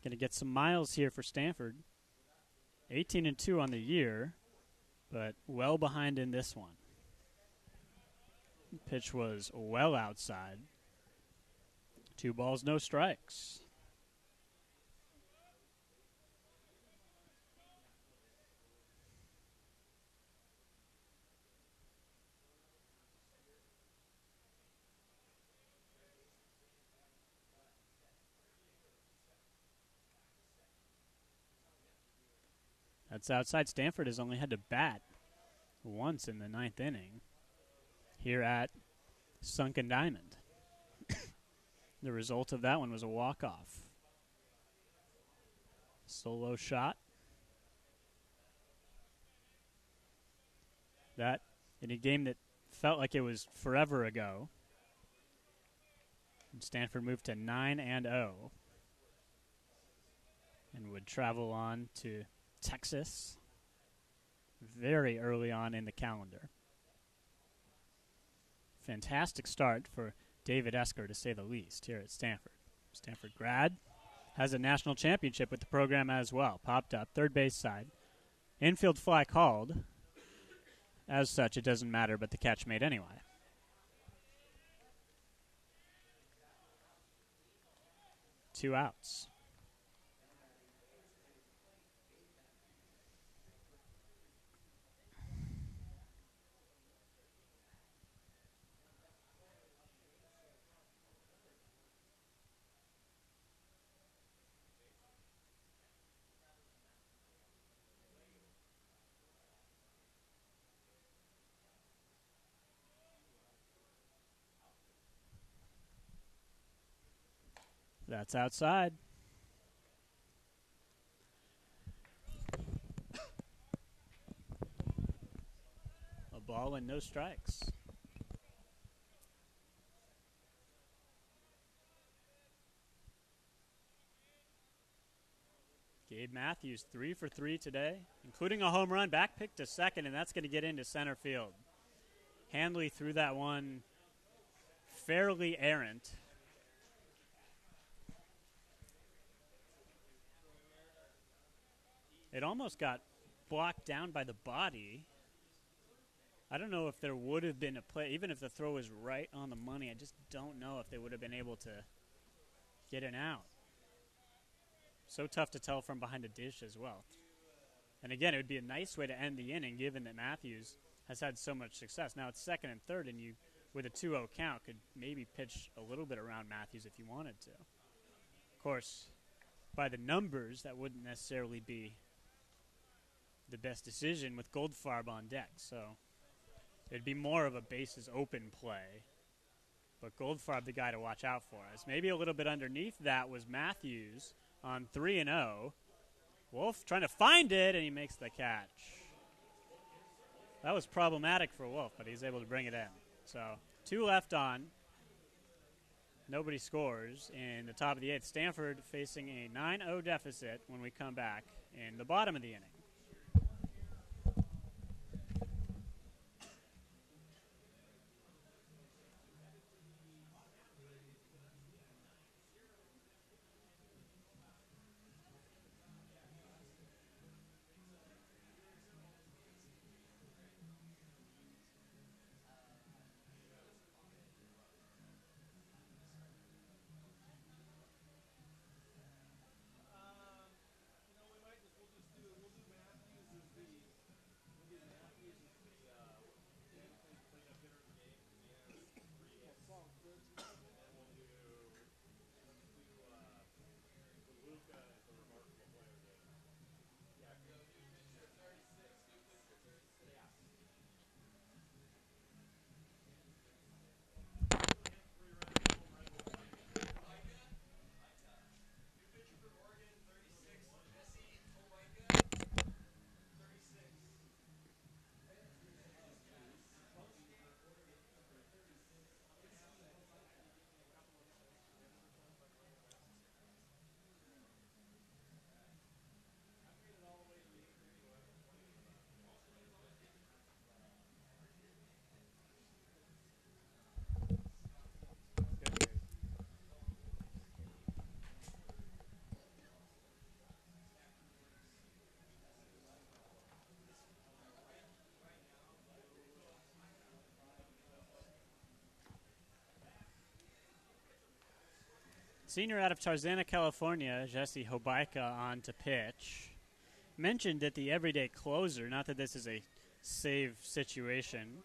Speaker 1: Going to get some miles here for Stanford. 18-2 on the year, but well behind in this one. Pitch was well outside. 2 balls, no strikes. That's outside. Stanford has only had to bat once in the 9th inning here at Sunken Diamond. The result of that one was a walk-off. Solo shot. That in a game that felt like it was forever ago. And Stanford moved to 9-0 and would travel on to Texas very early on in the calendar. Fantastic start for David Esker, to say the least, here at Stanford. Stanford grad, has a national championship with the program as well. Popped up, third base side. Infield fly called. As such, it doesn't matter, but the catch made anyway. Two outs. That's outside. A ball and no strikes. Gabe Matthews 3 for 3 today, including a home run, back pick to second, and that's going to get into center field. Handley threw that one fairly errant. It almost got blocked down by the body. I don't know if there would have been a play, even if the throw was right on the money. I just don't know if they would have been able to get an out. So tough to tell from behind a dish as well. And again, it would be a nice way to end the inning, given that Matthews has had so much success. Now it's second and third, and you, with a 2-0 count, could maybe pitch a little bit around Matthews if you wanted to. Of course, by the numbers, that wouldn't necessarily be the best decision with Goldfarb on deck. So it'd be more of a bases open play. But Goldfarb, the guy to watch out for us. Maybe a little bit underneath that was Matthews on 3-0. Wolf trying to find it, and he makes the catch. That was problematic for Wolf, but he's able to bring it in. So 2 left on. Nobody scores in the top of the 8th. Stanford facing a 9-0 deficit when we come back in the bottom of the inning. Senior out of Tarzana, California, Jesse Hobaika on to pitch. Mentioned that the everyday closer, not that this is a save situation,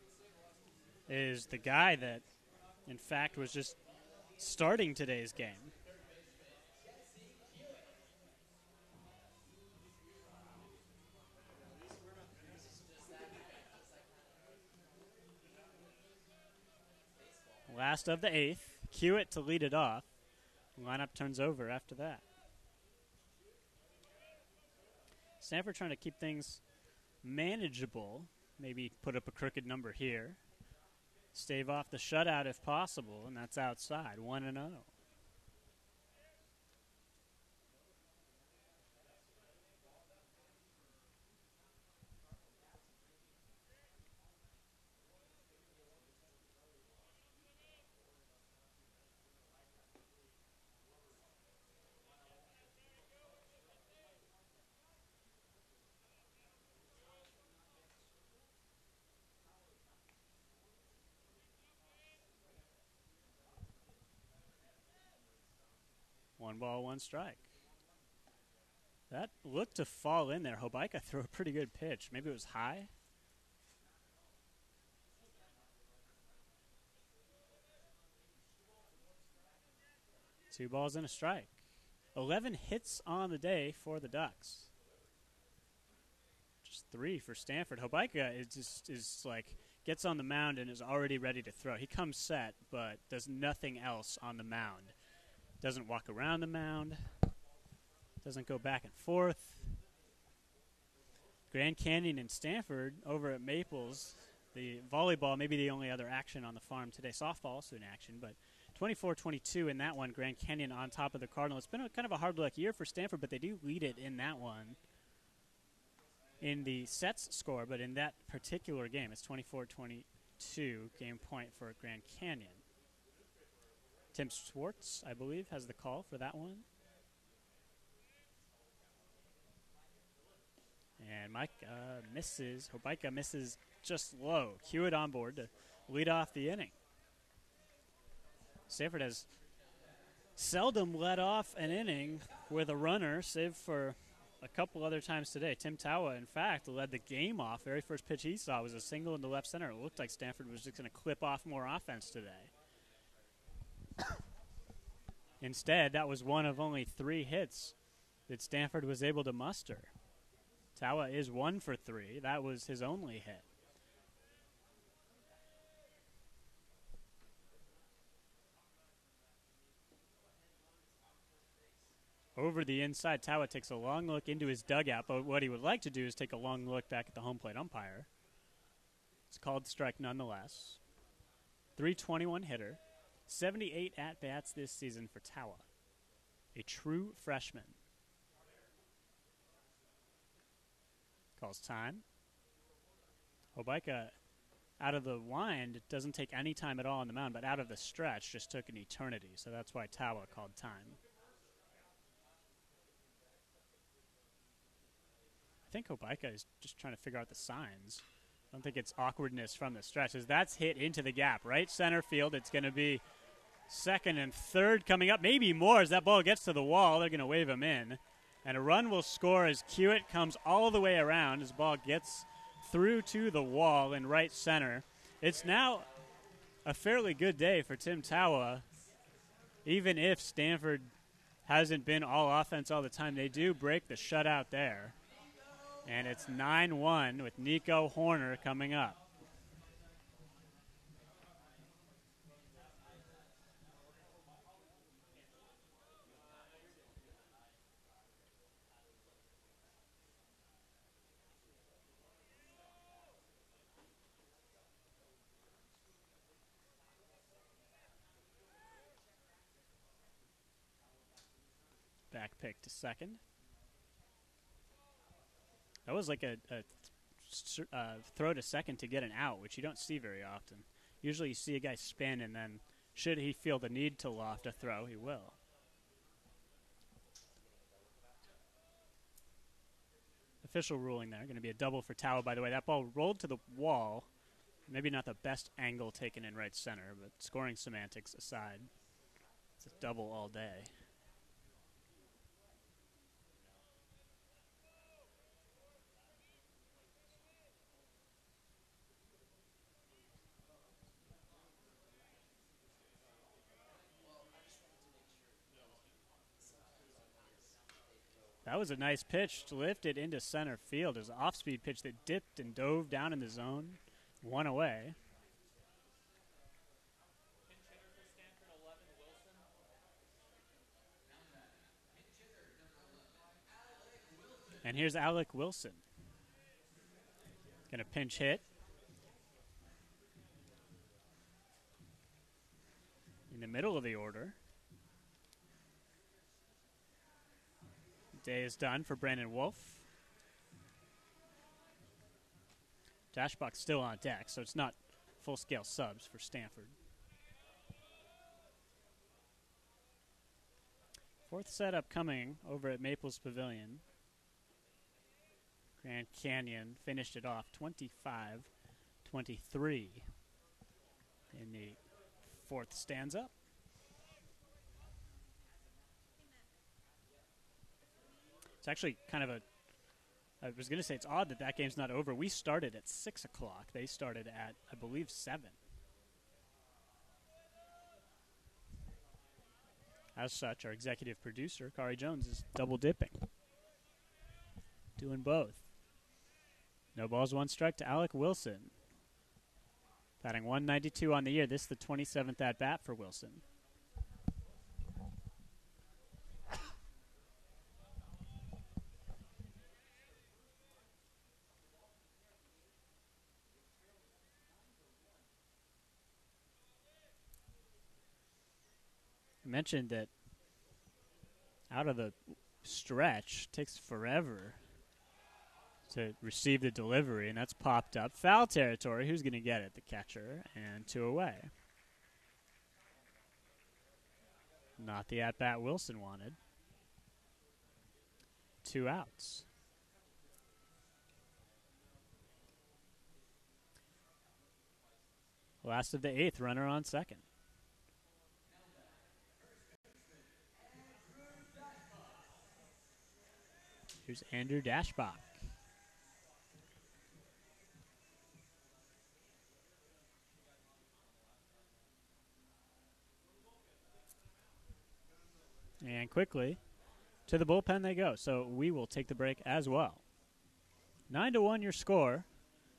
Speaker 1: is the guy that, in fact, was just starting today's game. Last of the 8th. Hewitt to lead it off. Lineup turns over after that. Stanford trying to keep things manageable. Maybe put up a crooked number here. Stave off the shutout if possible, and that's outside, 1-0. One ball, one strike. That looked to fall in there. Hobaika threw a pretty good pitch. Maybe it was high. Two balls and a strike. 11 hits on the day for the Ducks. Just 3 for Stanford. Hobaika is like gets on the mound and is already ready to throw. He comes set, but does nothing else on the mound. Doesn't walk around the mound. Doesn't go back and forth. Grand Canyon and Stanford over at Maples. The volleyball, maybe the only other action on the farm today. Softball also in action, but 24-22 in that one. Grand Canyon on top of the Cardinal. It's been kind of a hard luck year for Stanford, but they do lead it in that one. In the sets score, but in that particular game, it's 24-22. 2, game point for Grand Canyon. Tim Schwartz, I believe, has the call for that one. And Micah misses. Hobaika misses just low. Cue it on board to lead off the inning. Stanford has seldom led off an inning with a runner, save for a couple other times today. Tim Tawa, in fact, led the game off. Very first pitch he saw was a single into left center. It looked like Stanford was just going to clip off more offense today. Instead, that was one of only 3 hits that Stanford was able to muster. Tawa is 1 for 3. That was his only hit. Over the inside, Tawa takes a long look into his dugout, but what he would like to do is take a long look back at the home plate umpire. It's called strike nonetheless. 321 hitter, 78 at-bats this season for Tawa. A true freshman. Calls time. Hobaika, out of the wind, doesn't take any time at all on the mound, but out of the stretch just took an eternity, so that's why Tawa called time. I think Hobaika is just trying to figure out the signs. I don't think it's awkwardness from the stretch. As that's hit into the gap, right center field. It's going to be second and third coming up, maybe more as that ball gets to the wall. They're going to wave him in. And a run will score as Hewitt comes all the way around. His ball gets through to the wall in right center. It's now a fairly good day for Tim Tawa. Even if Stanford hasn't been all offense all the time, they do break the shutout there. And it's 9-1 with Nico Horner coming up. Back pick to second. That was like a throw to second to get an out, which you don't see very often. Usually you see a guy spin, and then should he feel the need to loft a throw, he will. Official ruling there. Going to be a double for Tawa, by the way. That ball rolled to the wall. Maybe not the best angle taken in right center, but scoring semantics aside, it's a double all day. That was a nice pitch to lift it into center field. It was an off-speed pitch that dipped and dove down in the zone. 1 away. And here's Alec Wilson. Going to pinch hit. In the middle of the order. Day is done for Brandon Wolf. Dashbach's still on deck, so it's not full-scale subs for Stanford. Fourth setup coming over at Maples Pavilion. Grand Canyon finished it off 25-23 in the fourth stanza. It's actually kind of I was going to say it's odd that game's not over. We started at 6 o'clock. They started at, I believe, 7. As such, our executive producer, Kari Jones, is double dipping. Doing both. No balls, 1 strike to Alec Wilson. Batting 192 on the year. This is the 27th at-bat for Wilson. Mentioned that out of the stretch takes forever to receive the delivery, and that's popped up. Foul territory. Who's going to get it? The catcher, and 2 away. Not the at-bat Wilson wanted. 2 outs. Last of the 8th, runner on second. Here's Andrew Dashbach. And quickly to the bullpen they go. So we will take the break as well. 9-1 your score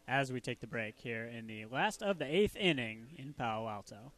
Speaker 1: as we take the break here in the last of the 8th inning in Palo Alto.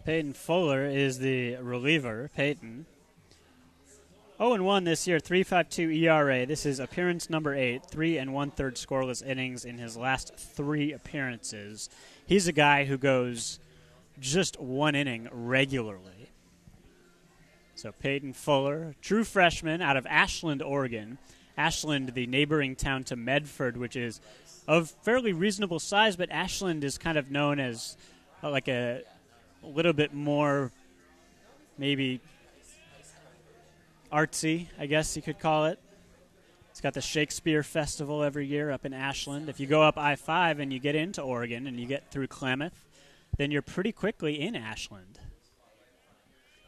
Speaker 1: Peyton Fuller is the reliever. Peyton 0-1 this year, 3.52 ERA. This is appearance number 8, 3 1/3 scoreless innings in his last 3 appearances. He's a guy who goes just 1 inning regularly. So Peyton Fuller, true freshman out of Ashland, Oregon. Ashland, the neighboring town to Medford, which is of fairly reasonable size, but Ashland is kind of known as like a little bit more maybe artsy, I guess you could call it. It's got the Shakespeare Festival every year up in Ashland. If you go up I-5 and you get into Oregon and you get through Klamath, then you're pretty quickly in Ashland.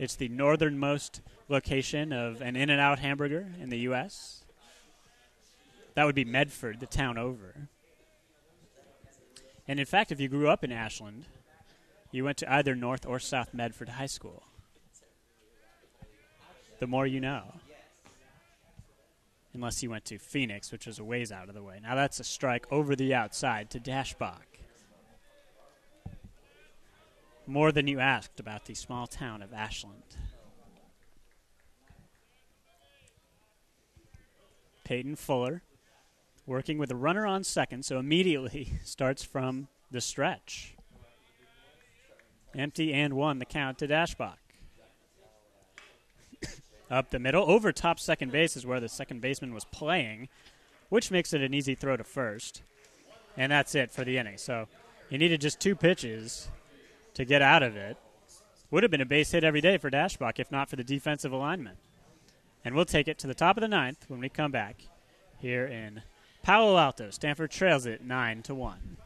Speaker 1: It's the northernmost location of an In-N-Out hamburger in the U.S. That would be Medford, the town over. And in fact, if you grew up in Ashland, you went to either North or South Medford High School. The more you know. Unless you went to Phoenix, which was a ways out of the way. Now that's a strike over the outside to Dashbach. More than you asked about the small town of Ashland. Peyton Fuller working with a runner on second, so immediately starts from the stretch. Empty and 1, the count to Dashbach. Up the middle, over top second base is where the second baseman was playing, which makes it an easy throw to first. And that's it for the inning. So you needed just 2 pitches to get out of it. Would have been a base hit every day for Dashbach if not for the defensive alignment. And we'll take it to the top of the 9th when we come back here in Palo Alto. Stanford trails it 9-1.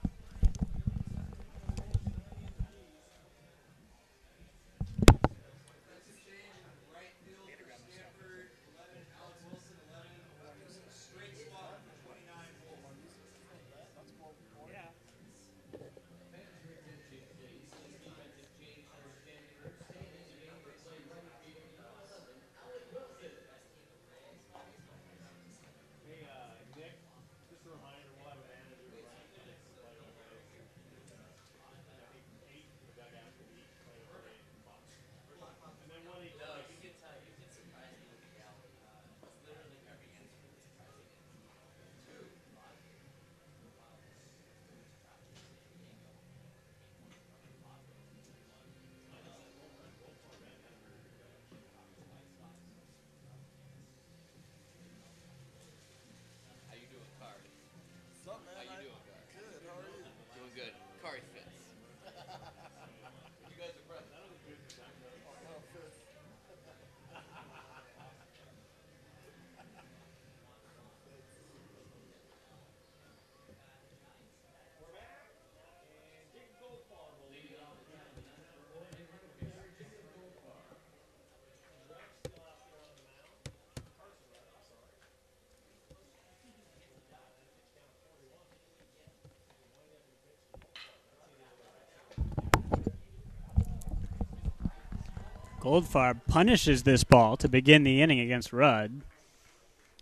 Speaker 1: Goldfarb punishes this ball to begin the inning against Rudd.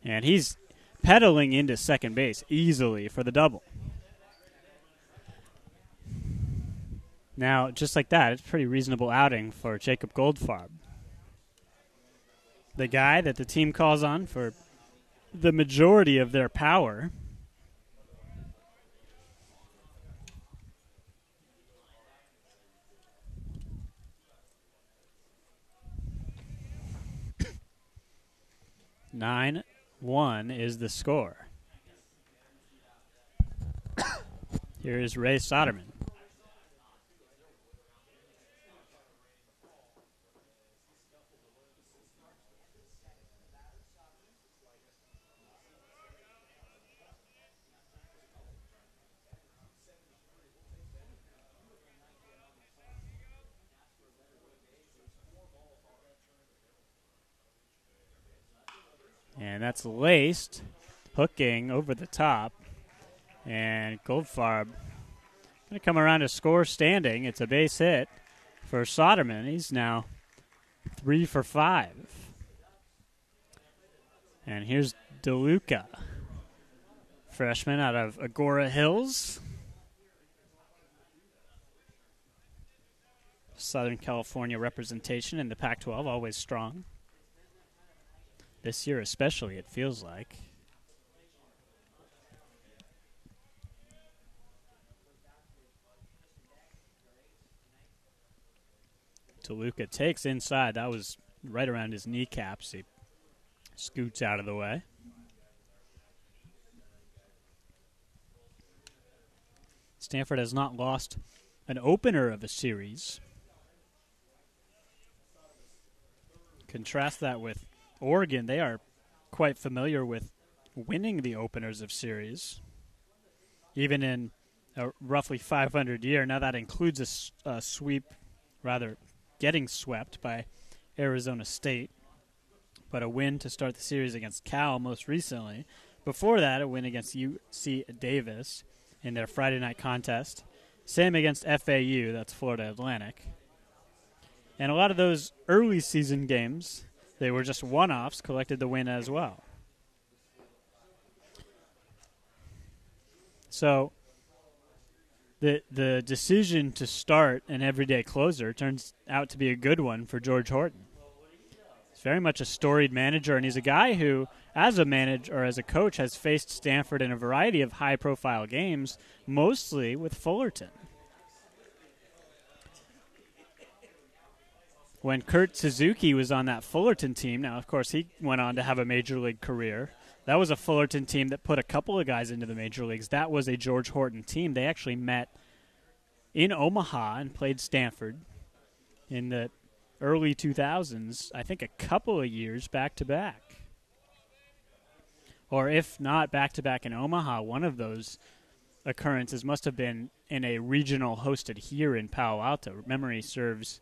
Speaker 1: And he's pedaling into second base easily for the double. Now, just like that, it's a pretty reasonable outing for Jacob Goldfarb. The guy that the team calls on for the majority of their power. Nine 1 is the score. Here is Ray Soderman. And that's laced, hooking over the top. And Goldfarb going to come around to score standing. It's a base hit for Soderman. He's now 3 for 5. And here's DeLuca, freshman out of Agora Hills. Southern California representation in the Pac-12, always strong. This year especially, it feels like. DeLuca takes inside. That was right around his kneecaps. He scoots out of the way. Stanford has not lost an opener of a series. Contrast that with Oregon. They are quite familiar with winning the openers of series, even in a roughly 500 year. Now that includes a sweep, rather getting swept by Arizona State, but a win to start the series against Cal most recently. Before that, a win against UC Davis in their Friday night contest. Same against FAU, that's Florida Atlantic. And a lot of those early season games, they were just one-offs, collected the win as well. So the decision to start an everyday closer turns out to be a good one for George Horton. He's very much a storied manager, and he's a guy who, as a manager or as a coach, has faced Stanford in a variety of high-profile games, mostly with Fullerton. When Kurt Suzuki was on that Fullerton team, now, of course, he went on to have a major league career. That was a Fullerton team that put a couple of guys into the major leagues. That was a George Horton team. They actually met in Omaha and played Stanford in the early 2000s, I think a couple of years back-to-back. Or if not back-to-back in Omaha, one of those occurrences must have been in a regional hosted here in Palo Alto. Memory serves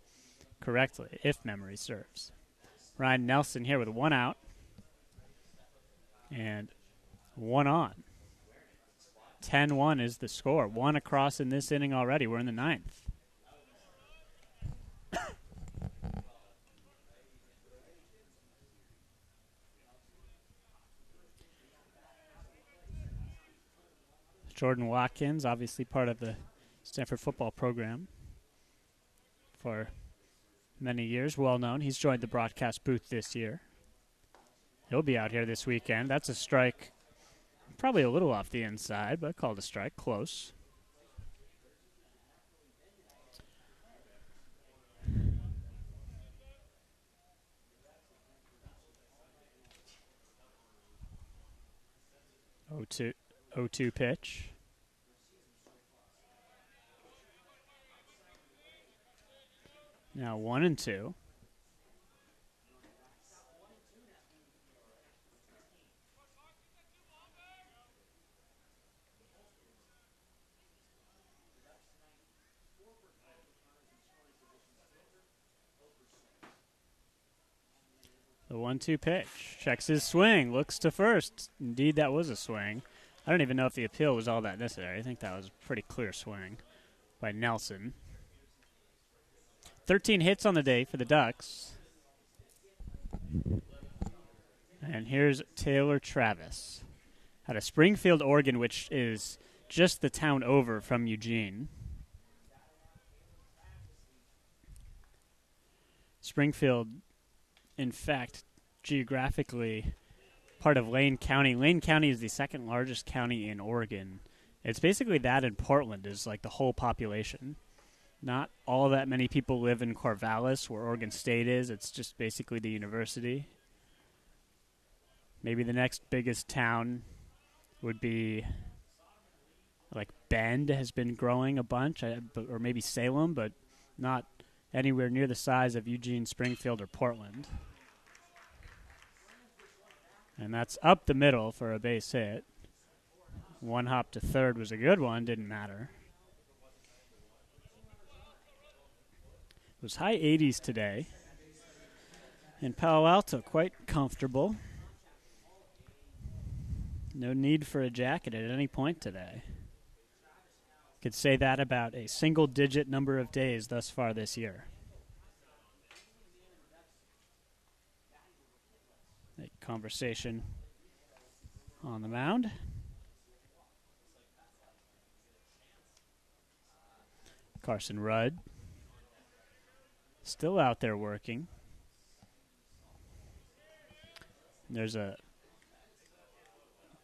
Speaker 1: correctly, if memory serves. Ryan Nelson here with one out and one on. 10-1 is the score. One across in this inning already. We're in the ninth. Jordan Watkins, obviously part of the Stanford football program for many years, well known. He's joined the broadcast booth this year. He'll be out here this weekend. That's a strike, probably a little off the inside, but called a strike, close. Oh, 0-2 pitch. Now 1-2. The 1-2 pitch. Checks his swing. Looks to first. Indeed, that was a swing. I don't even know if the appeal was all that necessary. I think that was a pretty clear swing by Nelson. 13 hits on the day for the Ducks. And here's Taylor Travis out of Springfield, Oregon, which is just the town over from Eugene. Springfield, in fact, geographically part of Lane County. Lane County is the second largest county in Oregon. It's basically that, and Portland is like the whole population. Not all that many people live in Corvallis, where Oregon State is. It's just basically the university. Maybe the next biggest town would be like Bend has been growing a bunch, or maybe Salem, but not anywhere near the size of Eugene, Springfield, or Portland. And that's up the middle for a base hit. One hop to third was a good one, didn't matter. It was high 80s today. In Palo Alto, quite comfortable. No need for a jacket at any point today. Could say that about a single-digit number of days thus far this year. A conversation on the mound. Carson Rudd still out there working. There's a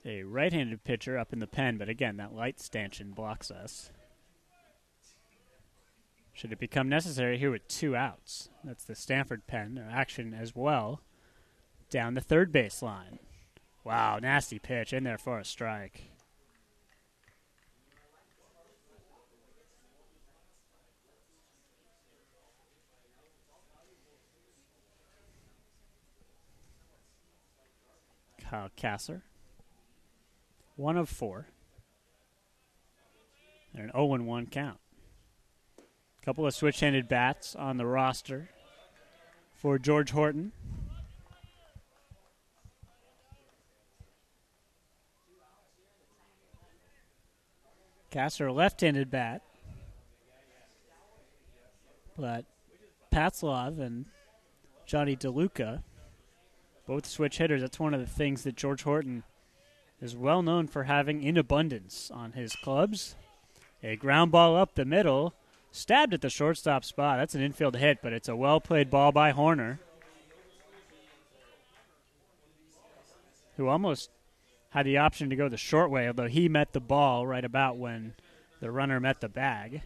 Speaker 1: right-handed pitcher up in the pen, but again, that light stanchion blocks us. Should it become necessary here with 2 outs? That's the Stanford pen action as well. Down the third base line. Wow, nasty pitch in there for a strike. Kyle Kasser. 1 of 4. And an 0-1 count. Couple of switch-handed bats on the roster for George Horton. Kasser, a left-handed bat. But Patzlov and Johnny DeLuca, both switch hitters. That's one of the things that George Horton is well known for having in abundance on his clubs. A ground ball up the middle, stabbed at the shortstop spot. That's an infield hit, but it's a well-played ball by Horner, who almost had the option to go the short way, although he met the ball right about when the runner met the bag.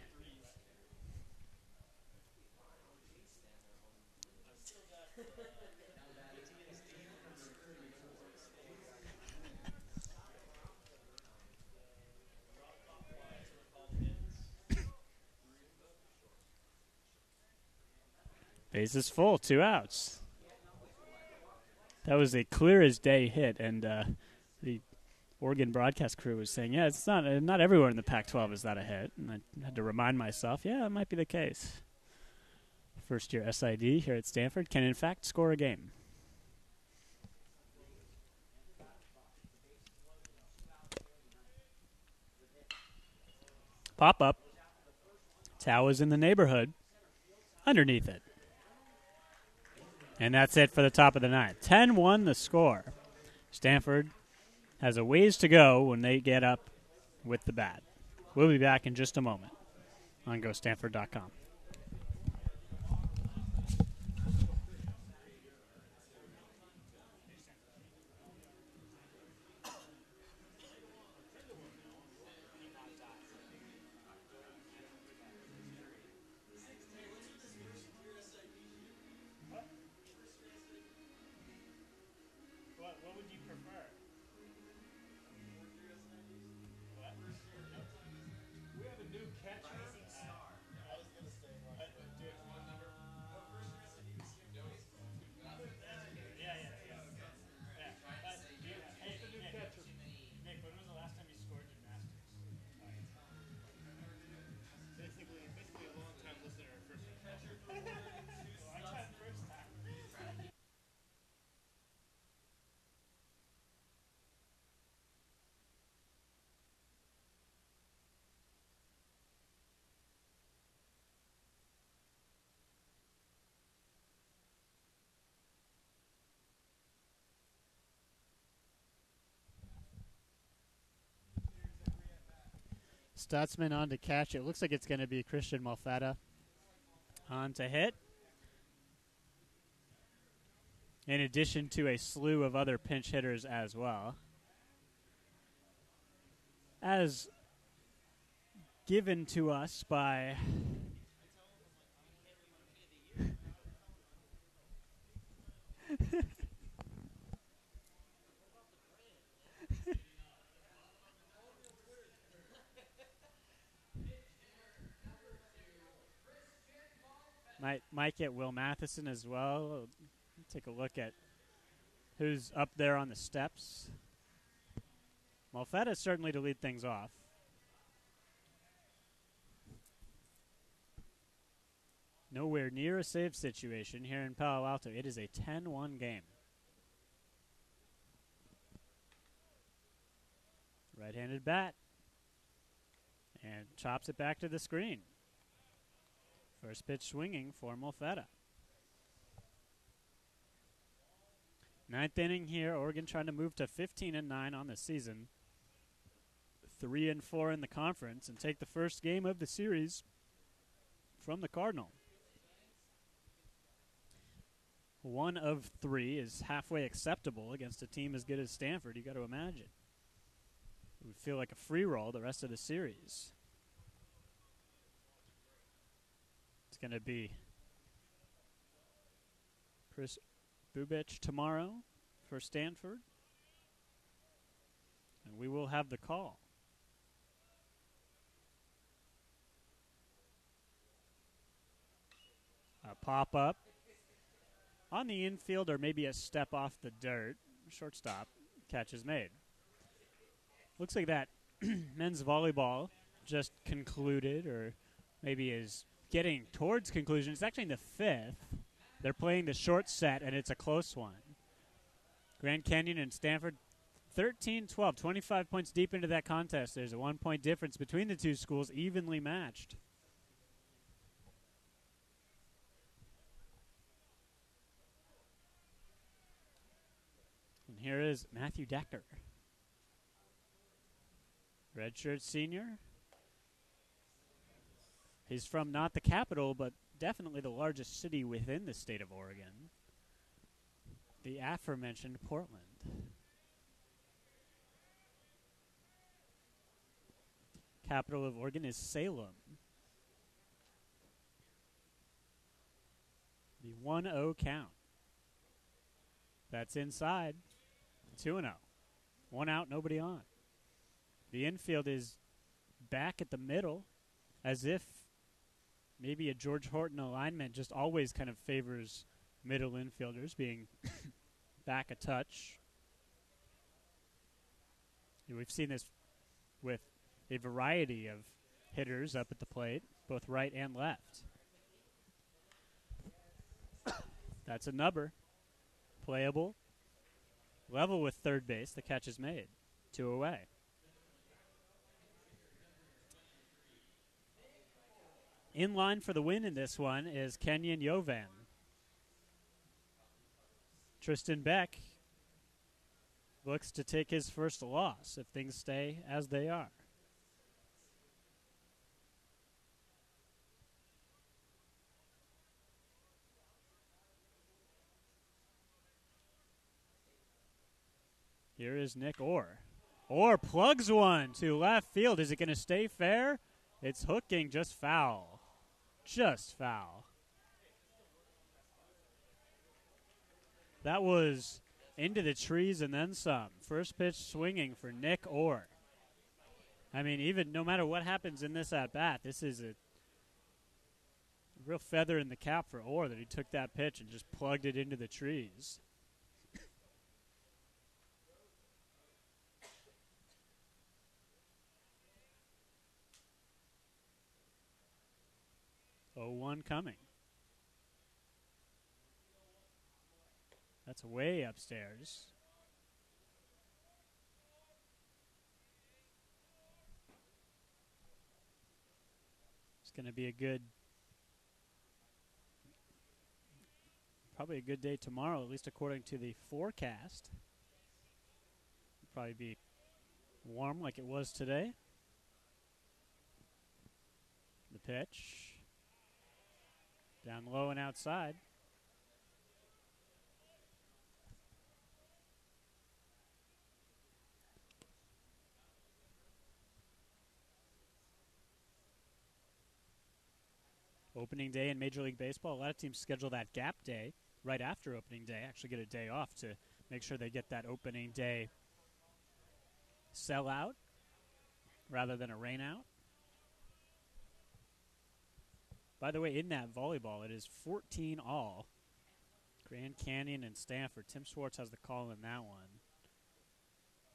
Speaker 1: Bases full, 2 outs. That was a clear-as-day hit, and the Oregon broadcast crew was saying, yeah, it's not everywhere in the Pac-12 is that a hit. And I had to remind myself, yeah, that might be the case. First-year SID here at Stanford can, in fact, score a game. Pop-up. Tao is in the neighborhood. Underneath it. And that's it for the top of the ninth. 10-1 the score. Stanford has a ways to go when they get up with the bat. We'll be back in just a moment on GoStanford.com. What would you prefer? We have a new catcher. Stutzman on to catch. It looks like it's going to be Christian Malfetta on to hit. In addition to a slew of other pinch hitters as well. As given to us by might get Will Matheson as well. Take a look at who's up there on the steps. Malfetta certainly to lead things off. Nowhere near a save situation here in Palo Alto. It is a 10-1 game. Right-handed bat. And chops it back to the screen. First pitch swinging for Malfetta. Ninth inning here. Oregon trying to move to 15-9 on the season. 3-4 in the conference and take the first game of the series from the Cardinal. 1 of 3 is halfway acceptable against a team as good as Stanford, you got to imagine. It would feel like a free roll the rest of the series. It's going to be Chris Bubich tomorrow for Stanford. And we will have the call. A pop-up on the infield or maybe a step off the dirt. Shortstop. Catch is made. Looks like that men's volleyball just concluded or maybe is getting towards conclusion. It's actually in the 5th. They're playing the short set, and it's a close one. Grand Canyon and Stanford, 13-12, 25 points deep into that contest. There's a 1-point difference between the two schools, evenly matched. And here is Matthew Decker. Redshirt senior. He's from not the capital, but definitely the largest city within the state of Oregon. The aforementioned Portland. Capital of Oregon is Salem. The 1-0 count. That's inside. 2-0. 1 out, nobody on. The infield is back at the middle, as if maybe a George Horton alignment just always kind of favors middle infielders being back a touch. And we've seen this with a variety of hitters up at the plate, both right and left. That's a number. Playable. Level with third base. The catch is made. 2 away. In line for the win in this one is Kenyon Yovan. Tristan Beck looks to take his first loss if things stay as they are. Here is Nick Orr. Orr plugs one to left field. Is it going to stay fair? It's hooking, just foul. Just foul. That was into the trees and then some. First pitch swinging for Nick Orr. I mean, even no matter what happens in this at-bat, this is a real feather in the cap for Orr that he took that pitch and just plugged it into the trees. One coming. That's way upstairs. It's going to be probably a good day tomorrow, at least according to the forecast. It'll probably be warm like it was today. The pitch. Down low and outside. Opening day in Major League Baseball. A lot of teams schedule that gap day right after opening day. Actually get a day off to make sure they get that opening day sellout rather than a rain out. By the way, in that volleyball, it is 14 all. Grand Canyon and Stanford. Tim Schwartz has the call in that one.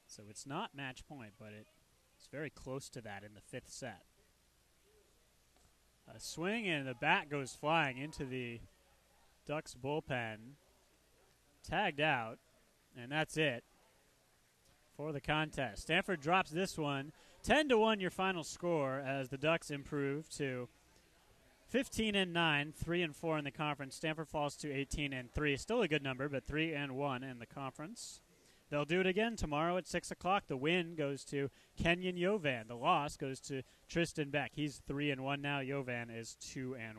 Speaker 1: So it's not match point, but it's very close to that in the fifth set. A swing and the bat goes flying into the Ducks bullpen. Tagged out, and that's it for the contest. Stanford drops this one. 10-1 your final score as the Ducks improve to 15-9, 3-4 in the conference. Stanford falls to 18-3. Still a good number, but 3-1 in the conference. They'll do it again tomorrow at 6 o'clock. The win goes to Kenyon Yovan. The loss goes to Tristan Beck. He's 3-1 now. Yovan is 2-1.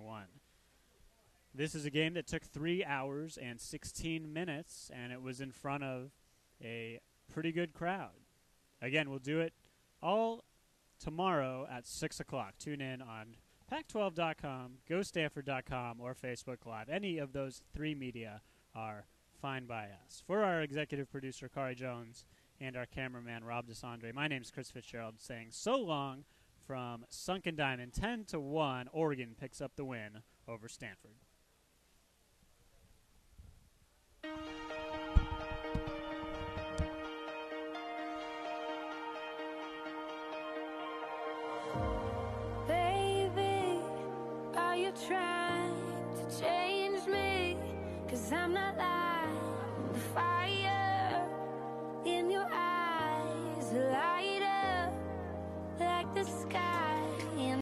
Speaker 1: This is a game that took 3 hours and 16 minutes, and it was in front of a pretty good crowd. Again, we'll do it all tomorrow at 6 o'clock. Tune in on Pac12.com, GoStanford.com, or Facebook Live. Any of those three media are fine by us. For our executive producer, Kari Jones, and our cameraman, Rob DeSandre, my name is Chris Fitzgerald, saying so long from Sunken Diamond. 10-1, Oregon picks up the win over Stanford.
Speaker 5: Baby, are you trying to change me? 'Cause I'm not like the fire in your eyes, lying